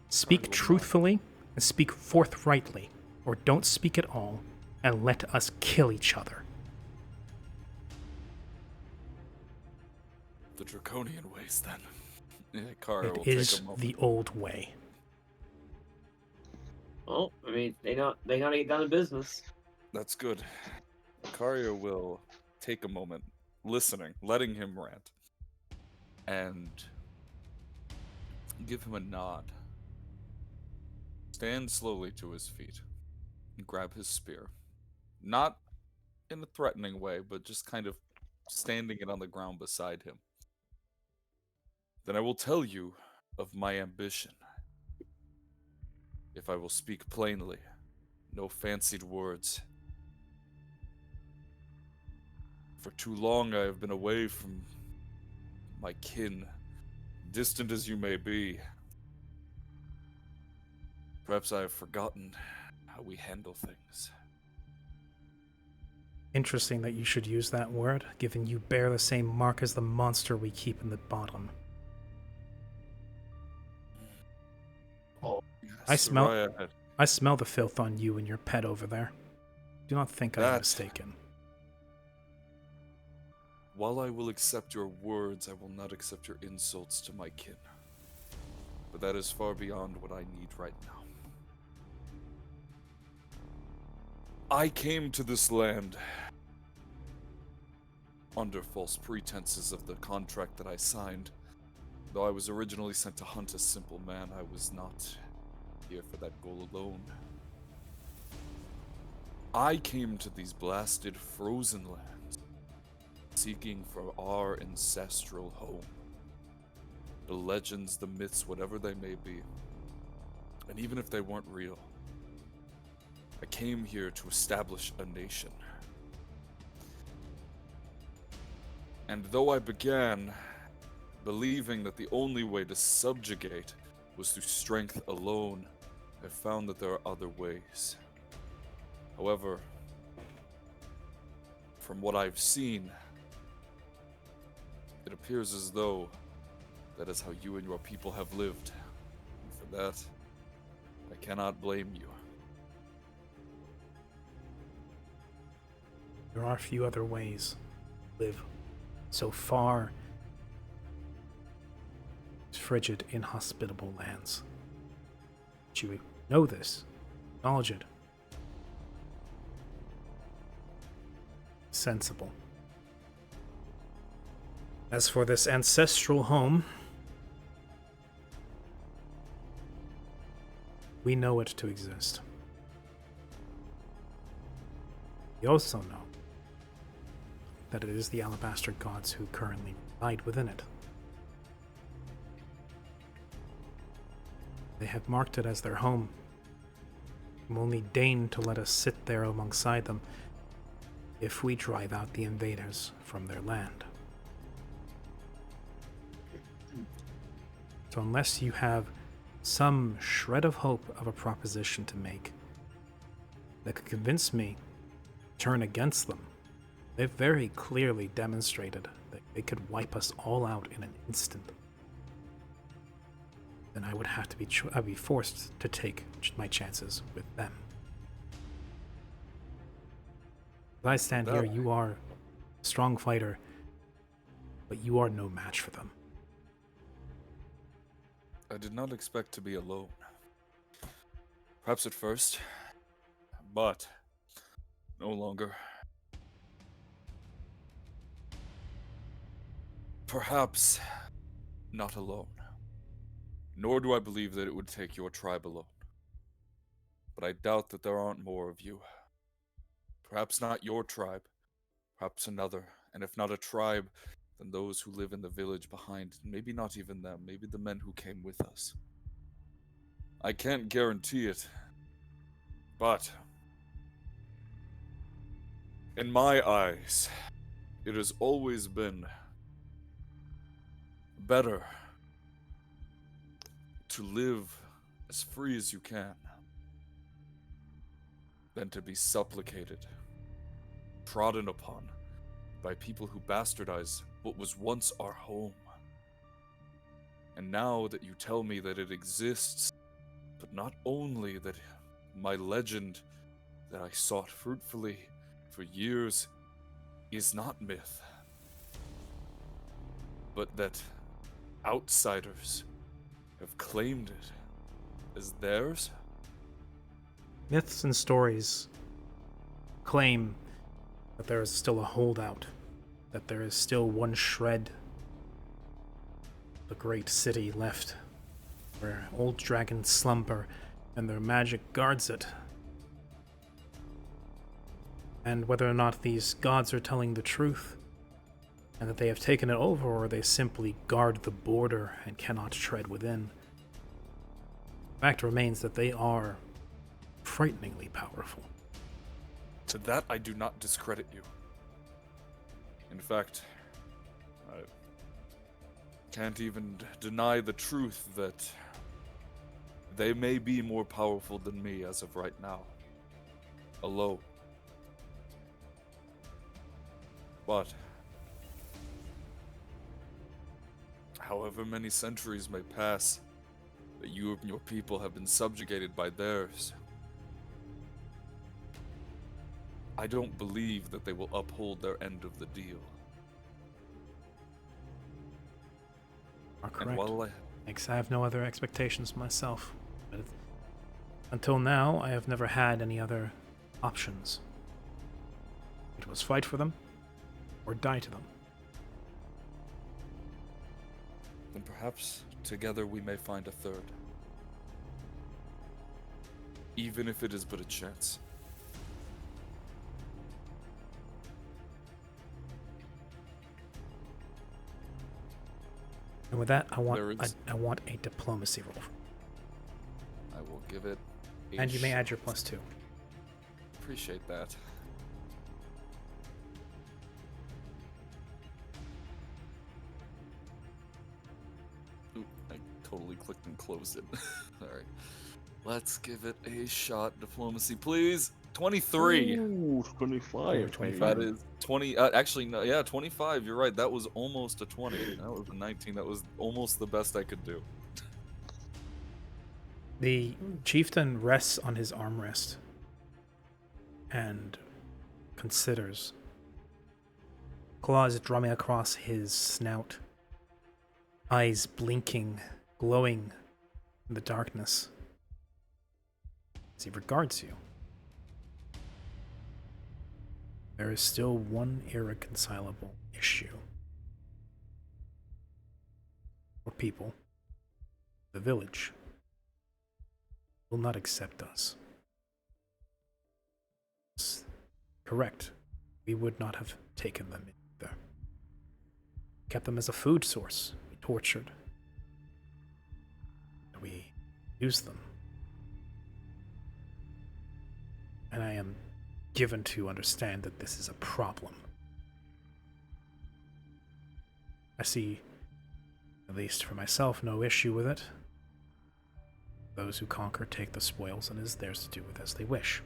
Speak truthfully and speak forthrightly, or don't speak at all and let us kill each other. The draconian ways, then. Kara will It take is a moment. the old way. Well, I mean, they gotta get down to business. That's good. Karia will take a moment, listening, letting him rant, and give him a nod. Stand slowly to his feet and grab his spear. Not in a threatening way, but just kind of standing it on the ground beside him. Then I will tell you of my ambition. If I will speak plainly, no fancied words. For too long I have been away from my kin, distant as you may be. Perhaps I have forgotten how we handle things. Interesting that you should use that word, given you bear the same mark as the monster we keep in the bottom. I smell the filth on you and your pet over there. Do not think I'm mistaken. While I will accept your words, I will not accept your insults to my kin. But that is far beyond what I need right now. I came to this land under false pretenses of the contract that I signed. Though I was originally sent to hunt a simple man, I was not here for that goal alone. I came to these blasted, frozen lands, seeking for our ancestral home. The legends, the myths, whatever they may be. And even if they weren't real, I came here to establish a nation. And though I began believing that the only way to subjugate was through strength alone, I found that there are other ways. However, from what I've seen, it appears as though that is how you and your people have lived. And for that, I cannot blame you. There are a few other ways to live so far frigid, inhospitable lands. But you know this, acknowledge it. Sensible. As for this ancestral home, we know it to exist. We also know that it is the Alabaster gods who currently reside within it. They have marked it as their home, and will only deign to let us sit there alongside them if we drive out the invaders from their land. So unless you have some shred of hope of a proposition to make that could convince me to turn against them, they've very clearly demonstrated that they could wipe us all out in an instant, then I would have to I'd be forced to take my chances with them. As I stand here, you are a strong fighter, but you are no match for them. I did not expect to be alone. Perhaps at first, but no longer. Perhaps not alone. Nor do I believe that it would take your tribe alone. But I doubt that there aren't more of you. Perhaps not your tribe, perhaps another, and if not a tribe, then those who live in the village behind, maybe not even them, maybe the men who came with us. I can't guarantee it, but in my eyes, it has always been better to live as free as you can than to be supplicated, trodden upon by people who bastardize what was once our home. And now that you tell me that it exists, but not only that my legend that I sought fruitfully for years is not myth, but that outsiders have claimed it as theirs? Myths and stories claim that there is still a holdout, that there is still one shred of the great city left, where old dragons slumber and their magic guards it. And whether or not these gods are telling the truth, and that they have taken it over, or they simply guard the border and cannot tread within, the fact remains that they are frighteningly powerful. To that, I do not discredit you. In fact, I can't even deny the truth that they may be more powerful than me as of right now. Alone. But however many centuries may pass, that you and your people have been subjugated by theirs, I don't believe that they will uphold their end of the deal. Are correct. And while I have no other expectations myself. But until now, I have never had any other options. It was fight for them, or die to them. then perhaps together we may find a third. Even if it is but a chance. And with that, I want There is- I want a diplomacy roll. I will give it a And you may add your +2. Appreciate that. Oop, I totally clicked and closed it. Alright. Let's give it a shot. Diplomacy, please. 23. Ooh, 25. 25. That is 20. Actually, no, yeah, 25. You're right. That was almost a 20. That was a 19. That was almost the best I could do. The chieftain rests on his armrest and considers. Claws drumming across his snout, eyes blinking, glowing in the darkness as he regards you. There is still one irreconcilable issue. people, the village, will not accept us. It's correct. We would not have taken them either. Kept them as a food source. We tortured. We used them. And I am given to understand that this is a problem. I see, at least for myself, no issue with it. Those who conquer take the spoils, and it is theirs to do with as they wish.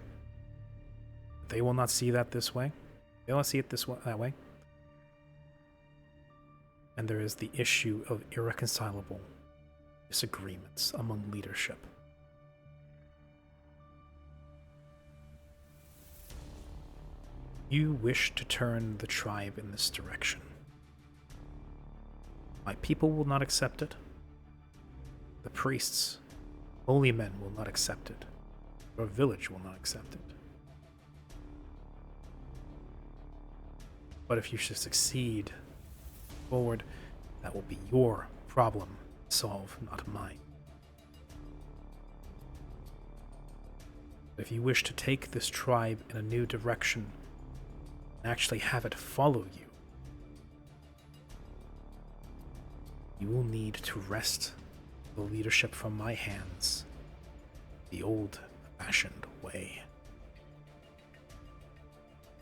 They will not see that this way. They will not see it that way. And there is the issue of irreconcilable disagreements among leadership. You wish to turn the tribe in this direction. My people will not accept it. The priests, holy men, will not accept it. Your village will not accept it. But if you should succeed forward, that will be your problem to solve, not mine. If you wish to take this tribe in a new direction and actually have it follow you, you will need to wrest the leadership from my hands the old-fashioned way.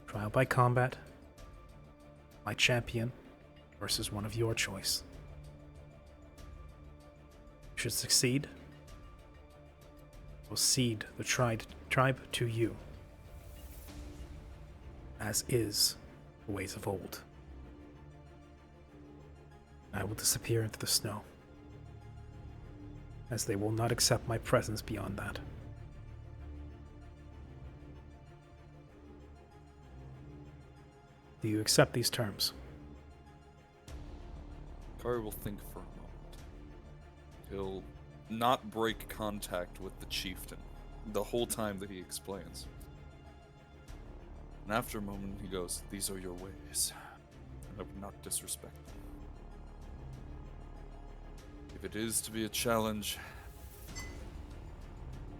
Trial by combat, my champion versus one of your choice. Should succeed, will cede the tribe to you, as is the ways of old. I will disappear into the snow, as they will not accept my presence beyond that. Do you accept these terms? Kari will think for a moment. He'll not break contact with the chieftain the whole time that he explains. And after a moment, he goes, "These are your ways, and I would not disrespect them. If it is to be a challenge,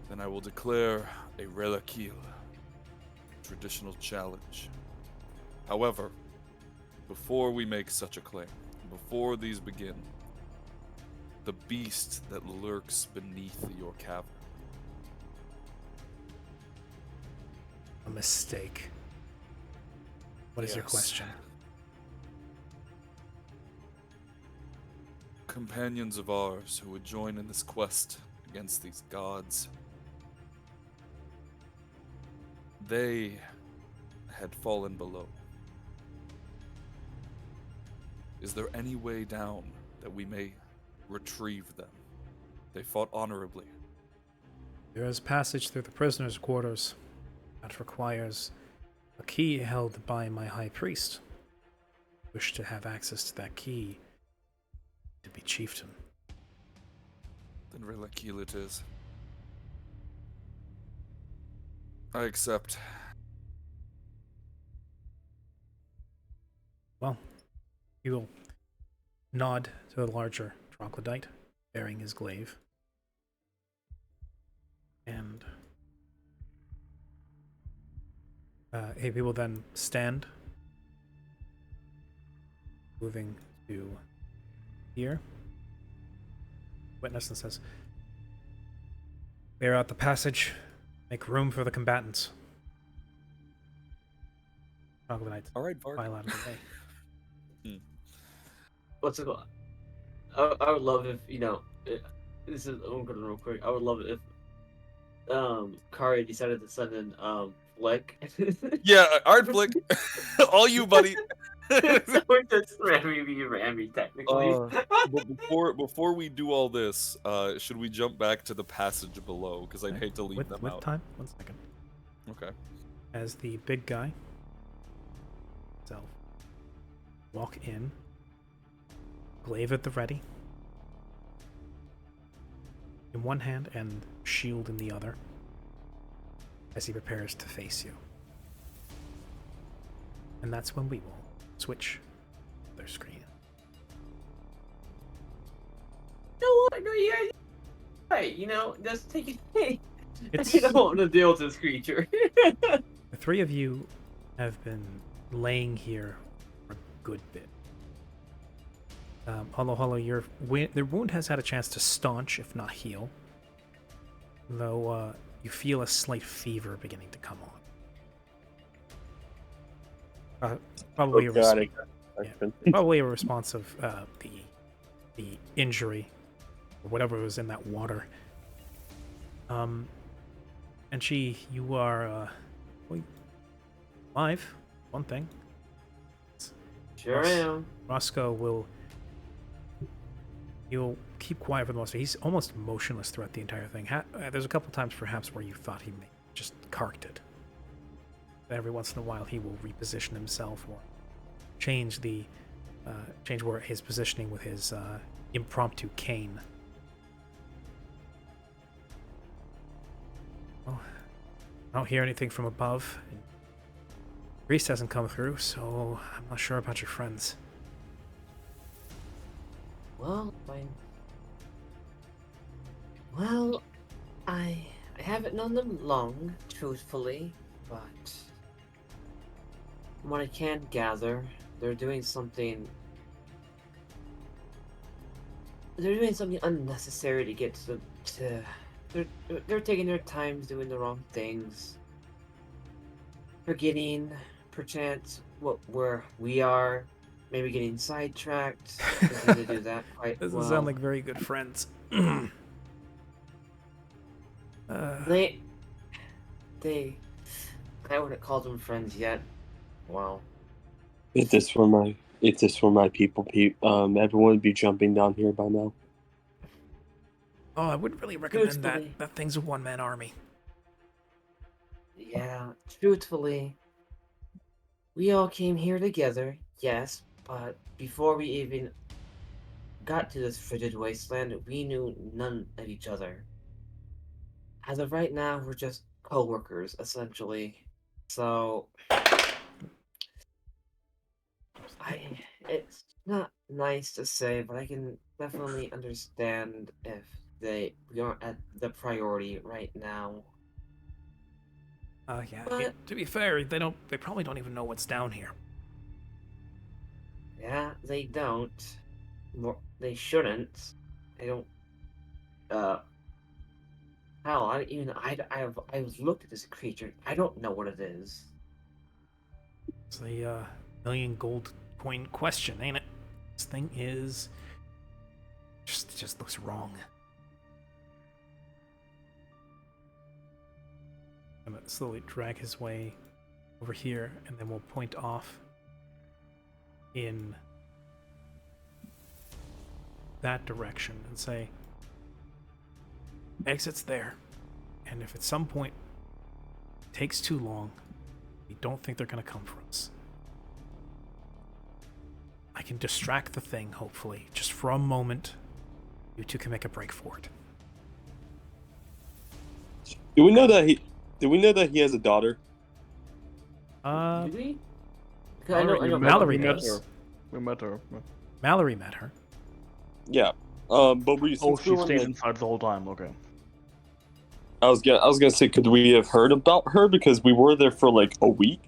then I will declare a Relakil, traditional challenge. However, before we make such a claim, before these begin, the beast that lurks beneath your cavern." A mistake. What is your Yes. question? Companions of ours who would join in this quest against these gods, they had fallen below. Is there any way down that we may retrieve them? They fought honorably. There is passage through the prisoners' quarters that requires a key held by my high priest. Wish to have access to that key to be chieftain. Then Relakil it is. I accept. Well, he will nod to the larger troglodyte bearing his glaive. And he will then stand, moving to here. Witness and says, "Clear out the passage. Make room for the combatants." Troglodytes All right, Varg. file out of the way. What's it called? I would love if, this is, I'm gonna real quick. I would love it if Kari decided to send in Flick. Yeah, Art Flick. All you, buddy. We're just Rami technically. But before we do all this, should we jump back to the passage below? Because I'd hate to leave them with out. time, 1 second. Okay. As the big guy himself walk in, glaive at the ready, in one hand and shield in the other, as he prepares to face you. And that's when we will switch their screen. yeah, right. You know, just take it. It's- You don't want to deal with this creature. The three of you have been laying here for a good bit. Hollow, your wound has had a chance to staunch, if not heal. Though you feel a slight fever beginning to come on. Probably a probably a response of the injury or whatever was in that water. And you are alive. One thing. Sure am. Roscoe he'll keep quiet for the most part. He's almost motionless throughout the entire thing. There's a couple times perhaps where you thought he may just carked it. But every once in a while he will reposition himself or change where his positioning with his impromptu cane. Well, I don't hear anything from above. Priest hasn't come through, so I'm not sure about your friends. Well, fine. Well, I haven't known them long, truthfully, but from what I can gather, they're doing something. They're doing something unnecessary to get to. They're taking their time doing the wrong things, forgetting, perchance, where we are. Maybe getting sidetracked. They do that quite Doesn't well. sound like very good friends. They, I wouldn't call them friends yet. Wow. If this were my people, everyone would be jumping down here by now. Oh, I wouldn't really recommend Truthfully. that. That thing's a one-man army. Yeah, truthfully, we all came here together, yes, but before we even got to this frigid wasteland, we knew none of each other. As of right now, we're just co-workers, essentially. So, it's not nice to say, but I can definitely understand if we aren't at the priority right now. Yeah. But- To be fair, they probably don't even know what's down here. Yeah, they don't. They shouldn't. They don't. Hell, I've looked at this creature. I don't know what it is. It's the million gold coin question, ain't it? This thing is just looks wrong. I'm gonna slowly drag his way over here, and then we'll point off in that direction and say, exit's there. And if at some point it takes too long, we don't think they're going to come for us. I can distract the thing, hopefully, just for a moment. You two can make a break for it. Do we know that he has a daughter? Do we? Mallory we met does. her. We met her. Mallory met her. Yeah. But we. Oh, since she we were stayed in- inside the whole time. Okay. I was gonna say, could we have heard about her because we were there for like a week?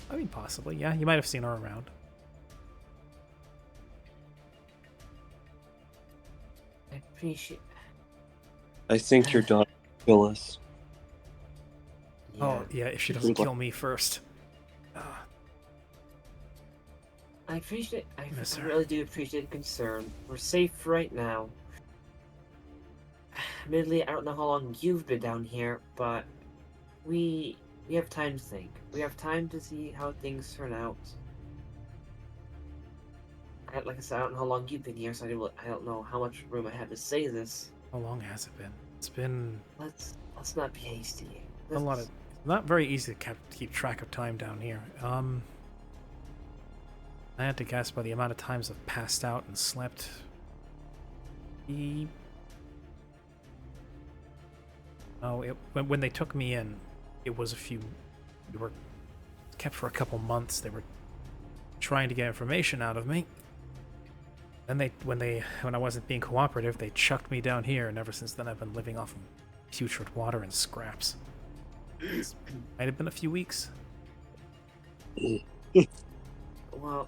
I mean, possibly, yeah. You might have seen her around. I appreciate. I think your daughter will kill us. Yeah. Oh, yeah, if she doesn't kill me first. I appreciate. I Miss her. really do appreciate the concern. We're safe right now. Admittedly, I don't know how long you've been down here, but we have time to think. We have time to see how things turn out. Like I said, I don't know how long you've been here, so I don't know how much room I have to say this. How long has it been? It's been Let's not be hasty. a lot of. Not very easy to keep track of time down here. I had to guess by the amount of times I've passed out and slept. When they took me in, it was we were kept for a couple months. They were trying to get information out of me. Then when I wasn't being cooperative, they chucked me down here, and ever since then I've been living off of putrid water and scraps. Might have been a few weeks. Well,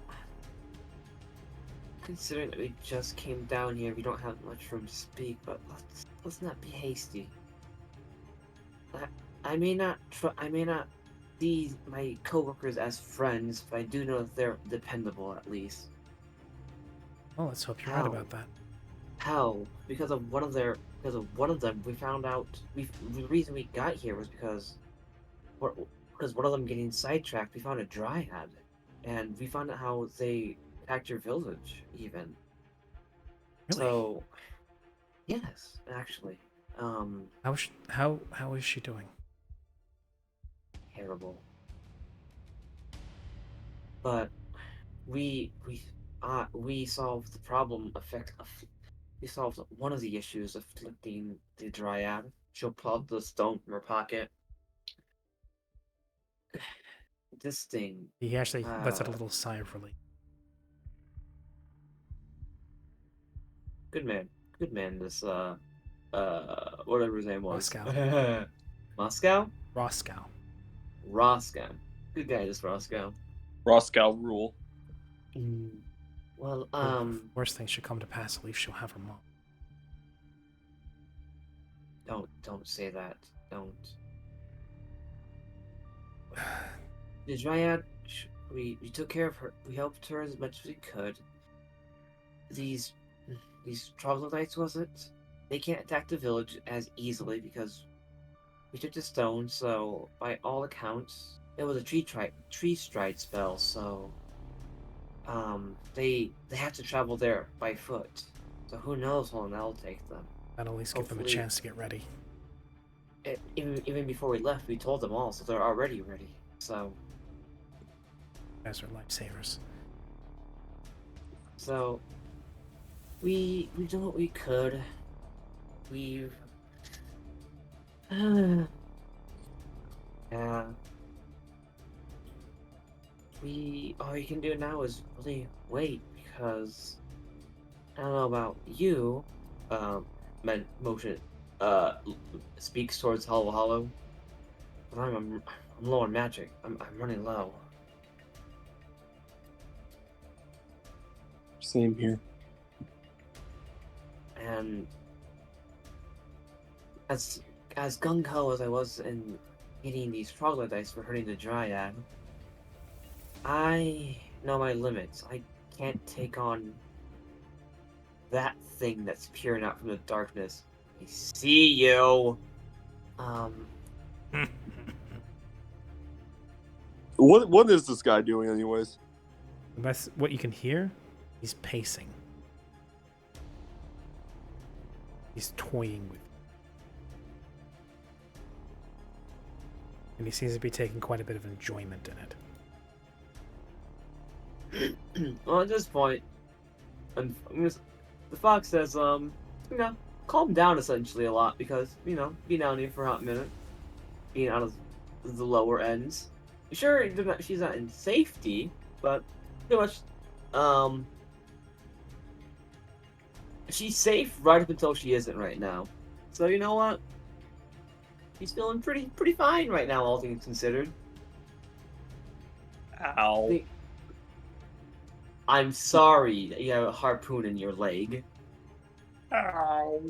considering that we just came down here, we don't have much room to speak, but let's not be hasty. I may not see my coworkers as friends, but I do know that they're dependable at least. Well, let's hope you're right about that. How? Because of one of them, we found out. The reason we got here was because one of them getting sidetracked. We found a dryad, and we found out how they attacked your village, even. Really? So, yes, actually. How is she doing? Terrible. But we solved the problem. We solved one of the issues afflicting the dryad. She'll pull out the stone from her pocket. This thing. He actually lets out a little sigh of relief. Good man. This whatever his name was. Roscoe. Moscow. Roscoe. Good guy, this Roscoe. Roscoe rule. Well, If worst things should come to pass, at least she'll have her mom. Don't say that. Don't. The dryad, we took care of her. We helped her as much as we could. These troglodytes, was it? They can't attack the village as easily because we took the stone. So by all accounts, it was a tree stride spell. So they have to travel there by foot. So who knows how long that'll take them. That'll at least give them a Hopefully- chance to get ready. Even before we left, we told them all, so they're already ready. So. You guys are lifesavers. So, we've done what we could. We've... yeah. All you can do now is really wait, because... I don't know about you, motion, speaks towards Hollow. But I'm low on magic. I'm running low. Same here. And as gung ho as I was in hitting these troglodytes for hurting the dryad, I know my limits. I can't take on that thing that's peering out from the darkness. I see you. What is this guy doing, anyways? What you can hear, he's pacing. He's toying with. And he seems to be taking quite a bit of enjoyment in it. Well, at this point, the fox says, calm down essentially a lot because, being down here for a hot minute, being out of the lower ends. Sure, she's not in safety, but pretty much, she's safe right up until she isn't right now. So you know what? She's feeling pretty fine right now, all things considered. Ow. I'm sorry that you have a harpoon in your leg. Ow.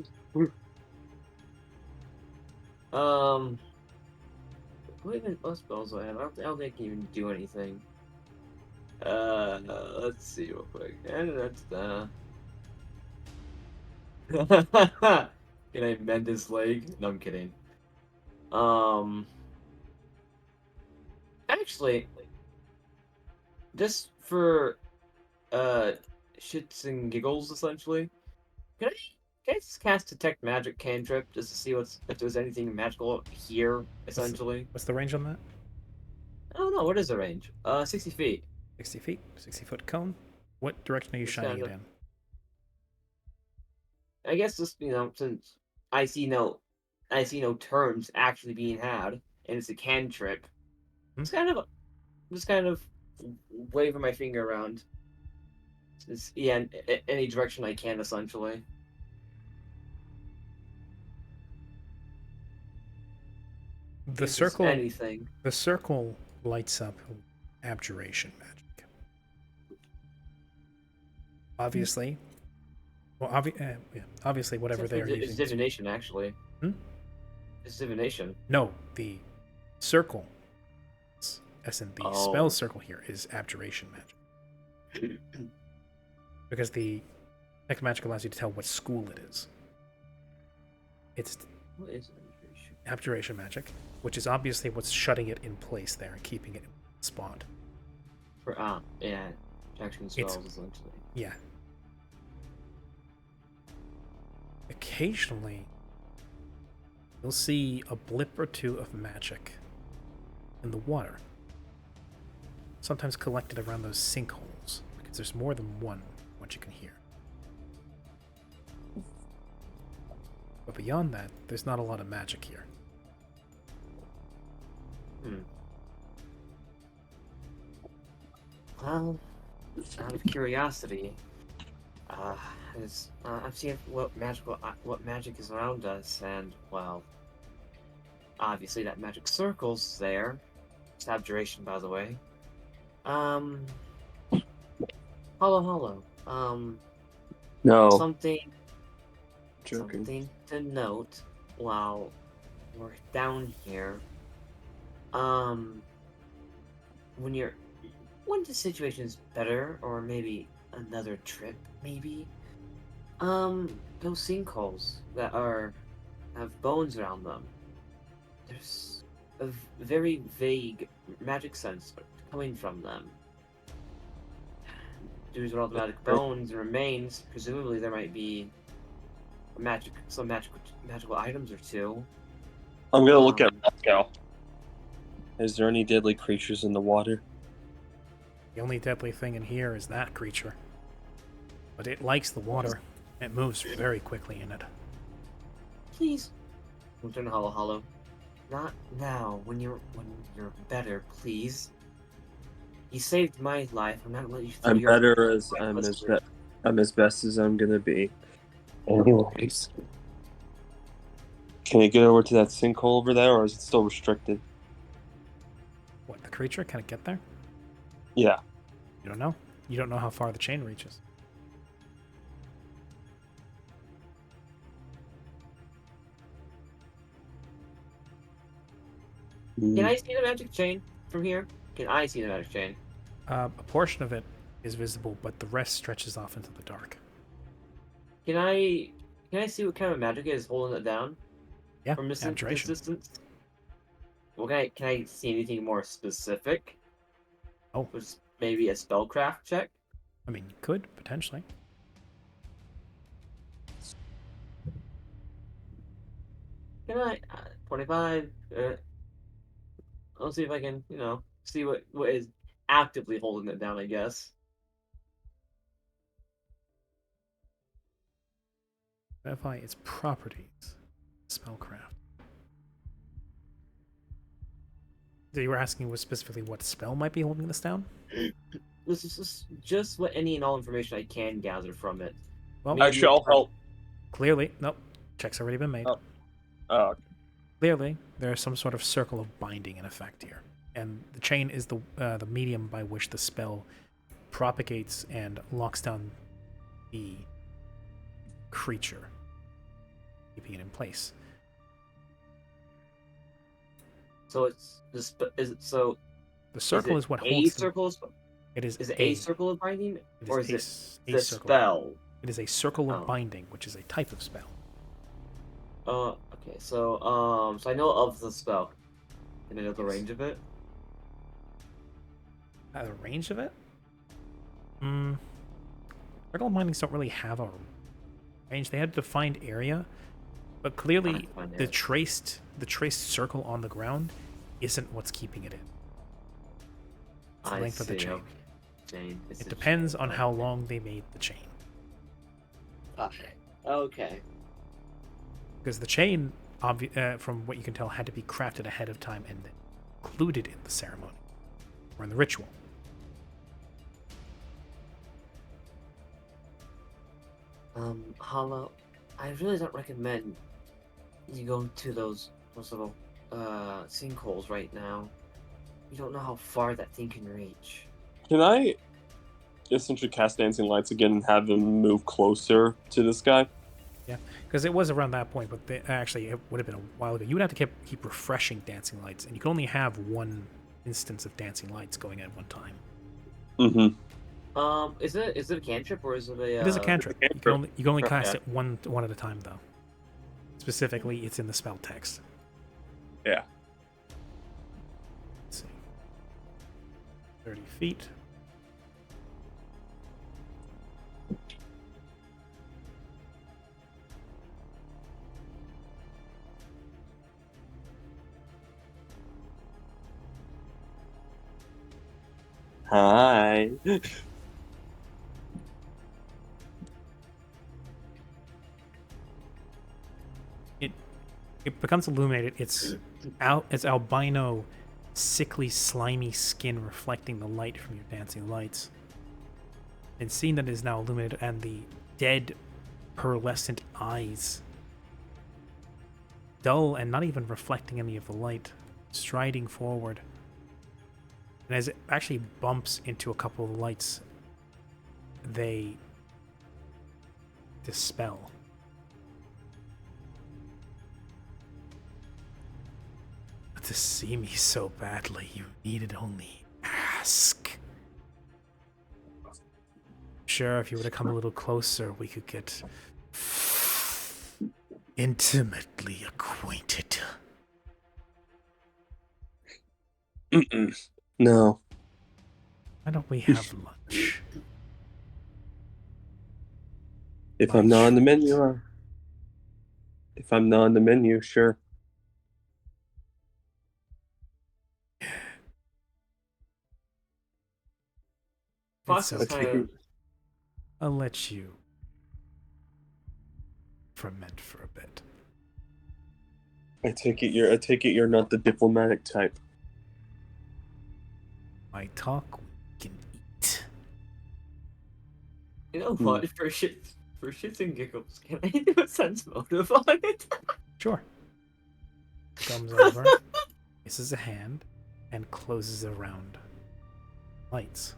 What spells do I have? I don't think I can even do anything. Let's see real quick. And that's Can I mend his leg? No, I'm kidding. Actually, just for shits and giggles, essentially, can I just cast Detect Magic cantrip just to see if there's anything magical here, essentially? What's the range on that? I don't know. What is the range? 60 feet. 60 feet? 60-foot cone? What direction are you Just shining kind it of- in? I guess just since I see no turns actually being had, and it's a cantrip, just kind of waving my finger around. Yeah, any direction I can, essentially. The Just circle, anything. the circle lights up abjuration magic. Obviously, obviously, whatever they are It's using. divination, actually. Hmm? It's divination. No, the circle, as in the Oh. spell circle here, is abjuration magic. Because the detect magic allows you to tell what school it is. It's What is divination? abjuration magic, which is obviously what's shutting it in place there and keeping it spawned. Yeah, protection spells, essentially. Yeah. Occasionally, you'll see a blip or two of magic in the water. Sometimes collected around those sinkholes, because there's more than one, what you can hear. But beyond that, there's not a lot of magic here. Well, out of curiosity, I've seen what magic is around us, and well, obviously that magic circle's there. It's abjuration, by the way. Hollow. No. Something Joking. to note while we're down here. When the situation's better, or maybe another trip, maybe. Those sinkholes that have bones around them. There's a very vague magic sense coming from them. Due to all the magic bones and remains, presumably there might be some magical items or two. I'm gonna look at Moscow. Is there any deadly creatures in the water? The only deadly thing in here is that creature. But it likes the water. It moves very quickly in it. Please. We'll turn to Hollow. Not now, when you're better, please. You saved my life. I'm not gonna let you through I'm your better I'm as best as I'm gonna be. Anyways. Can you get over to that sinkhole over there, or is it still restricted? What, the creature? Can it get there? Yeah. You don't know. You don't know how far the chain reaches. Can I see the magic chain from here? Can I see the magic chain? A portion of it is visible, but the rest stretches off into the dark. Can I see what kind of magic is holding it down? Yeah, From this abjuration. distance? Well, can I see anything more specific? Oh. Was maybe a spellcraft check? I mean, you could, potentially. Can I? 25. I'll see if I can, see what is actively holding it down, I guess. Verify its properties. Spellcraft. So you were asking specifically what spell might be holding this down? This is just what any and all information I can gather from it. Well, Actually, I'll help. Clearly, nope. Check's already been made. Oh. Clearly, there is some sort of circle of binding in effect here, and the chain is the medium by which the spell propagates and locks down the creature, keeping it in place. So it's so. The circle is what a holds. Circle. It is. Is it a circle of binding, or is it the circle. spell? It is a circle of binding, which is a type of spell. Okay. So I know of the spell. And I know the range of it. The range of it? Circle of bindings don't really have a range. They had a defined area, but clearly the traced circle on the ground isn't what's keeping it in. It's the length of the chain. It depends on how long they made the chain. Okay. Because the chain, from what you can tell, had to be crafted ahead of time and included in the ceremony or in the ritual. Hollow, I really don't recommend you go to those little sinkholes right now. You don't know how far that thing can reach. Can I essentially cast Dancing Lights again and have him move closer to this guy? Yeah, because it was around that point, but actually it would have been a while ago. You would have to keep refreshing Dancing Lights, and you can only have one instance of Dancing Lights going at one time. Mm-hmm. Is it a cantrip or is it a? It is a cantrip. You can only cast Okay. it one at a time, though. Specifically, it's in the spell text. Yeah. Let's see. 30 feet. Hi. It becomes illuminated. It's albino, sickly, slimy skin reflecting the light from your dancing lights. And seeing that it is now illuminated, and the dead, pearlescent eyes, dull and not even reflecting any of the light, striding forward. And as it actually bumps into a couple of lights, they dispel. But to see me so badly, you needed only ask. Sure, if you were to come a little closer, we could get intimately acquainted. Mm-mm. No. Why don't we have lunch? If I'm not on the menu, if I'm not on the menu, sure. It's Fox is okay. kind of. I'll let you ferment for a bit. I take it you're not the diplomatic type. I talk, we can eat. You know what? For shits and giggles, can I do a sense motive on it? Sure. Comes over, kisses a hand, and closes around lights.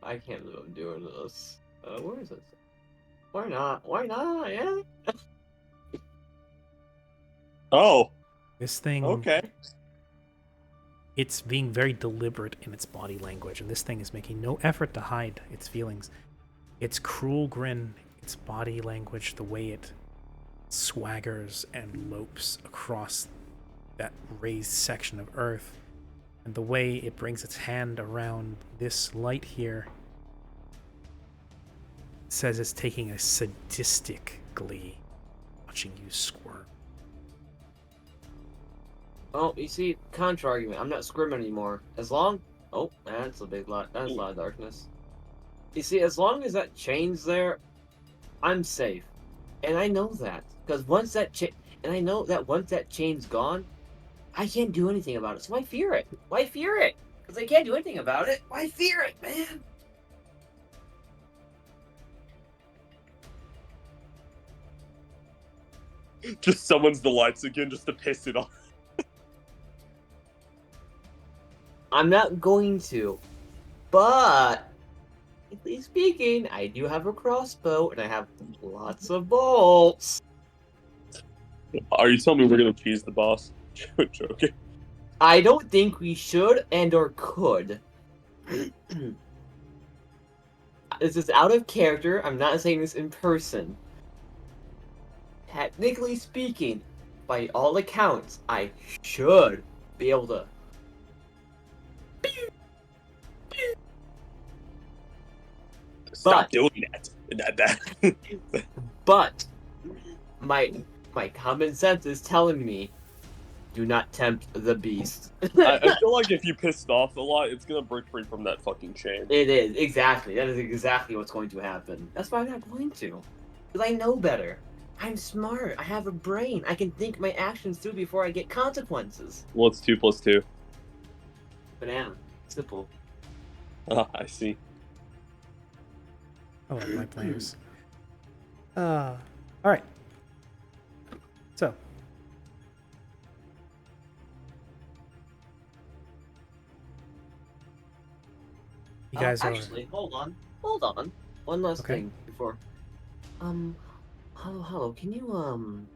I can't believe I'm doing this. Where is it? Why not? Why not? Yeah. Oh, This thing, okay. it's being very deliberate in its body language, and this thing is making no effort to hide its feelings. Its cruel grin, its body language, the way it swaggers and lopes across that raised section of earth, and the way it brings its hand around this light here says it's taking a sadistic glee watching you squirm. Oh, you see, contra argument. I'm not squirming anymore. As long. Oh, that's a big lot. That's a lot of darkness. You see, as long as that chain's there, I'm safe, and I know that because once that and I know that once that chain's gone, I can't do anything about it. So why fear it? Why fear it? Because I can't do anything about it. Why fear it, man? Just summons the lights again just to piss it off. I'm not going to, but technically speaking, I do have a crossbow and I have lots of bolts. Are you telling me we're gonna cheese the boss? Joking. I don't think we should and or could. This is out of character. I'm not saying this in person. Technically speaking, by all accounts, I should be able to. Stop doing that. But my common sense is telling me, do not tempt the beast. I feel like if you pissed off a lot, it's gonna break free from that fucking chain. It is, exactly. That is exactly what's going to happen. That's why I'm not going to. Because I know better. I'm smart. I have a brain. I can think my actions through before I get consequences. Well, it's 2 + 2. Banana. Simple. Ah, I see. Hello, my players. All right. So. You guys actually, hold on. One last Okay. thing before. Hello. Can you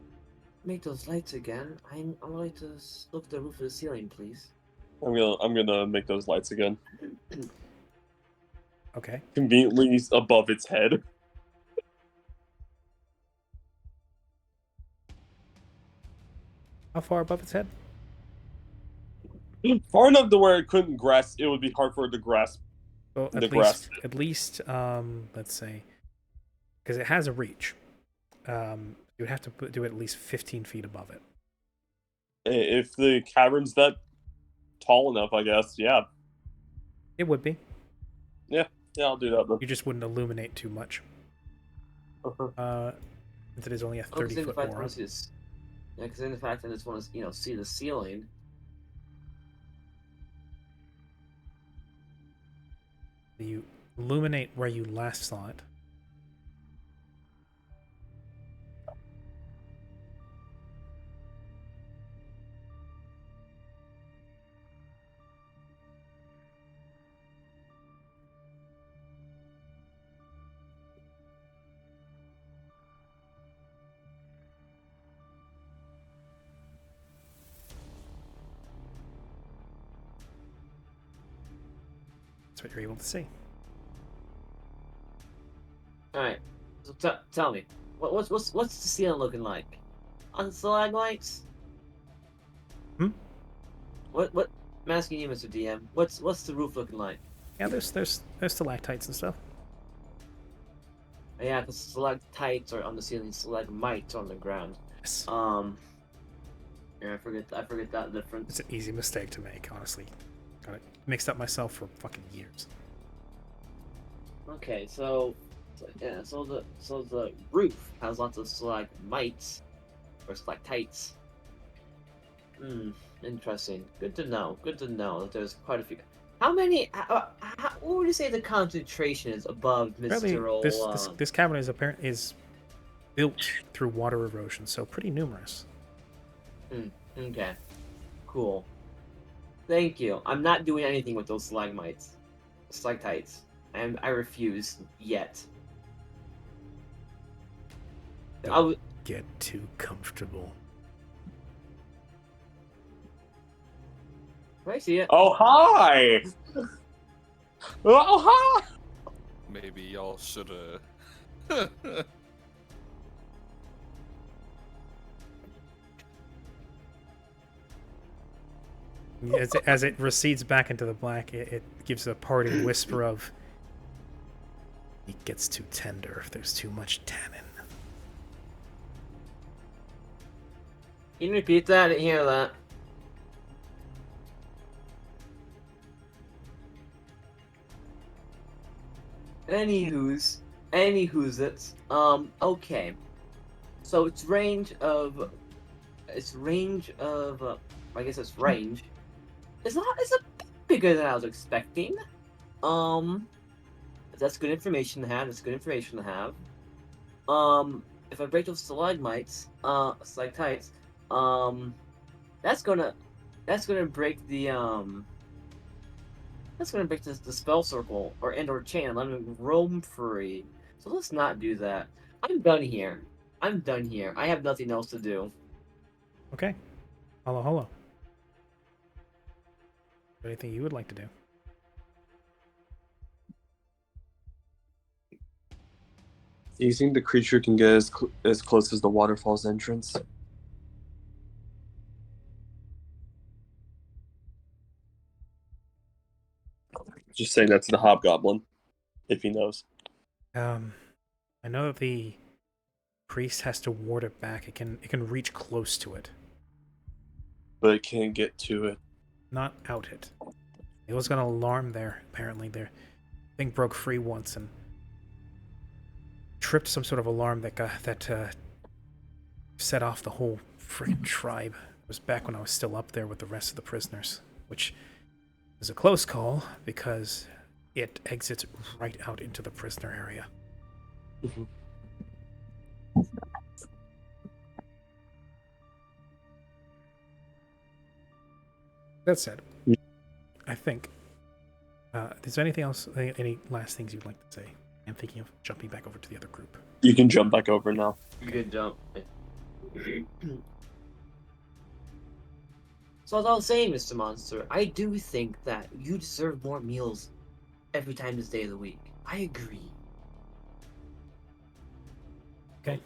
make those lights again? I would like to look at the roof of the ceiling, please. I'm gonna make those lights again. Okay. Conveniently above its head. How far above its head? Far enough to where it couldn't grasp. It would be hard for it to grasp. Well, The grass. at least, let's say, because it has a reach. You would have to do it at least 15 feet above it. If the cavern's that tall enough, I guess. Yeah, It would be. I'll do that then. You just wouldn't illuminate too much. Since it is only a 30-foot aura. Yeah, because in the fact that I just want to, see the ceiling. You illuminate where you last saw it. That's what you're able to see. All right. So tell me, what's the ceiling looking like? On stalagmites? Hmm? What? I'm asking you, Mr. DM. What's the roof looking like? Yeah, there's stalactites and stuff. Yeah, because stalactites are on the ceiling, stalagmites are on the ground. Yes. Yeah, I forget that difference. It's an easy mistake to make, honestly. Got it mixed up myself for fucking years. Okay, so the roof has lots of stalagmites or stalactites. Interesting. Good to know that there's quite a few. How many? What would you say the concentration is above Mr. This cavern is built through water erosion, so pretty numerous. Okay. Cool. Thank you. I'm not doing anything with those stalactites. And I refuse yet. Don't get too comfortable. I see it. Oh hi! Oh hi! Maybe y'all shoulda. As it recedes back into the black, it gives a parting whisper of, "It gets too tender if there's too much tannin." Can you repeat that? I didn't hear that. Anywho's it. Okay. So its range of, I guess its range, it's a bit bigger than I was expecting. That's good information to have. If I break those stalagmites, stalactites, that's gonna break the the spell circle or chain and let me roam free. So let's not do that. I'm done here. I have nothing else to do. Okay. Hello. Anything you would like to do? Do you think the creature can get as close as the waterfall's entrance? Just saying that to the hobgoblin, if he knows. I know that the priest has to ward it back. It can reach close to it, But it can't get to it. not out it. It was gonna alarm there. Apparently, their thing broke free once and tripped some sort of alarm that set off the whole freaking tribe. It was back when I was still up there with the rest of the prisoners, which is a close call because it exits right out into the prisoner area. That said, I think. Is there anything else? Any last things you'd like to say? I'm thinking of jumping back over to the other group. You can jump back over now. You can jump. So as I was saying, Mr. Monster, I do think that you deserve more meals every time this day of the week. I agree. Okay.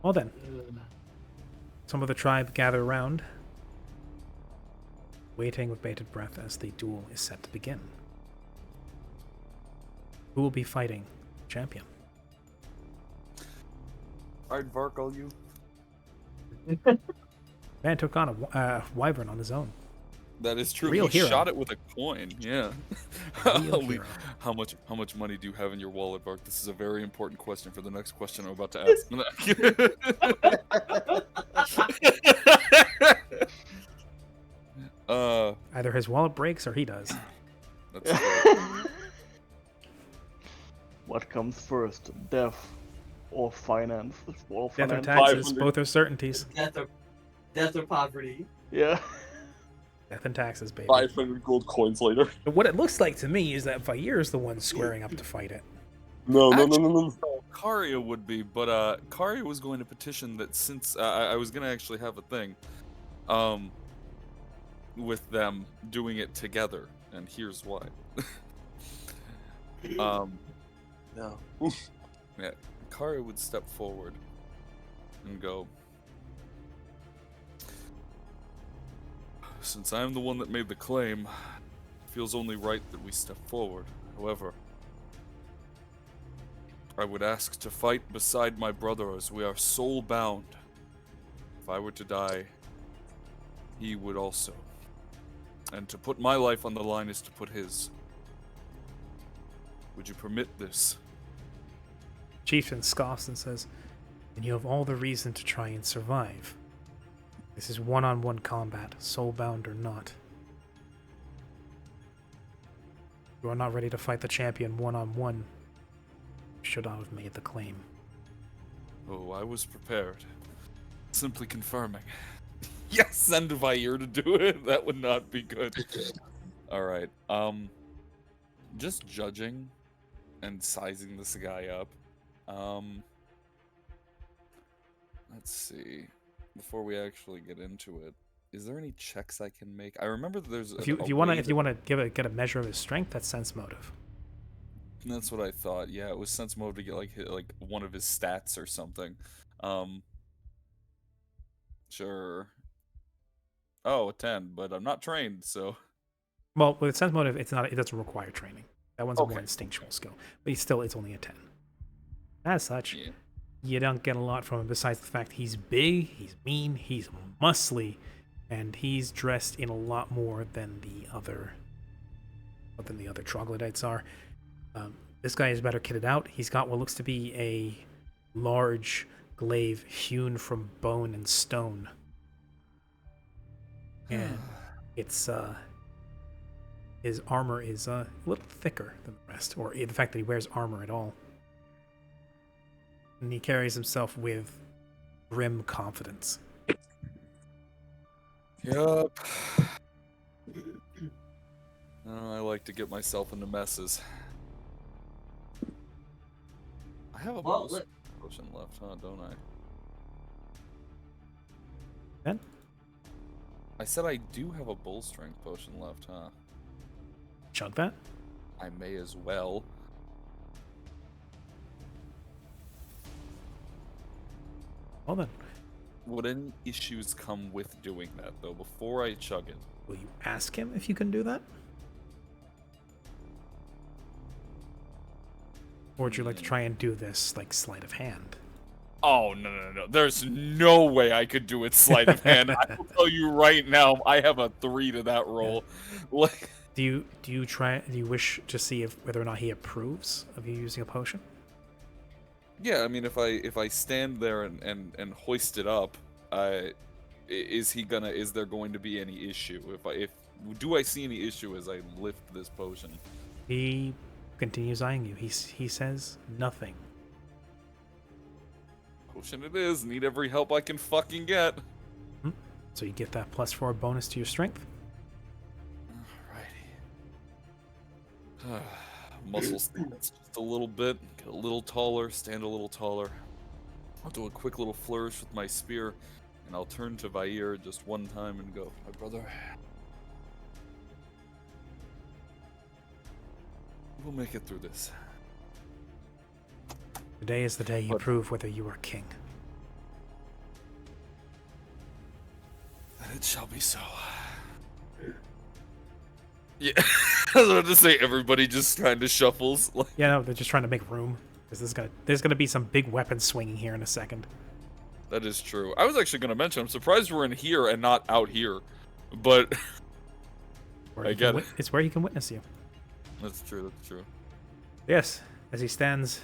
Well then, some of the tribe gather around, waiting with bated breath as the duel is set to begin. Who will be fighting champion? Alright, Vark, all you. Man took on a wyvern on his own. That is true. Real he hero. shot it with a coin. Yeah. Real hero. How much money do you have in your wallet, Vark? This is a very important question for the next question I'm about to ask. Either his wallet breaks or he does. That's fair. What comes first, death or finance? Well, Death or finance. taxes, 500. both are certainties. Death or poverty. Yeah. Death and taxes, baby. 500 gold coins later. But what it looks like to me is that Vair is the one squaring up to fight it. No. Karia would be, but Karia was going to petition that since I was going to actually have a thing with them doing it together, and here's why. No. Yeah, Karia would step forward and go, since I am the one that made the claim, it feels only right that we step forward. However, I would ask to fight beside my brother as we are soul bound. If I were to die, he would also. And to put my life on the line is to put his. Would you permit this? Chieftain scoffs and says, "And you have all the reason to try and survive. This is one-on-one combat, soul-bound or not. You are not ready to fight the champion one-on-one. You should not have made the claim." Oh, I was prepared. Simply confirming. Yes, send Vair to do it. That would not be good. Alright, just judging and sizing this guy up. Let's see. Before we actually get into it, is there any checks I can make? I remember that there's If you want to get a measure of his strength, that's sense motive. That's what I thought. Yeah, it was sense motive to get like one of his stats or something. Sure. Oh, a 10, but I'm not trained, so. Well, with sense motive, it doesn't require training. That one's a more Okay. instinctual skill, but it's only a 10. As such, Yeah. you don't get a lot from him besides the fact he's big, he's mean, he's muscly, and he's dressed in a lot more than the other troglodytes are. This guy is better kitted out. He's got what looks to be a large glaive hewn from bone and stone, and it's his armor is a little thicker than the rest, or the fact that he wears armor at all. And he carries himself with grim confidence. Yup. I like to get myself into messes. I have a Well, potion left, huh? Don't I? Ben? I said I do have a bull strength potion left, huh? Chug that. I may as well. Well then, Would any issues come with doing that, though, before I chug it? will you ask him if you can do that? Or would you like to try and do this like sleight of hand? Oh, no. There's no way I could do it sleight of hand. I will tell you right now, I have a 3 to that roll. Like, Do you wish to see whether or not he approves of you using a potion? yeah, I mean, if I stand there and hoist it up, is there going to be any issue? Do I see any issue as I lift this potion? He continues eyeing you. He says nothing. Potion it is. Need every help I can fucking get. So you get that +4 bonus to your strength. Alrighty. Muscle stance just a little bit. Get a little taller. Stand a little taller. I'll do a quick little flourish with my spear, and I'll turn to Vair just one time and go, my brother. We'll make it through this. Today is the day you prove whether you are king. And it shall be so. Yeah, I was about to say everybody just kind of shuffles. Like, Yeah, no, they're just trying to make room. Because there's gonna be some big weapons swinging here in a second. that is true. I was actually going to mention, I'm surprised we're in here and not out here. But I get it. It's where he can witness you. That's true, that's true. Yes, as he stands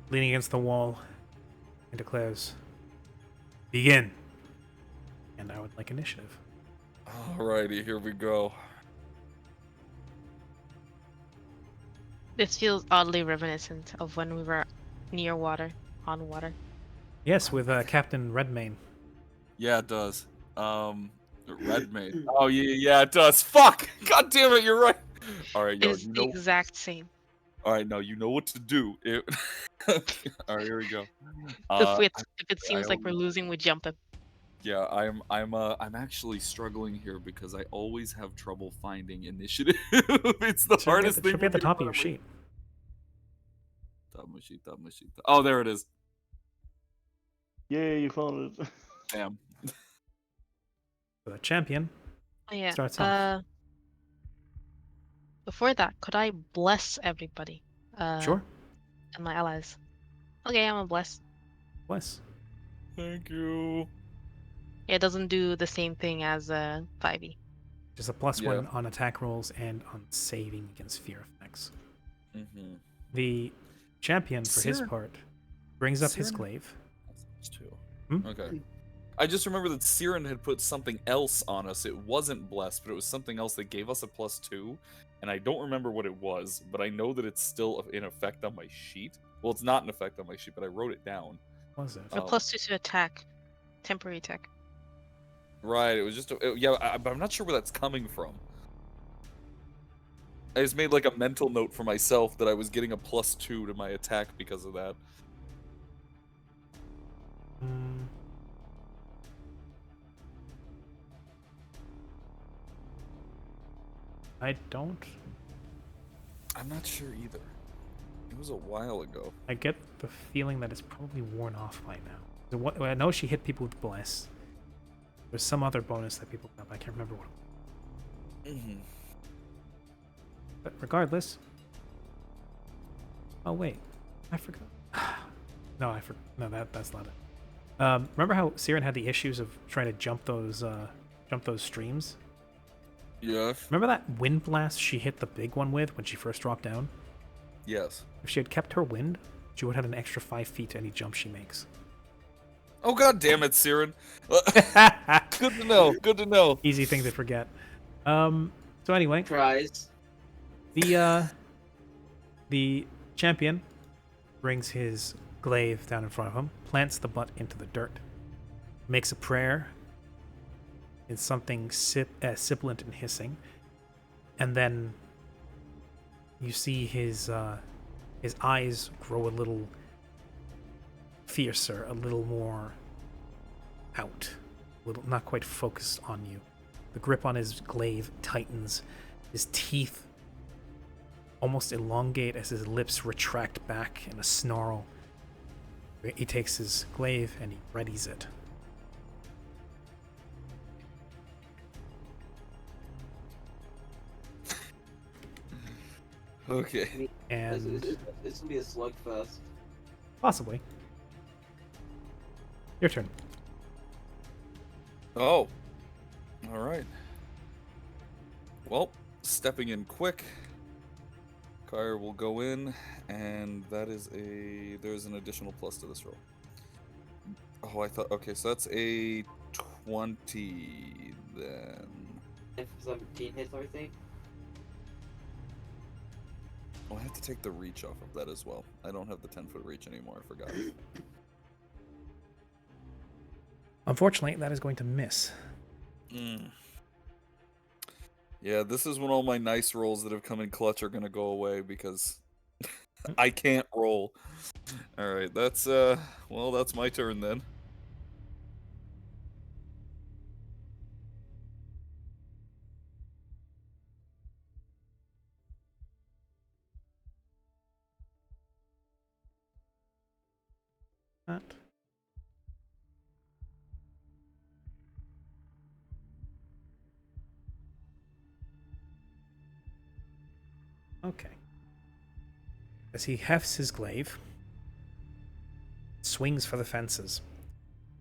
leaning against the wall and declares, "Begin." And I would like initiative. Alrighty, here we go. This feels oddly reminiscent of when we were near water, on water. Yes, with Captain Redmayne. Yeah, it does. Redmayne. Oh, yeah, it does. Fuck! God damn it, you're right. Alright, yo, It's you the know... exact same. Alright, no, you know what to do. Alright, here we go. If it seems like we're always- losing, we jump him. Yeah, I'm actually struggling here because I always have trouble finding initiative. It's the hardest thing. Should be at the for me top to of your find. sheet. Top of my sheet, top of my sheet. Oh, there it is. Yay, you found it. Damn. So the champion Oh, yeah. starts off. Before that, could I bless everybody? Sure. And my allies. Okay, I'm a bless. Bless. Thank you. It doesn't do the same thing as 5e. Just a +1 Yeah. on attack rolls and on saving against fear effects. Mm-hmm. The champion, for his Siren- part, brings up his Siren- glaive. That's two. Hmm? Okay. I just remember that Siren had put something else on us. It wasn't blessed, but it was something else that gave us a +2. And I don't remember what it was, but I know that it's still in effect on my sheet. Well, it's not in effect on my sheet, but I wrote it down. What was it? A Oh. +2 to attack. Temporary attack. Right, it was just but I'm not sure where that's coming from. I just made like a mental note for myself that I was getting a +2 to my attack because of that. Mm. I don't. I'm not sure either. It was a while ago. I get the feeling that it's probably worn off by now. I know she hit people with bless. There's some other bonus that people got, but I can't remember what. Mm-hmm. But regardless. Oh wait, I forgot. No, I forgot. No, that's not it. Remember how Siren had the issues of trying to jump those streams? Yes. Remember that wind blast she hit the big one with when she first dropped down? Yes. If she had kept her wind, she would have had an extra 5 feet to any jump she makes. Oh god damn it, Siren. Good to know. Good to know. Easy thing to forget. So anyway, Surprise. the champion brings his glaive down in front of him, plants the butt into the dirt, makes a prayer in something sibilant and hissing, and then you see his eyes grow a little fiercer, a little more out, a little not quite focused on you. The grip on his glaive tightens, his teeth almost elongate as his lips retract back in a snarl. He takes his glaive and he readies it. Okay. And This will be a slugfest. possibly. Your turn. Oh. Alright. Well, stepping in quick. Kyre will go in, and that is there's an additional plus to this roll. Oh, I thought, okay, so that's a 20 then. If 17 hits everything. Oh, I have to take the reach off of that as well. I don't have the 10-foot reach anymore. I forgot. Unfortunately, that is going to miss. Yeah, this is when all my nice rolls that have come in clutch are gonna go away because I can't roll. All right, that's well, that's my turn then. That. Okay. As he hefts his glaive, swings for the fences.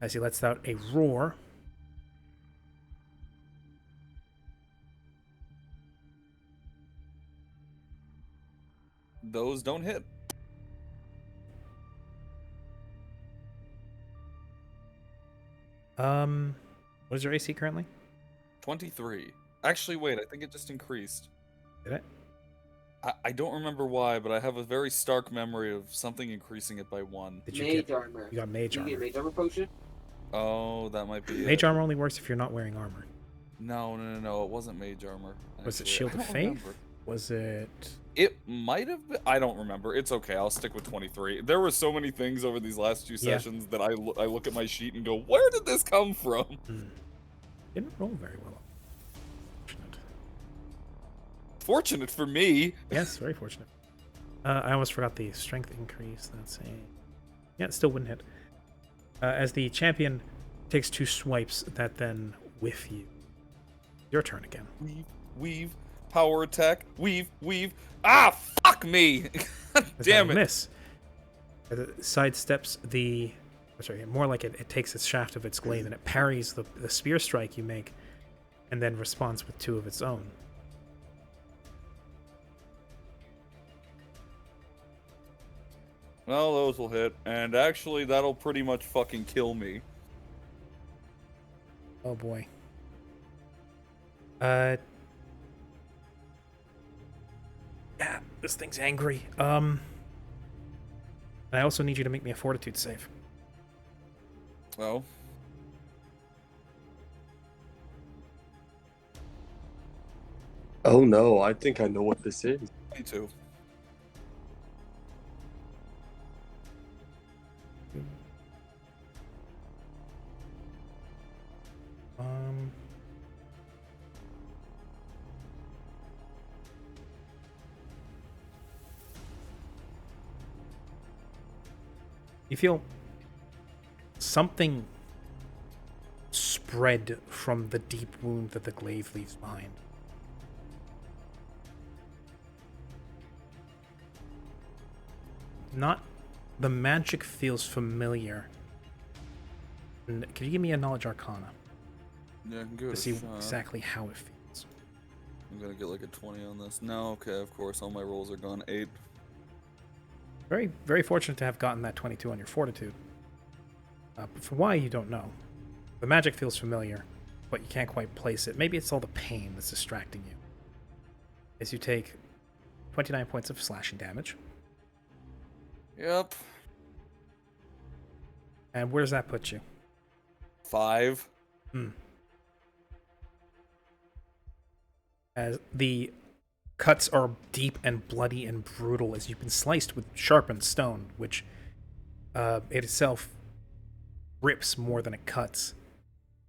As he lets out a roar, Those don't hit. what is your AC currently? 23. Actually, wait, I think it just increased. Did it? I don't remember why, but I have a very stark memory of something increasing it by 1. Did you Mage get? armor. You got mage You get armor. mage armor potion? Oh, that might be Mage it. armor only works if you're not wearing armor. No, it wasn't mage armor. Was it actually. Shield I of don't Faith? remember. Was it? It might have been. I don't remember. It's okay. I'll stick with 23. There were so many things over these last 2 Yeah. sessions that I look at my sheet and go, where did this come from? Didn't roll very well. Fortunate. Fortunate for me. Yes, very fortunate. I almost forgot the strength increase. That's a... Yeah, it still wouldn't hit. As the champion takes 2 swipes that then whiff you. Your turn again. Weave, power attack, weave. Ah, fuck me! Damn it! Miss. As it sidesteps the... Sorry, more like it takes its shaft of its glaive and it parries the spear strike you make and then responds with 2 of its own. Well, those will hit, and actually, that'll pretty much fucking kill me. Oh boy. Yeah, this thing's angry. And I also need you to make me a fortitude save. Oh. Oh no, I think I know what this is. Me too. Um, you feel something spread from the deep wound that the glaive leaves behind. Not the magic feels familiar. And can you give me a knowledge arcana Yeah, I can give it to a see shot. exactly how it feels? I'm gonna get like a 20 on this. No, okay, of course, all my rolls are gone. 8. Very, very fortunate to have gotten that 22 on your fortitude. But for why, you don't know. The magic feels familiar, but you can't quite place it. Maybe it's all the pain that's distracting you. As you take 29 points of slashing damage. Yep. And where does that put you? 5. As the cuts are deep and bloody and brutal as you've been sliced with sharpened stone, which it itself rips more than it cuts.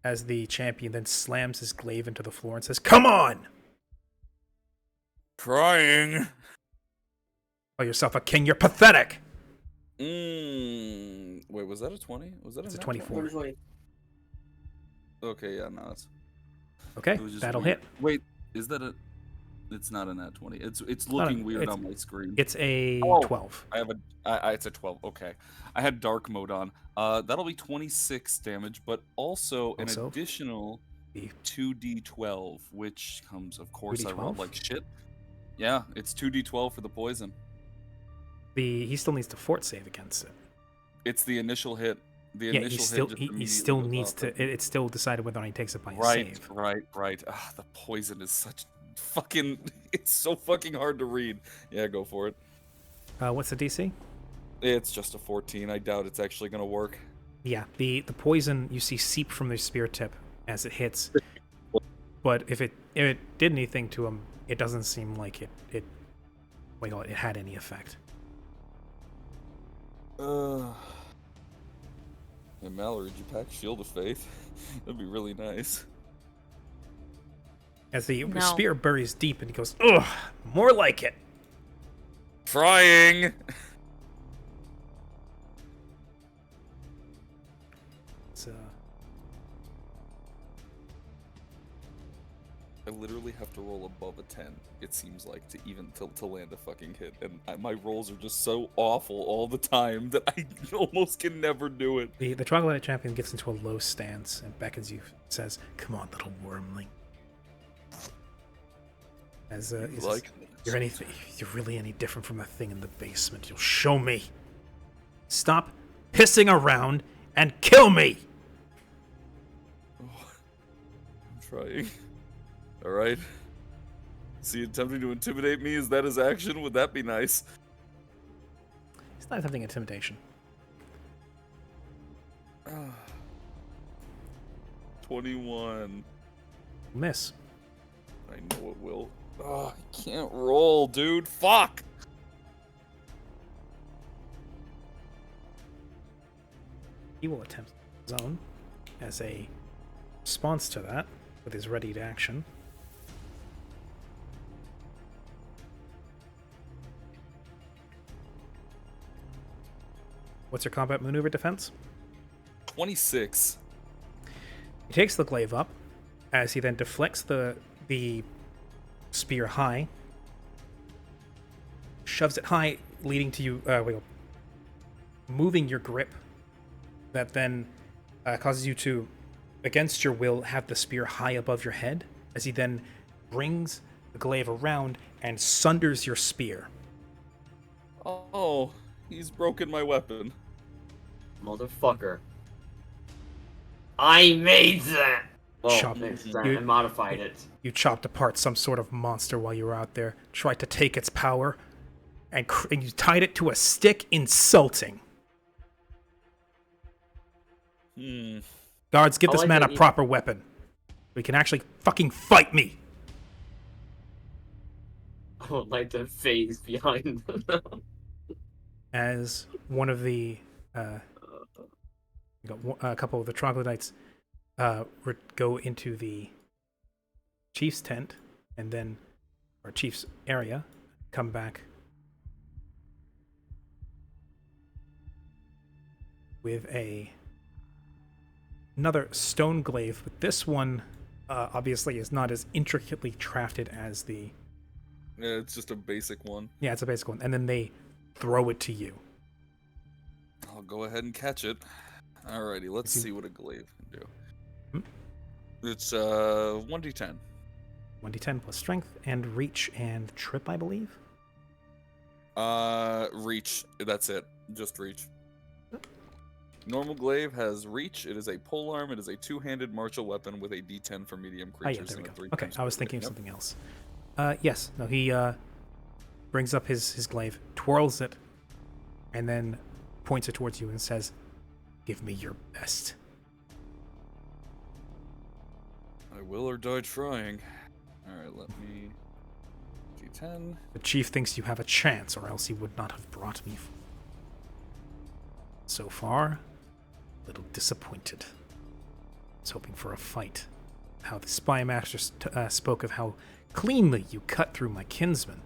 As the champion then slams his glaive into the floor and says, "Come on! Trying. Call yourself a king, you're pathetic!" Wait, was that a 20? Was that It's a nat 24. 20. Okay, yeah, no, it's... Okay, It was just that'll weird. hit. Wait, is that a... It's not a nat 20. It's Not looking a- weird it's- on my screen. It's a Oh. 12. I have it's a 12. Okay. I had dark mode on. That'll be 26 damage, but also an Also? additional The- 2d12, which comes, of course, I rolled 2d12? like shit. Yeah, it's 2d12 for the poison. He still needs to fort save against it. It's the initial hit. The Yeah, initial he still hit just he immediately still goes needs off. to. It's still decided whether or not he takes it by his Right, save. right. Ah, the poison is such fucking, it's so fucking hard to read. Yeah, go for it. What's the DC? It's just a 14. I doubt it's actually gonna work. Yeah, the poison you see seep from the spear tip as it hits. But if it did anything to him, it doesn't seem like it had any effect. Hey, Mallory, did you pack Shield of Faith? That'd be really nice. As the No. spear buries deep, and he goes, "Ugh, more like it." Trying! It's, I literally have to roll above a 10, it seems like, to even to land a fucking hit. And my rolls are just so awful all the time that I almost can never do it. the Troglodyte champion gets into a low stance and beckons you, says, "Come on, little wormling." As he says, Like, you're really any different from a thing in the basement. You'll show me. Stop pissing around and kill me. I'm trying. Alright. See, attempting to intimidate me, is that his action? Would that be nice? It's not attempting intimidation. 21. Miss. I know it will. Oh, I can't roll, dude. Fuck! He will attempt his own as a response to that with his readied action. What's your combat maneuver defense? 26. He takes the glaive up as he then deflects the spear high, shoves it high, leading to you moving your grip. That then causes you to, against your will, have the spear high above your head. As he then brings the glaive around and sunders your spear. Oh, he's broken my weapon. Motherfucker. I made that! Well, Chop. I modified it. You chopped apart some sort of monster while you were out there, tried to take its power, and you tied it to a stick, insulting. Guards, give I this like man a that you- proper weapon. We can actually fucking fight me. I would like the phase behind them. As one of the a couple of the troglodytes go into the chief's tent and then our chief's area, come back with another stone glaive, but this one obviously is not as intricately crafted as the Yeah, it's just a basic one. yeah, it's a basic one, and then they throw it to you. I'll go ahead and catch it. Alrighty, let's If you- see what a glaive can do. Hmm? It's 1d10. 1d10 plus strength and reach and trip, I believe. Reach. That's it. Just reach. Normal glaive has reach. It is a polearm. It is a two-handed martial weapon with a d10 for medium Oh, yeah, creatures. there we and a go. 3 Okay, times I was per thinking of hit. something else. Yes, no, he brings up his glaive, twirls it, and then points it towards you and says, "Give me your best." I will or die trying. Alright, let me... d10. The chief thinks you have a chance, or else he would not have brought me. So far, a little disappointed. I was hoping for a fight. How the spy master spoke of how cleanly you cut through my kinsman.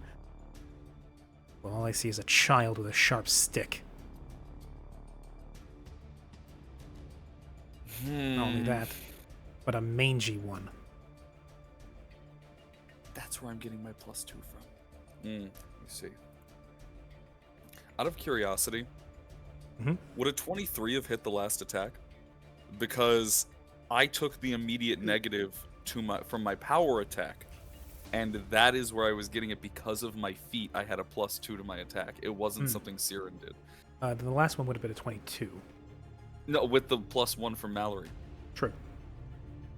Well, all I see is a child with a sharp stick. Not only that, but a mangy one. That's where I'm getting my +2 from. Let me see. Out of curiosity, Mhm. would a 23 have hit the last attack? Because I took the immediate negative from my power attack, and that is where I was getting it because of my feat. I had a +2 to my attack. It wasn't something Siren did. The last one would have been a 22. No, with the +1 from Mallory. True.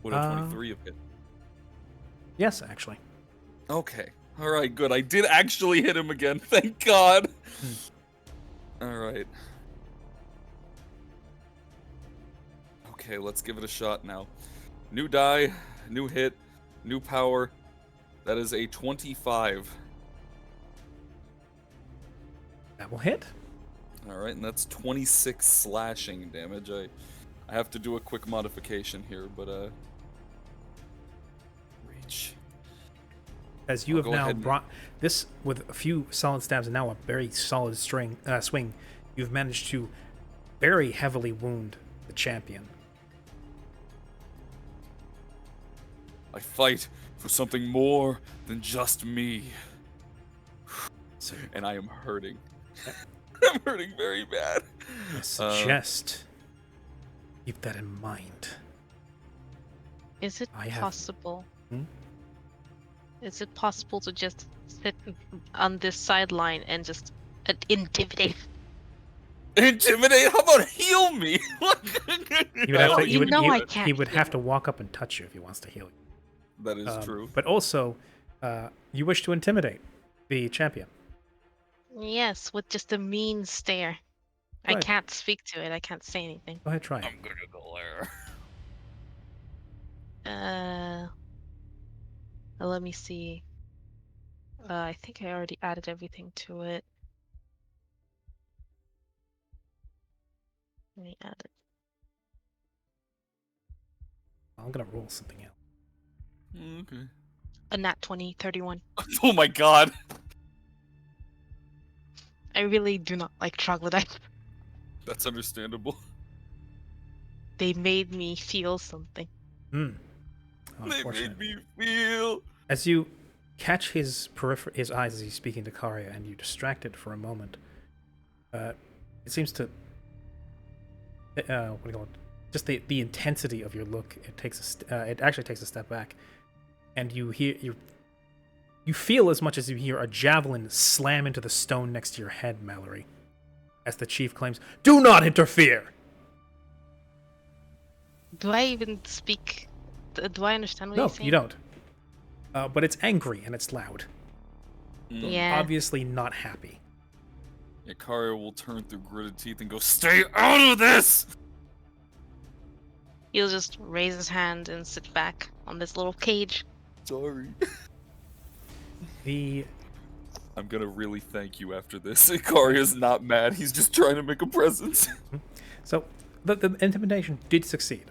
Would a 23 have hit? Yes, actually. Okay. Alright, good. I did actually hit him again. Thank God. Alright. Okay, let's give it a shot now. New die, new hit, new power. That is a 25. That will hit. Alright, and that's 26 slashing damage. I have to do a quick modification here, but reach. As you I'll have go now ahead and- brought this with a few solid stabs and now a very solid swing, you've managed to very heavily wound the champion. I fight for something more than just me. So And I am hurting. I'm hurting very bad. I suggest keep that in mind. Is it I have- possible? Hmm? Is it possible to just sit on this sideline and just intimidate? Intimidate? How about heal me? He would have Oh, to, he you would, know he, I can't he would have heal. to walk up and touch you if he wants to heal you. That is true. But also, you wish to intimidate the champion. Yes, with just a mean stare. I Right. can't speak to it. I can't say anything. Go ahead, try it. I'm gonna glare. Let me see. I think I already added everything to it. Let me add it. I'm gonna roll something out. Okay. A nat 20, 31. Oh my god. I really do not like troglodytes. That's understandable. They made me feel something. Hmm. They Unfortunate. made me feel. As you catch his his eyes as he's speaking to Karya, and you distract it for a moment, it seems to what do you call it? Just the intensity of your look. It actually takes a step back, and you feel as much as you hear a javelin slam into the stone next to your head, Mallory, as the chief claims, "Do not interfere." Do I even speak? Do I understand what No, he's saying? you don't. But it's angry and it's loud. Yeah. Obviously not happy. Ikaria will turn through gritted teeth and go, "Stay out of this!" He'll just raise his hand and sit back on this little cage. Sorry. The I'm gonna really thank you after this. Ikaria's not mad. He's just trying to make a presence. So the intimidation did succeed.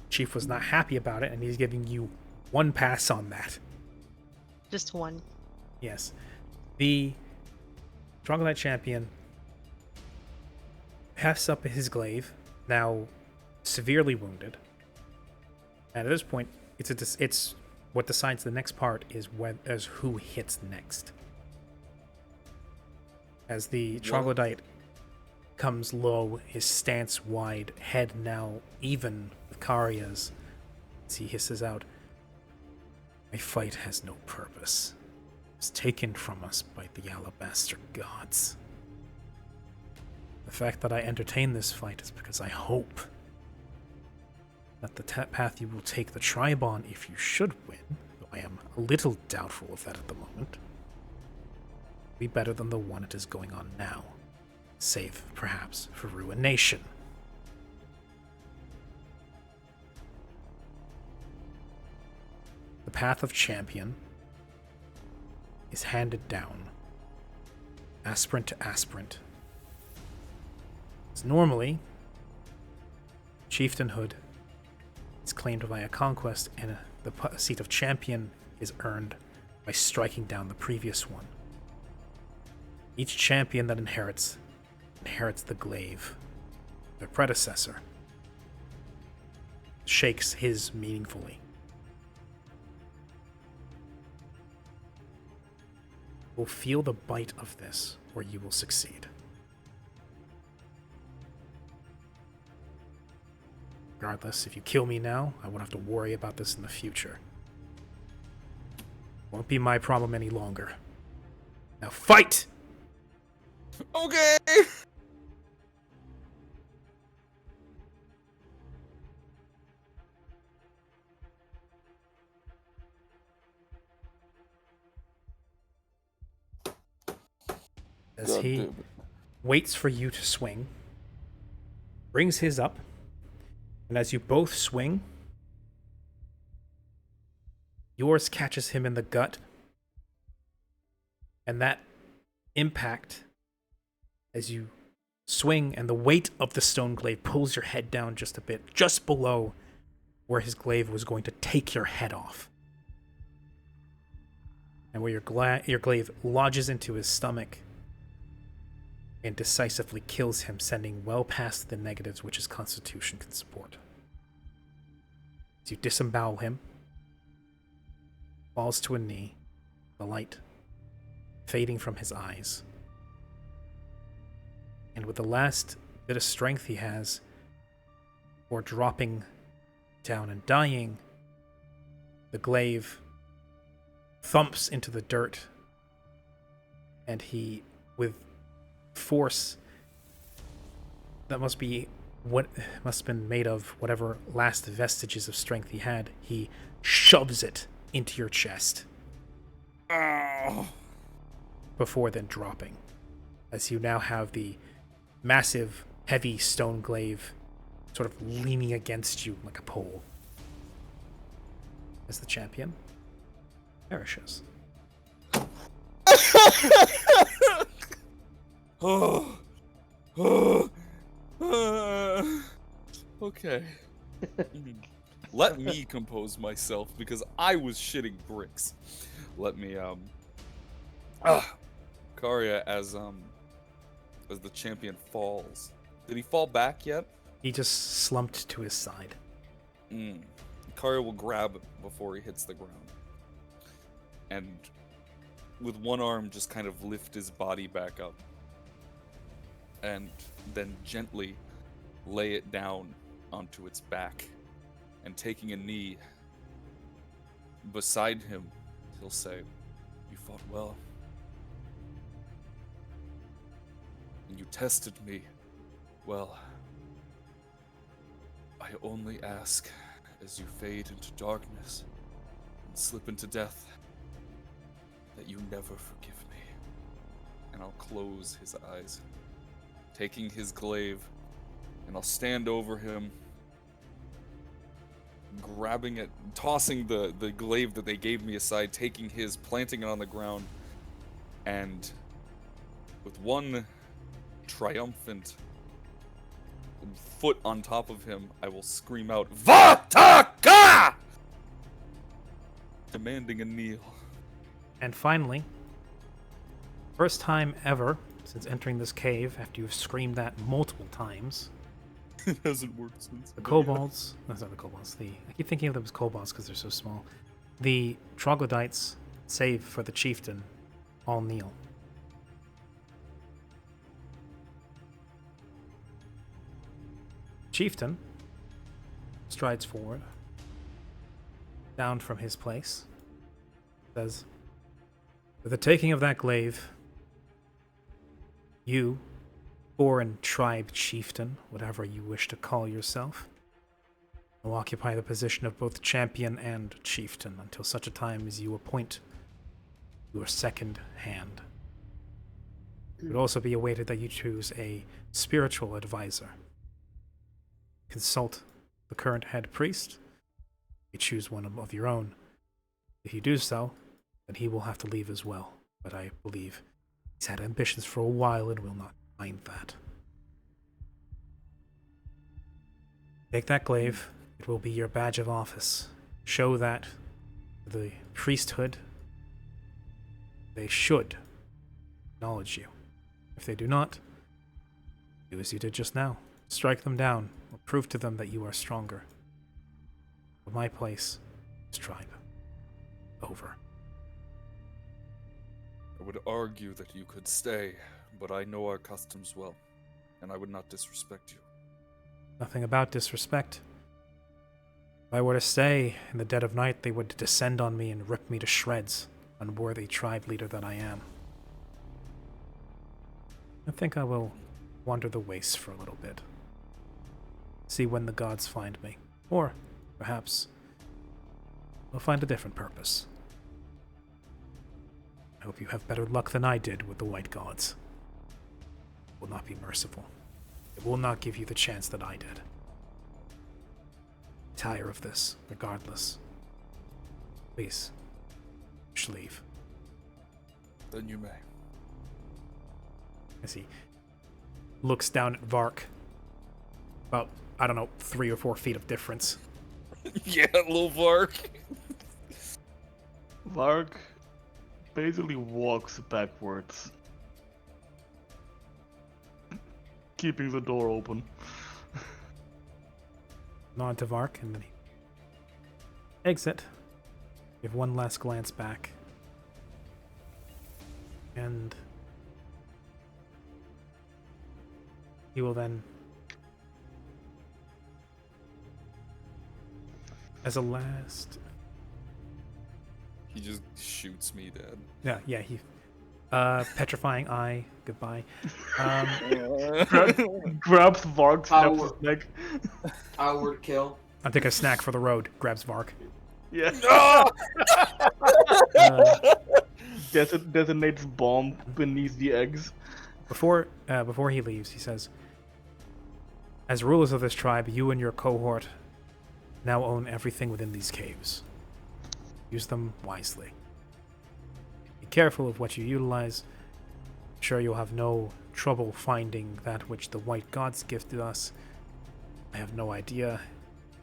Chief was not happy about it, and he's giving you one pass on that. Just one. Yes. The Troglodyte champion hefts up his glaive, now severely wounded. And at this point, it's what decides the next part is who hits next. As the Troglodyte comes low, his stance wide, head now even with Karya's, as he hisses out, "My fight has no purpose. It was taken from us by the Alabaster gods. The fact that I entertain this fight is because I hope that the path you will take the tribe on, if you should win, though I am a little doubtful of that at the moment, will be better than the one it is going on now, save, perhaps, for ruination." The path of champion is handed down, aspirant to aspirant. As normally, chieftainhood is claimed via conquest, and the seat of champion is earned by striking down the previous one. Each champion that inherits the glaive, their predecessor, shakes his meaningfully. Will feel the bite of this, or you will succeed. Regardless, if you kill me now, I won't have to worry about this in the future. Won't be my problem any longer. Now fight! Okay. as God he damn it. waits for you to swing, brings his up, and as you both swing, yours catches him in the gut, and that impact as you swing and the weight of the stone glaive pulls your head down just a bit, just below where his glaive was going to take your head off. And where your glaive lodges into his stomach and decisively kills him, sending well past the negatives which his constitution can support. As you disembowel him, falls to a knee, the light fading from his eyes. And with the last bit of strength he has, or dropping down and dying, the glaive thumps into the dirt, and he, with force that must be what must have been made of whatever last vestiges of strength he had, he shoves it into your chest. Before then dropping, as you now have the massive, heavy stone glaive sort of leaning against you like a pole, as the champion perishes. Okay. Let me compose myself because I was shitting bricks. Let me Karya, as the champion falls. Did he fall back yet? He just slumped to his side. Karya will grab him before he hits the ground. And with one arm just kind of lift his body back up. And then gently lay it down onto its back. And taking a knee beside him, he'll say, "You fought well. And you tested me well. I only ask, as you fade into darkness and slip into death, that you never forgive me." And I'll close his eyes, taking his glaive, and I'll stand over him, grabbing it, tossing the glaive that they gave me aside, taking his, planting it on the ground, and with one triumphant foot on top of him, I will scream out, "Vataka!" demanding a kneel. And finally, first time ever since entering this cave, after you've screamed that multiple times, It hasn't worked since. the kobolds, that's not the kobolds, I keep thinking of them as kobolds because they're so small. The troglodytes, save for the chieftain, all kneel. Chieftain strides forward, down from his place, says, "With the taking of that glaive, you, foreign tribe chieftain, whatever you wish to call yourself, will occupy the position of both champion and chieftain until such a time as you appoint your second hand. It would also be awaited that you choose a spiritual advisor. Consult the current head priest. You choose one of your own. If you do so, then he will have to leave as well. But I believe he's had ambitions for a while and will not mind that. Take that glaive. It will be your badge of office. Show that to the priesthood. They should acknowledge you. If they do not, do as you did just now. Strike them down, or prove to them that you are stronger. But my place is tribe. Over. I would argue that you could stay, but I know our customs well, and I would not disrespect you. Nothing about disrespect. If I were to stay in the dead of night, they would descend on me and rip me to shreds, unworthy tribe leader that I am. I think I will wander the wastes for a little bit. See when the gods find me. Or, perhaps, they'll find a different purpose. I hope you have better luck than I did with the white gods. will not be merciful. It will not give you the chance that I did. Tire of this, regardless. Please, you should leave. Then you may. As he looks down at Vark. About, I don't know, 3 or 4 feet of difference. Yeah, little Vark. Vark basically walks backwards, keeping the door open. Nod to Vark, and then he exit. Give one last glance back. And he will then, as a last... He just shoots me dead. Yeah, he... petrifying eye, goodbye. Grabs Vark, snaps his neck. Outward kill. I'll take a snack for the road, grabs Vark. Yeah. Uh, Detonates bomb beneath the eggs. Before he leaves, he says, as rulers of this tribe, you and your cohort now own everything within these caves. Use them wisely. Be careful of what you utilize. I'm sure you'll have no trouble finding that which the white gods gifted us. I have no idea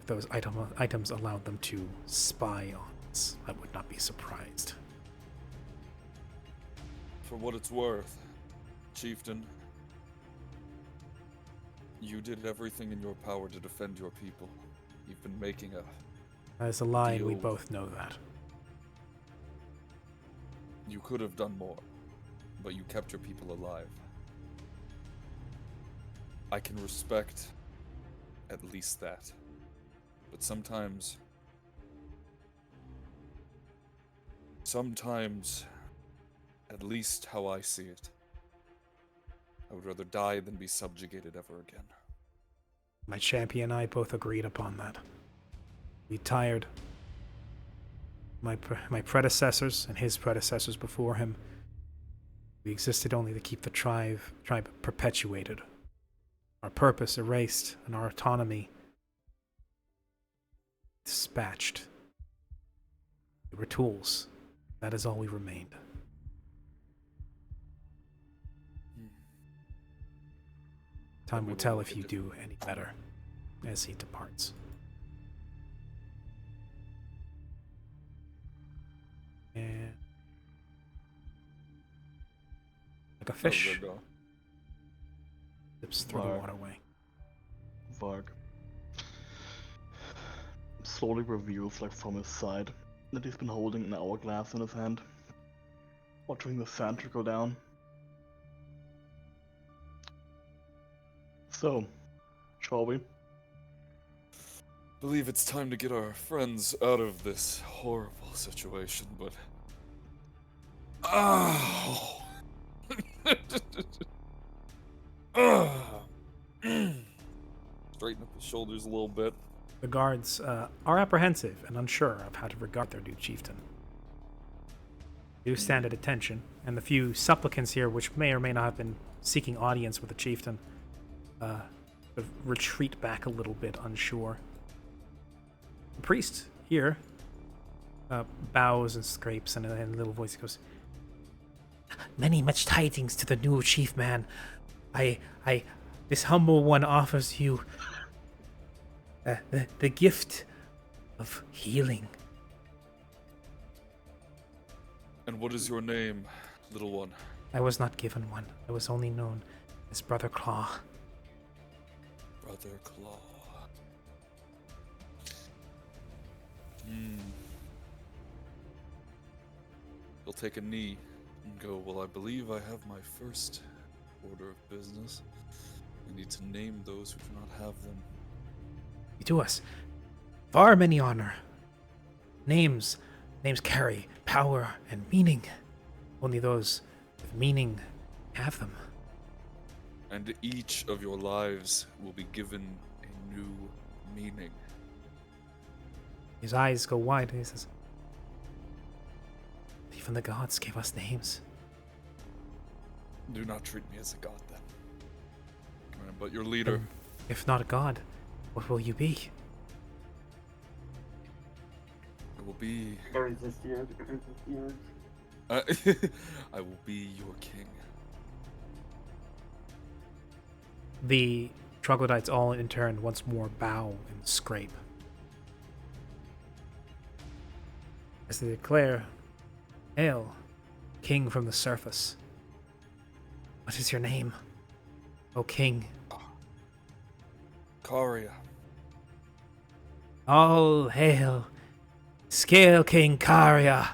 if those items allowed them to spy on us. I would not be surprised. For what it's worth, Chieftain, you did everything in your power to defend your people. You've been making a... That is a lie, and we Deal. both know that. You could have done more, but you kept your people alive. I can respect at least that. But sometimes, at least how I see it, I would rather die than be subjugated ever again. My champion and I both agreed upon that. We tired. My predecessors and his predecessors before him. We existed only to keep the tribe perpetuated. Our purpose erased and our autonomy dispatched. We were tools. That is all we remained. Time will tell if you do any better as he departs. And like a fish, dips through the waterway. Vark slowly reveals, like from his side, that he's been holding an hourglass in his hand, watching the sand trickle down. So, shall we? Believe it's time to get our friends out of this horrible situation, but... Oh! Straighten up his shoulders a little bit. The guards are apprehensive and unsure of how to regard their new chieftain. They do stand at attention, and the few supplicants here, which may or may not have been seeking audience with the chieftain, sort of retreat back a little bit, unsure. The priest here bows and scrapes, and in a little voice he goes, "Many much tidings to the new chief man. This humble one offers you the gift of healing." And what is your name, little one? I was not given one. I was only known as Brother Claw. Brother Claw. He'll take a knee and go, well, I believe I have my first order of business. I need to name those who do not have them. You do us far many honor. Names carry power and meaning. Only those with meaning have them. And each of your lives will be given a new meaning. His eyes go wide and he says, "Even the gods gave us names." Do not treat me as a god, then. but your leader. If not a god, what will you be? I will be. I resist you. I resist you. I will be your king. The troglodytes all in turn once more bow and scrape. As they declare, "Hail, king from the surface. What is your name, O king?" Karia. All hail, Scale King Karia.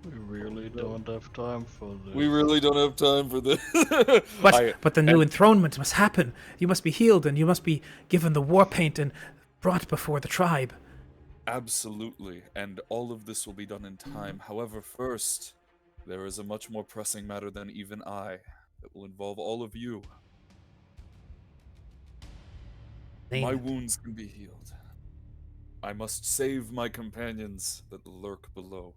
We really don't have time for this. We really don't have time for this. But the new enthronement must happen. You must be healed and you must be given the war paint and brought before the tribe. Absolutely, and all of this will be done in time. However, first, there is a much more pressing matter than even I that will involve all of you. Name My it. wounds can be healed. I must save my companions that lurk below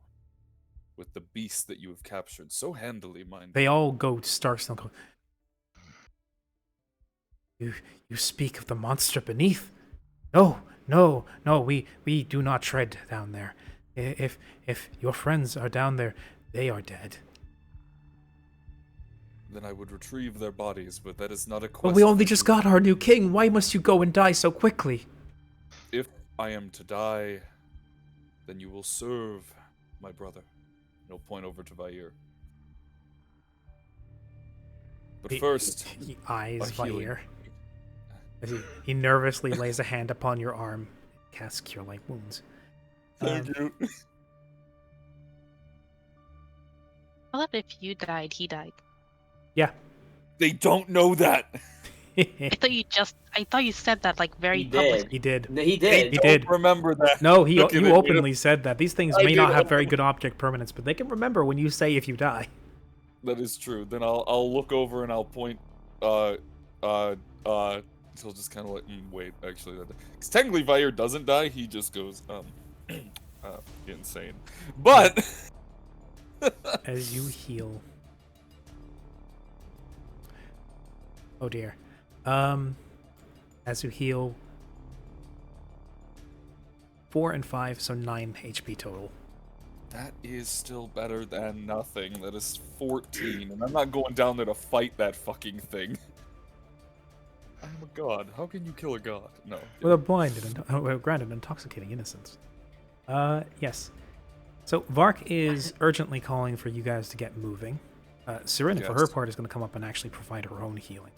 with the beast that you have captured so handily, mind They all go stark still. Go, You speak of the monster beneath? No, we do not tread down there. If your friends are down there, they are dead. Then I would retrieve their bodies, but that is not a quest. But we only for just you. got our new king. Why must you go and die so quickly? If I am to die, then you will serve my brother. No point over to Vair. But first, He eyes a healing. Vair. As he nervously lays a hand upon your arm, casts Cure Light Wounds. Thank you. I thought if you died, he died. Yeah. They don't know that. I thought you said that like very He publicly. He did. No, he They did. He don't did. remember that. No, Look at you it, openly said that. These things I may not did have very openly. good object permanence, but they can remember when you say if you die. That is true. Then I'll look over and I'll point. He'll just kind of like wait. Actually, because technically Vair doesn't die. He just goes insane. But As you heal. Oh dear. As you heal 4 and 5, so 9 HP total. that is still better than nothing. That is 14, and I'm not going down there to fight that fucking thing. I'm a god. How can you kill a god? No. With a blinded and granted intoxicating innocence. Yes. So Vark is urgently calling for you guys to get moving. Sirin, for her Yes. part, is going to come up and actually provide her own healing.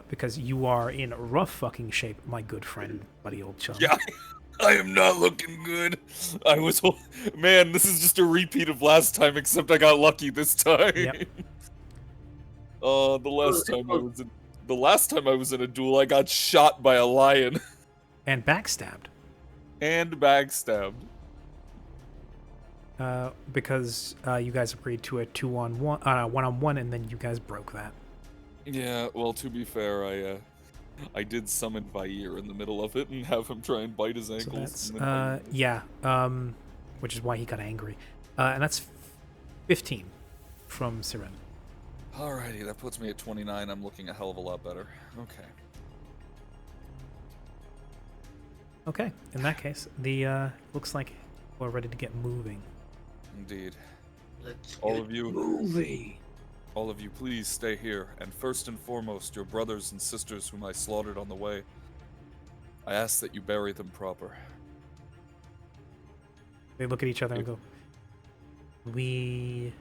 Because you are in rough fucking shape, my good friend, buddy old chum. Yeah, I am not looking good. Man, this is just a repeat of last time, except I got lucky this time. Yep. The last time I was in a duel, I got shot by a lion And backstabbed. and backstabbed. Because you guys agreed to a 2-on-1, 1-on-1, and then you guys broke that. Yeah, well, to be fair, I did summon Vair in the middle of it and have him try and bite his So ankles. that's, and then yeah, which is why he got angry. And that's 15 from Siren. Alrighty, that puts me at 29. I'm looking a hell of a lot better. Okay. Okay, in that case, the looks like we're ready to get moving. Indeed. Let's All get of you. moving. All of you, please stay here, and first and foremost, your brothers and sisters whom I slaughtered on the way. I ask that you bury them proper. They look at each other and go, "We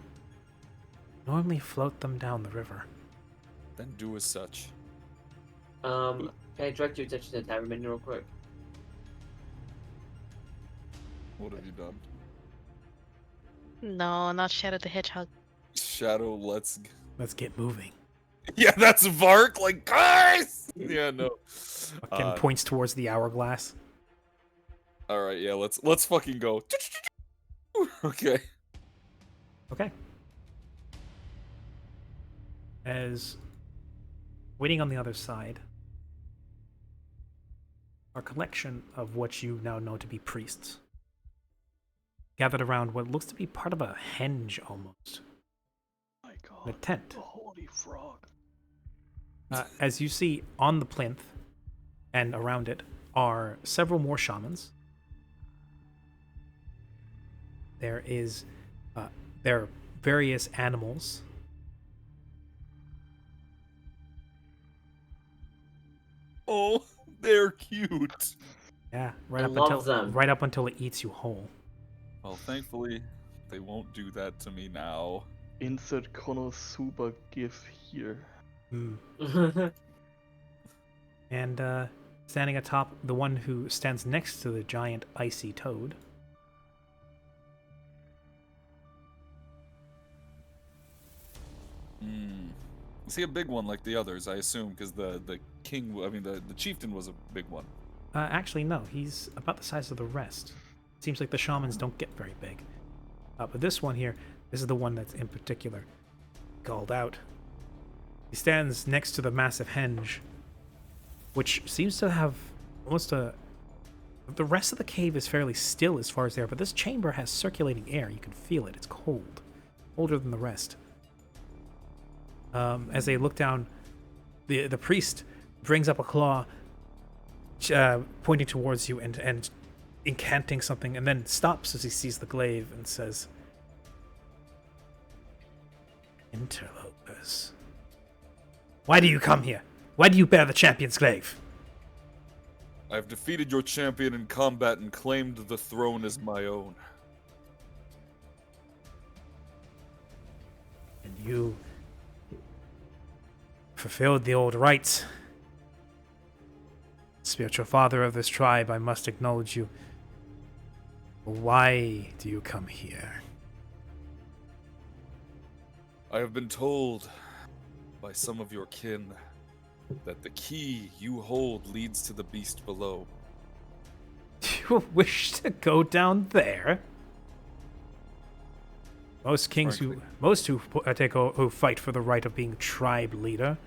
normally float them down the river." Then do as such. Can I direct your attention to the tavern menu real quick? What have you done? No, not Shadow the Hedgehog. Shadow, let's... Let's get moving. Yeah, that's Vark, like, guys! Yeah, no. Again, points towards the hourglass. Alright, yeah, let's fucking go. Okay. Okay. As waiting on the other side, our collection of what you now know to be priests gathered around what looks to be part of a henge almost. My God, A tent. the holy frog. As you see on the plinth and around it are several more shamans. There are various animals. Oh, they're cute. Yeah, I love them. right up until it eats you whole. Well, thankfully, they won't do that to me now. Insert Konosuba gif here. And standing atop, the one who stands next to the giant icy toad. Is he a big one like the others, I assume, because the king, I mean, the chieftain was a big one. Actually, no, he's about the size of the rest. Seems like the shamans don't get very big. But this one here, this is the one that's in particular called out. He stands next to the massive henge, which seems to have almost a... The rest of the cave is fairly still as far as there, but this chamber has circulating air. You can feel it. It's cold. Colder than the rest. As they look down, the priest brings up a claw, pointing towards you and incanting something, and then stops as he sees the glaive and says, "Interlopers, why do you come here? Why do you bear the champion's glaive?" I've defeated your champion in combat and claimed the throne as my own. And you fulfilled the old rites. Spiritual father of this tribe, I must acknowledge you. Why do you come here? I have been told by some of your kin that the key you hold leads to the beast below. Do you wish to go down there? Most kings who fight for the right of being tribe leader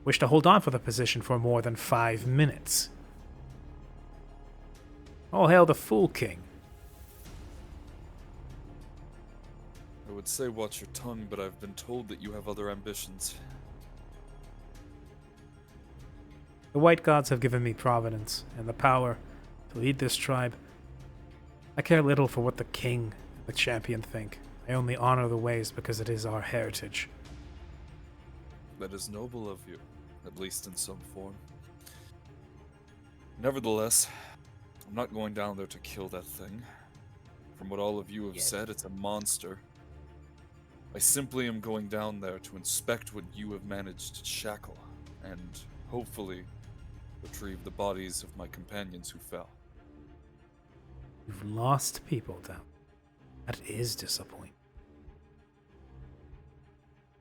wish to hold on for the position for more than 5 minutes. All hail the Fool King. I would say watch your tongue, but I've been told that you have other ambitions. The White Gods have given me providence and the power to lead this tribe. I care little for what the king and the champion think. I only honor the ways because it is our heritage. That is noble of you, at least in some form. Nevertheless, I'm not going down there to kill that thing. From what all of you have said, it's a monster. I simply am going down there to inspect what you have managed to shackle, and hopefully retrieve the bodies of my companions who fell. You've lost people down. That is disappointing.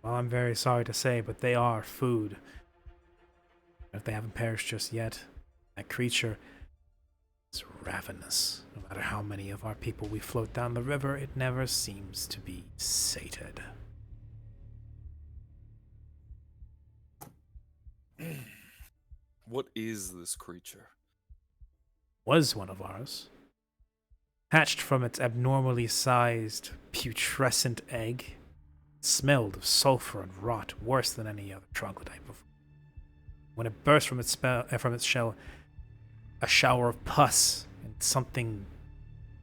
Well, I'm very sorry to say, but they are food. If they haven't perished just yet, that creature is ravenous. No matter how many of our people we float down the river, it never seems to be sated. What is this creature? Was one of ours. Hatched from its abnormally sized, putrescent egg, it smelled of sulfur and rot worse than any other troglodyte before. When it burst from its shell, a shower of pus and something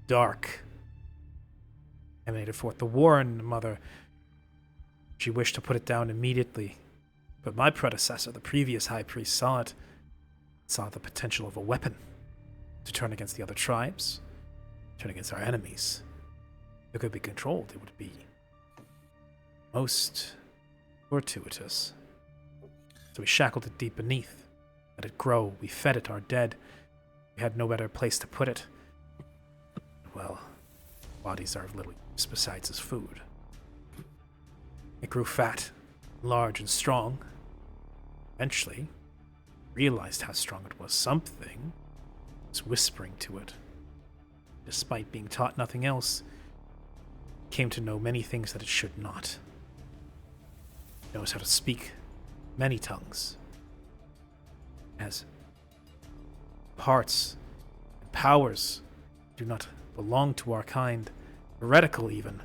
dark emanated forth. The Warren mother, she wished to put it down immediately, but my predecessor, the previous high priest, saw the potential of a weapon to turn against the other tribes, turn against our enemies. If it could be controlled, it would be most fortuitous. So we shackled it deep beneath, let it grow. We fed it our dead. We had no better place to put it. Well, bodies are of little use besides as food. It grew fat, large, and strong. Eventually, realized how strong it was. Something was whispering to it. Despite being taught nothing else, it came to know many things that it should not. It knows how to speak many tongues. It has parts and powers do not belong to our kind, heretical even,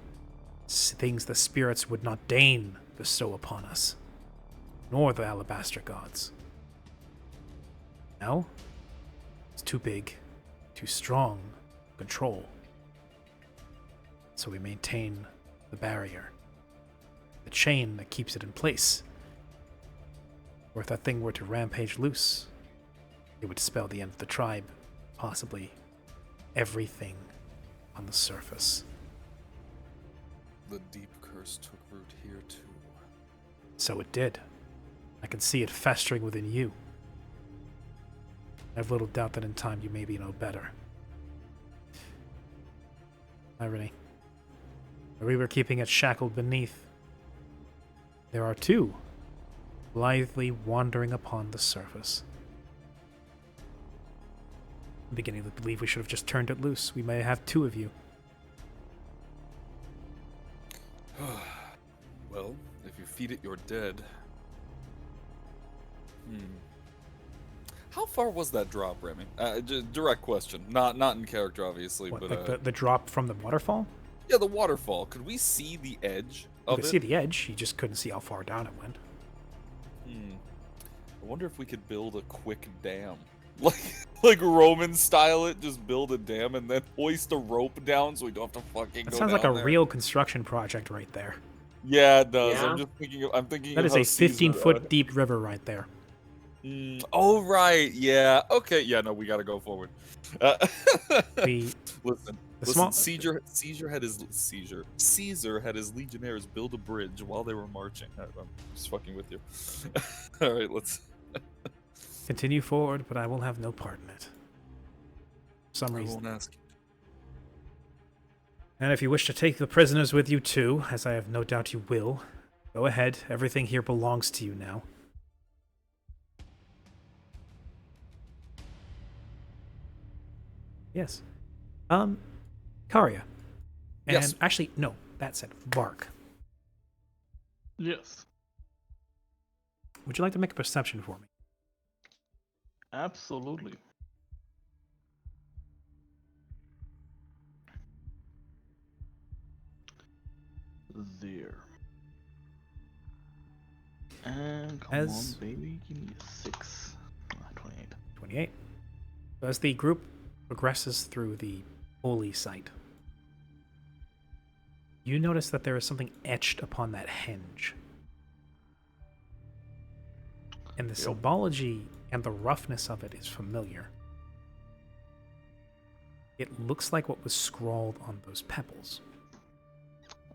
things the spirits would not deign bestow upon us. nor the Alabaster gods. Now, it's too big, too strong to control. So we maintain the barrier, the chain that keeps it in place. Or if that thing were to rampage loose, it would spell the end of the tribe, possibly everything on the surface. The deep curse took root here too. So it did. I can see it festering within you. I have little doubt that in time you maybe know better. Irony. Where we were keeping it shackled beneath, there are two, blithely wandering upon the surface. I'm beginning to believe we should have just turned it loose. We may have two of you. Well, if you feed it your dead. How far was that drop, Remy? Direct question. Not in character, obviously, What, but like the drop from the waterfall? yeah, the waterfall. Could we see the edge You of could it? see the edge, you just couldn't see how far down it went. I wonder if we could build a quick dam. Like Roman style it, just build a dam and then hoist a rope down so we don't have to fucking That go sounds like a down there. real construction project right there. Yeah, it does. Yeah? I'm thinking That of is how a Caesar, 15-foot deep river right there. Oh right, yeah. Okay, yeah, no, we gotta go forward. The Listen, small- Caesar had his legionnaires build a bridge while they were marching. I'm just fucking with you. All right, let's. Continue forward, but I will have no part in it. For some I reason. won't ask. And if you wish to take the prisoners with you too, as I have no doubt you will, go ahead. Everything here belongs to you now. Yes. Karya. And Yes. actually, no, that said, Vark. Yes, Would you like to make a perception for me? absolutely. There. And come As- on, baby, give me a 6. 28. 28. So as the group progresses through the holy site, you notice that there is something etched upon that henge. And the symbology and the roughness of it is familiar. It looks like what was scrawled on those pebbles.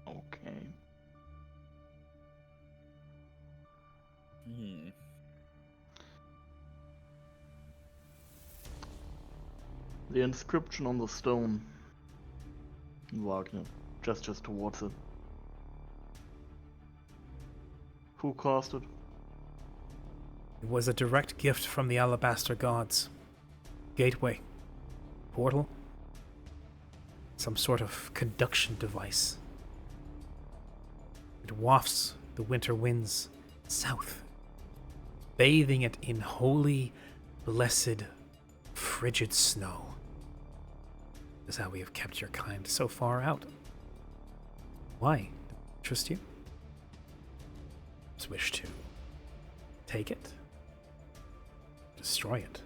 Okay. The inscription on the stone. Wagner gestures towards it. Who caused it? It was a direct gift from the Alabaster gods. Gateway. Portal. Some sort of conduction device. It wafts the winter winds south, bathing it in holy, blessed, frigid snow. This is how we have kept your kind so far out. Why? Does it interest you? Just wish to take it? Destroy it?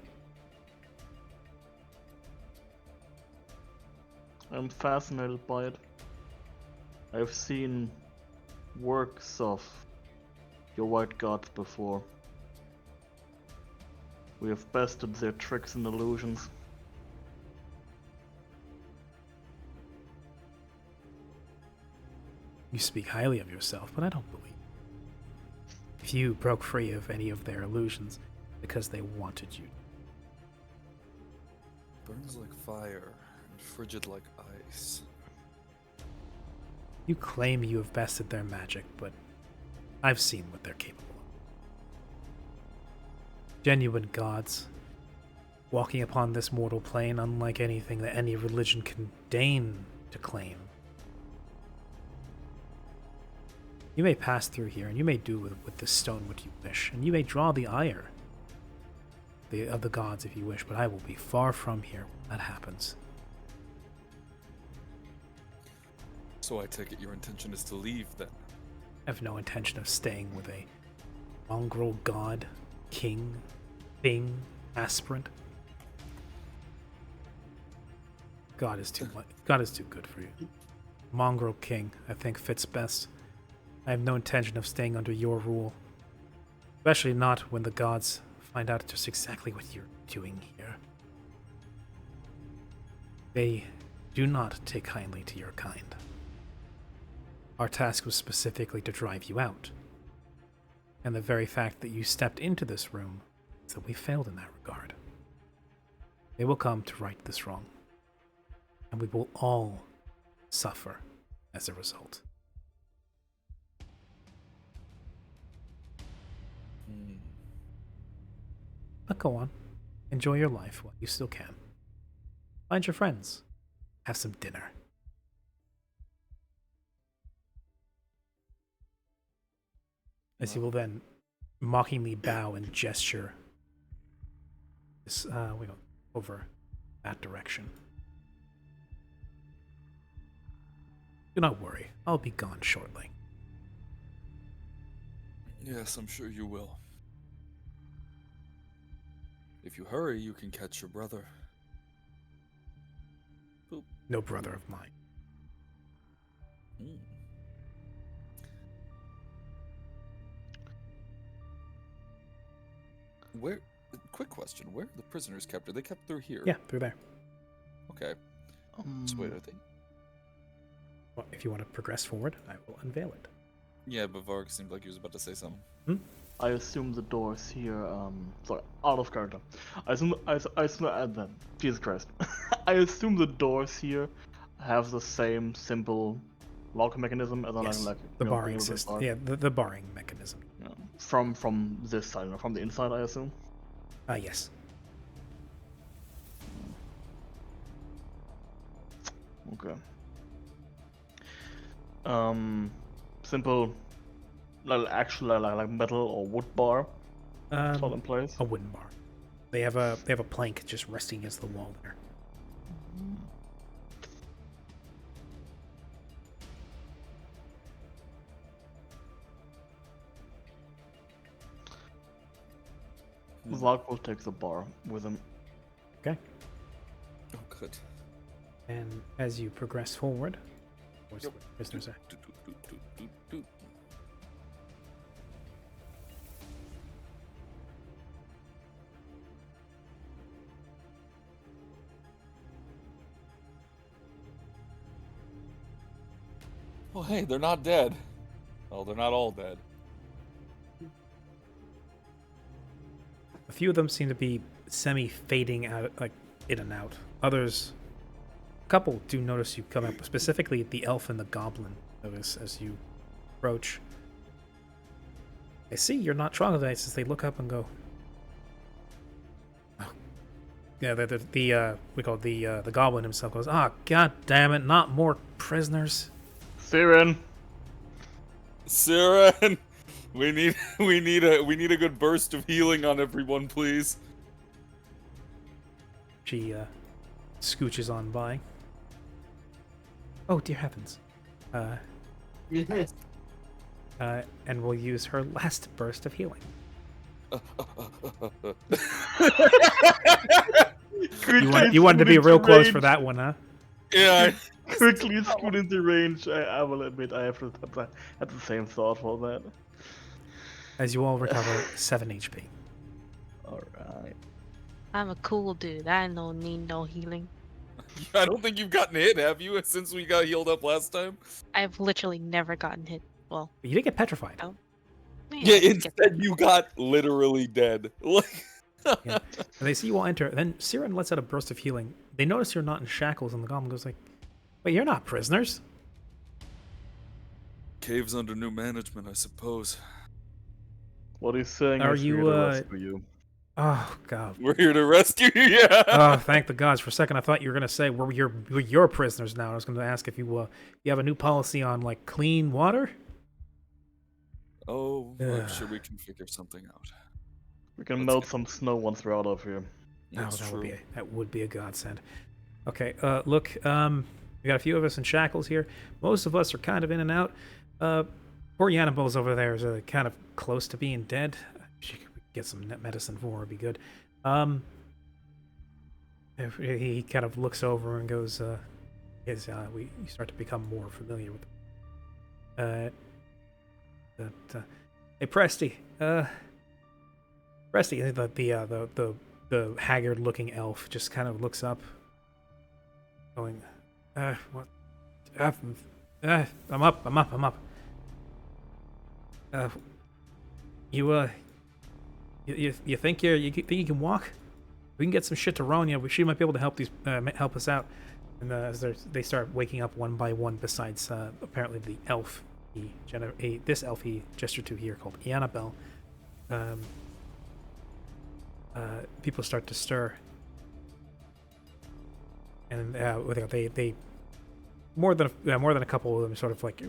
I'm fascinated by it. I've seen works of your white gods before. We have bested their tricks and illusions. You speak highly of yourself, but I don't believe. If you broke free of any of their illusions because they wanted you. Burns like fire and frigid like ice. You claim you have bested their magic, but I've seen what they're capable of. Genuine gods, walking upon this mortal plane unlike anything that any religion can deign to claim. You may pass through here, and you may do with this stone what you wish, and you may draw the ire of the gods if you wish, but I will be far from here when that happens. So I take it your intention is to leave then? I have no intention of staying with a mongrel god, king, thing, aspirant. God is too much. God is too good for you. Mongrel king, I think, fits best. I have no intention of staying under your rule. Especially not when the gods find out just exactly what you're doing here. They do not take kindly to your kind. Our task was specifically to drive you out. And the very fact that you stepped into this room is that we failed in that regard. They will come to right this wrong. And we will all suffer as a result. But go on. Enjoy your life while you still can. Find your friends. Have some dinner. As he will then mockingly bow and gesture this, over that direction. Do not worry. I'll be gone shortly. Yes, I'm sure you will. If you hurry, you can catch your brother. Boop. No brother of mine. Mm. Where? Quick question. Where are the prisoners kept? Are they kept through here? Yeah, through there. Okay. So wait, are they? Well, if you want to progress forward, I will unveil it. Yeah, but Varg seemed like he was about to say something. I assume the doors here, sorry, out of character. I assume Jesus Christ. I assume the doors here have the same simple lock mechanism as Yes, like the you know, barring being able to system. bar- Yeah, the barring mechanism. Yeah. From this side, from the inside, I assume. Yes. Okay. Simple, like metal or wood bar, all in place. A wooden bar. They have a plank just resting against the wall there. Varg will take the bar with him. Okay. Oh, good. And as you progress forward, where's Yep. the prisoners at? Oh, hey, they're not dead. Well, they're not all dead. A few of them seem to be semi-fading out, like in and out. Others, a couple do notice you come up. Specifically, the elf and the goblin notice as you approach. I see you're not troglodytes as they look up and go. Oh. Yeah, the goblin himself goes. Ah, god damn it! Not more prisoners. Siren! Siren, we need a good burst of healing on everyone, please. She scooches on by. Oh dear heavens! And we'll use her last burst of healing. You wanted to be real close for that one, huh? Yeah. Quickly scoot into range. I will admit I have had the same thought for that. As you all recover 7 HP. Alright. I'm a cool dude. I don't need no healing. I don't think you've gotten hit, have you? Since we got healed up last time. I've literally never gotten hit. Well, But you did get petrified. Oh. Yeah, I get instead that. you got literally dead. Like. Yeah. And they see you all enter. Then Siren lets out a burst of healing. They notice you're not in shackles, and the goblin goes like, "Wait, you're not prisoners." Caves under new management, I suppose. What he's saying Are is you, we're here to rescue you. Oh god. We're here to rescue you. Yeah. Oh, thank the gods. For a second, I thought you were gonna say we're your prisoners now. I was gonna ask if you have a new policy on like clean water. Oh, I'm Ugh. sure we can figure something out. We can Let's melt get- some snow once we're out of here. That's that true. would be a godsend. Okay, look, we got a few of us in shackles here. Most of us are kind of in and out. Poor Annabelle's over there is kind of close to being dead. She could get some medicine for her, would be good. He kind of looks over and goes, you start to become more familiar with hey Presty, the haggard-looking elf just kind of looks up, going, what? I'm up. You think you think you can walk? We can get some shit to Ronya. She might be able to help us out. And as they start waking up one by one, besides apparently the elf, this elf he gestured to here called Annabelle, people start to stir, and they more than a couple of them sort of like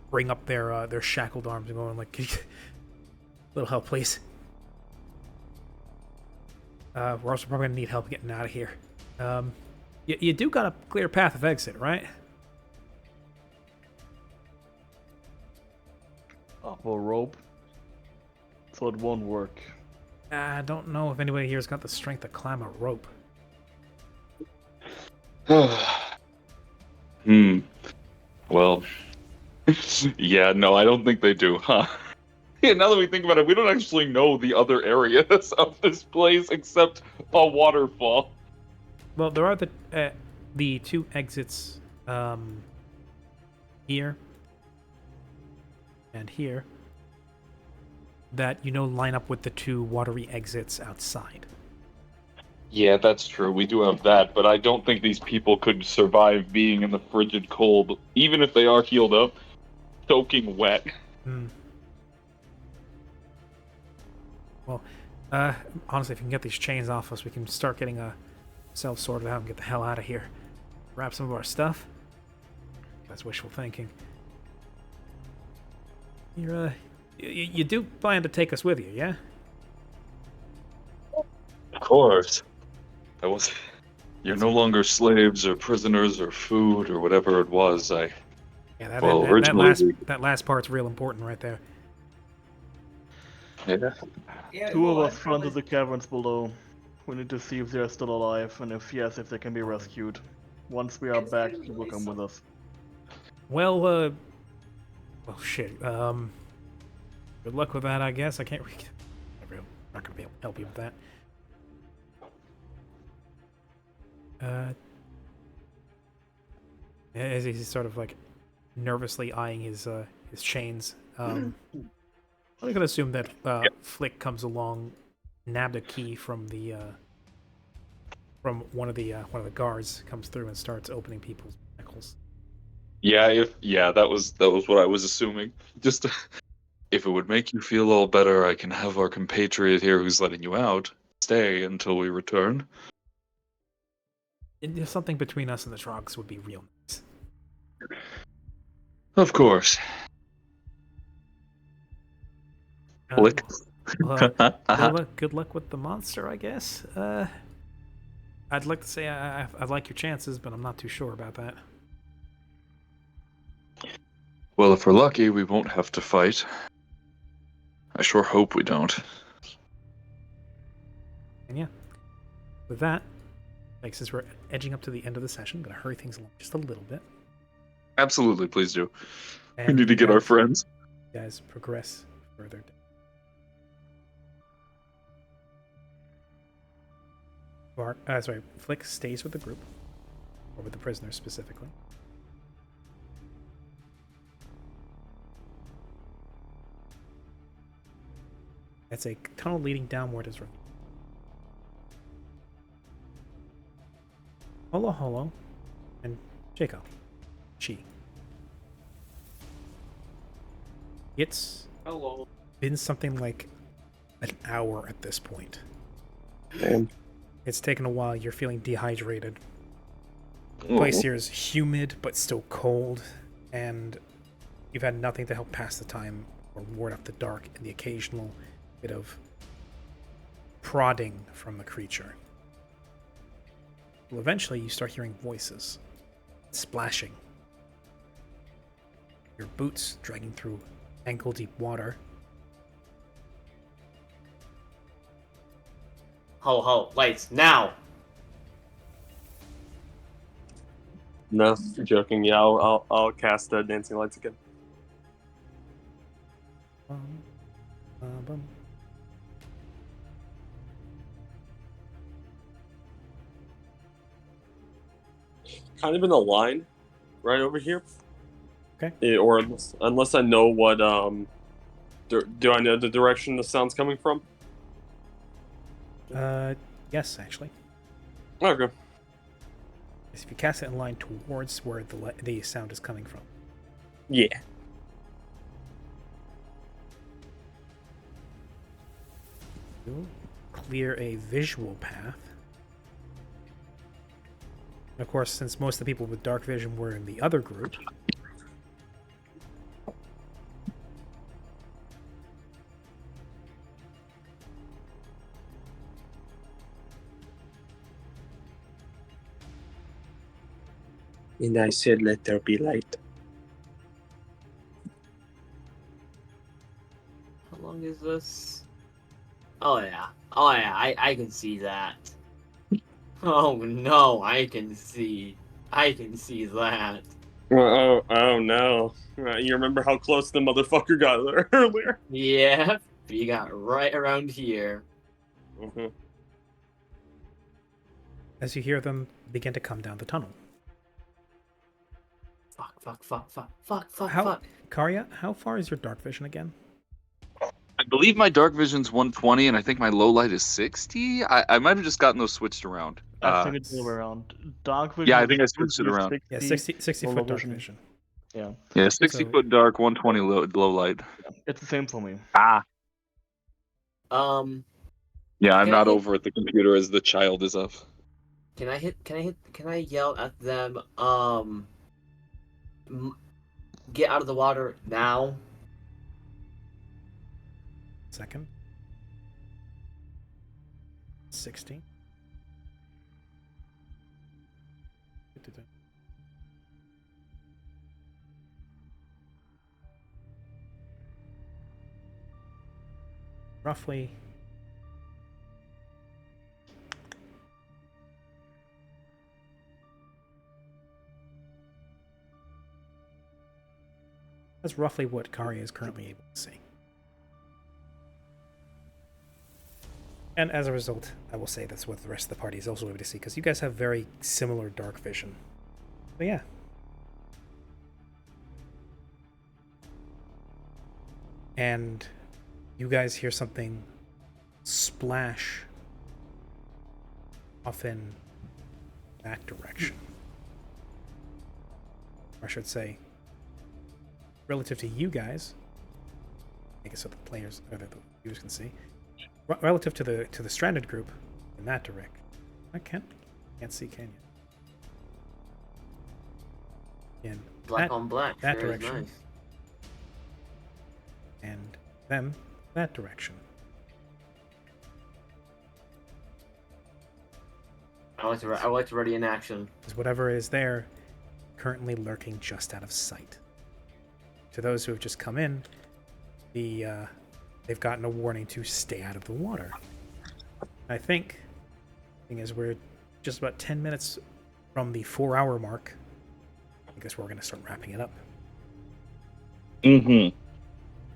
bring up their shackled arms and going like, "Little help, please. We're also probably gonna need help getting out of here." You do got a clear path of exit, right? Up a rope? So it won't work. I don't know if anybody here's got the strength to climb a rope. Well, yeah, no, I don't think they do, huh? Yeah, now that we think about it, we don't actually know the other areas of this place except a waterfall. Well, there are the two exits here and here that line up with the two watery exits outside. Yeah, that's true. We do have that, but I don't think these people could survive being in the frigid cold, even if they are healed up, soaking wet. Well, honestly, if we can get these chains off us, we can start getting ourselves sorted out and get the hell out of here. Grab some of our stuff. That's wishful thinking. You do plan to take us with you, yeah? Of course. You're no longer slaves or prisoners or food or whatever it was. That last part's real important right there. Yeah. Two of us run to the caverns below. We need to see if they're still alive, and if yes, if they can be rescued. Once we are back, you will come with us. Well, shit. Good luck with that, I guess. I'm not gonna be able to help you with that. As he's sort of like nervously eyeing his chains, I'm gonna assume that Flick comes along, nabbed a key from one of the guards, comes through and starts opening people's shackles. Yeah, that was what I was assuming. Just if it would make you feel all better, I can have our compatriot here who's letting you out stay until we return. Something between us and the Trogs would be real nice. Of course. Flick. Good luck with the monster, I guess. I'd like to say I like your chances, but I'm not too sure about that. Well, if we're lucky, we won't have to fight. I sure hope we don't. And yeah, with that, like since we're edging up to the end of the session, I'm gonna hurry things along just a little bit. Absolutely, please do. And we need to get our friends. You guys progress further. Flick stays with the group, or with the prisoners specifically. It's a tunnel leading downward as well. Holo, and Jacob. Chi. It's been something like an hour at this point. Damn. It's taken a while. You're feeling dehydrated. The place here is humid but still cold, and you've had nothing to help pass the time or ward off the dark and the occasional bit of prodding from the creature. Well, eventually you start hearing voices, splashing. your boots dragging through ankle-deep water. Ho ho, lights now. No, you're joking. Yeah, I'll cast Dancing Lights again. Bum. Kind of in a line, right over here. Okay. Or unless I know what do I know the direction the sound's coming from? Yes, actually. Okay. If you cast it in line towards where the sound is coming from. Yeah. You'll clear a visual path. Of course, since most of the people with dark vision were in the other group, And I said, let there be light. How long is this? Oh yeah. I can see that. Oh no, I can see that. Oh no. You remember how close the motherfucker got there earlier? Yeah, we got right around here. Mm-hmm. as you hear them begin to come down the tunnel. Fuck. Karya, how far is your dark vision again? I believe my dark vision's 120, and I think my low light is 60. I might have just gotten those switched around. I think it's the other way around. Dark vision. Yeah, I is think I switched it around. 60, Yeah, 60 low foot dark vision. vision. Yeah, Yeah, 60 So- foot dark, 120 low light. it's the same for me. Ah. Yeah, I'm Can not I- over at the computer as the child is of. Can I yell at them? Get out of the water now. Second. 60. Roughly. That's roughly what Karya is currently able to see. And as a result, I will say that's what the rest of the party is also able to see, because you guys have very similar dark vision. But yeah. And you guys hear something splash off in that direction. Or I should say, relative to you guys, I guess so the players or the viewers can see. Relative to the stranded group in that direction. I can't see, can you? In Black on black. that sure is direction. Nice. And them that direction. I like to ready in action. Is whatever is there currently lurking just out of sight. To those who have just come in, they've gotten a warning to stay out of the water. I think, the thing is, we're just about 10 minutes from the 4-hour mark. I guess we're going to start wrapping it up. Mm-hmm.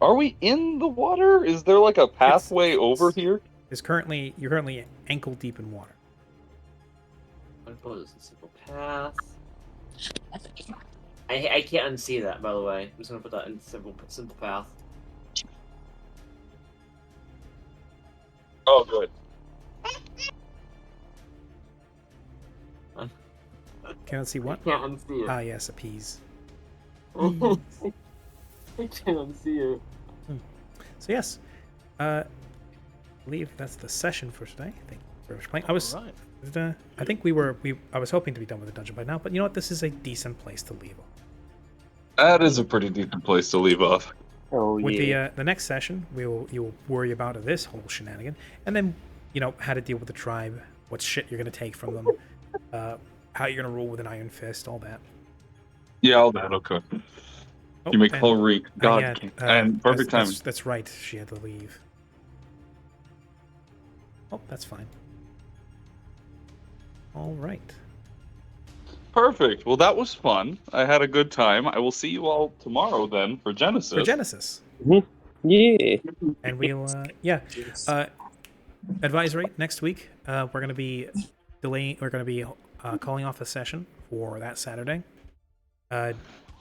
Are we in the water? Is there like a pathway over here? You're currently ankle deep in water. I'm gonna put this in simple path. I can't unsee that, by the way. I'm just gonna put that in simple path. Oh, good. Cannot see what? I can't unsee it. Ah, yes, appease. I can't unsee it. So yes, I believe that's the session for today. Thank you very much for playing. I think I was hoping to be done with the dungeon by now, but you know what? This is a decent place to leave off. That is a pretty decent place to leave off. Oh With yeah. the next session, you'll worry about this whole shenanigan, and then how to deal with the tribe, what shit you're gonna take from them, how you're gonna rule with an iron fist, all that. Yeah, all that, okay. Oh, You may and- call Reek God yeah, King. And perfect timing. That's right. She had to leave. Oh, that's fine. All right. Perfect. Well, that was fun. I had a good time. I will see you all tomorrow then for Genesis. For Genesis. Yeah. And we'll, advisory next week. We're going to be calling off a session for that Saturday,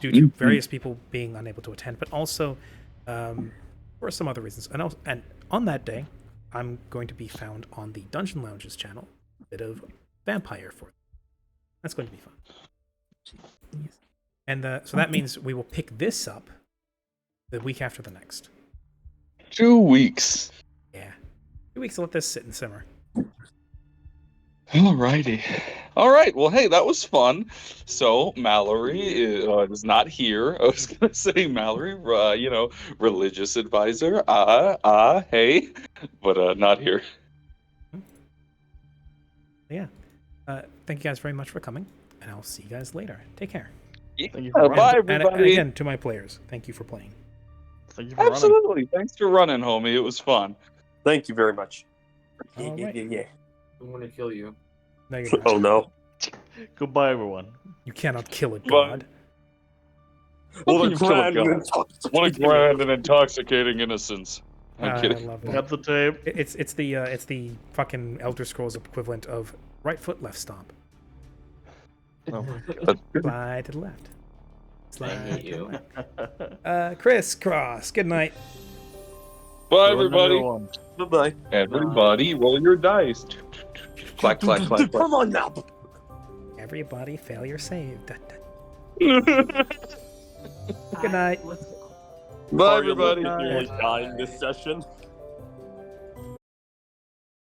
due to various people being unable to attend, but also for some other reasons. And on that day, I'm going to be found on the Dungeon Lounges channel. A bit of vampire for them. That's going to be fun. Yes. And so that means we will pick this up the week after the next. 2 weeks. Yeah. 2 weeks to let this sit and simmer. Alrighty. All right. Well, hey, that was fun. So Mallory is not here. I was gonna say Mallory, religious advisor. Hey, but not here. Yeah. Thank you guys very much for coming, and I'll see you guys later. Take care. Thank you for Bye, running. And everybody. again, to my players, thank you for playing. Thank you for running. Absolutely. Thanks for running, homie. It was fun. Thank you very much. All right. Yeah. I'm gonna kill you. No, you're not. Oh no. Goodbye, everyone. You cannot kill a Bye. god. Well, You kill a god. What a grand and intoxicating innocence. I'm I kidding. love that. Cut the tape. It's the fucking Elder Scrolls equivalent of right foot, left stomp. Oh my God. Slide to the left. Slide hate to the you. left. Crisscross. Good night. Bye, Good night, everybody. everyone. Bye-bye. Everybody, roll your dice. Clack, clack, clack, clack. Come on now. Everybody, failure saved. Bye, Good night. Mario everybody. looked nearly dying this session.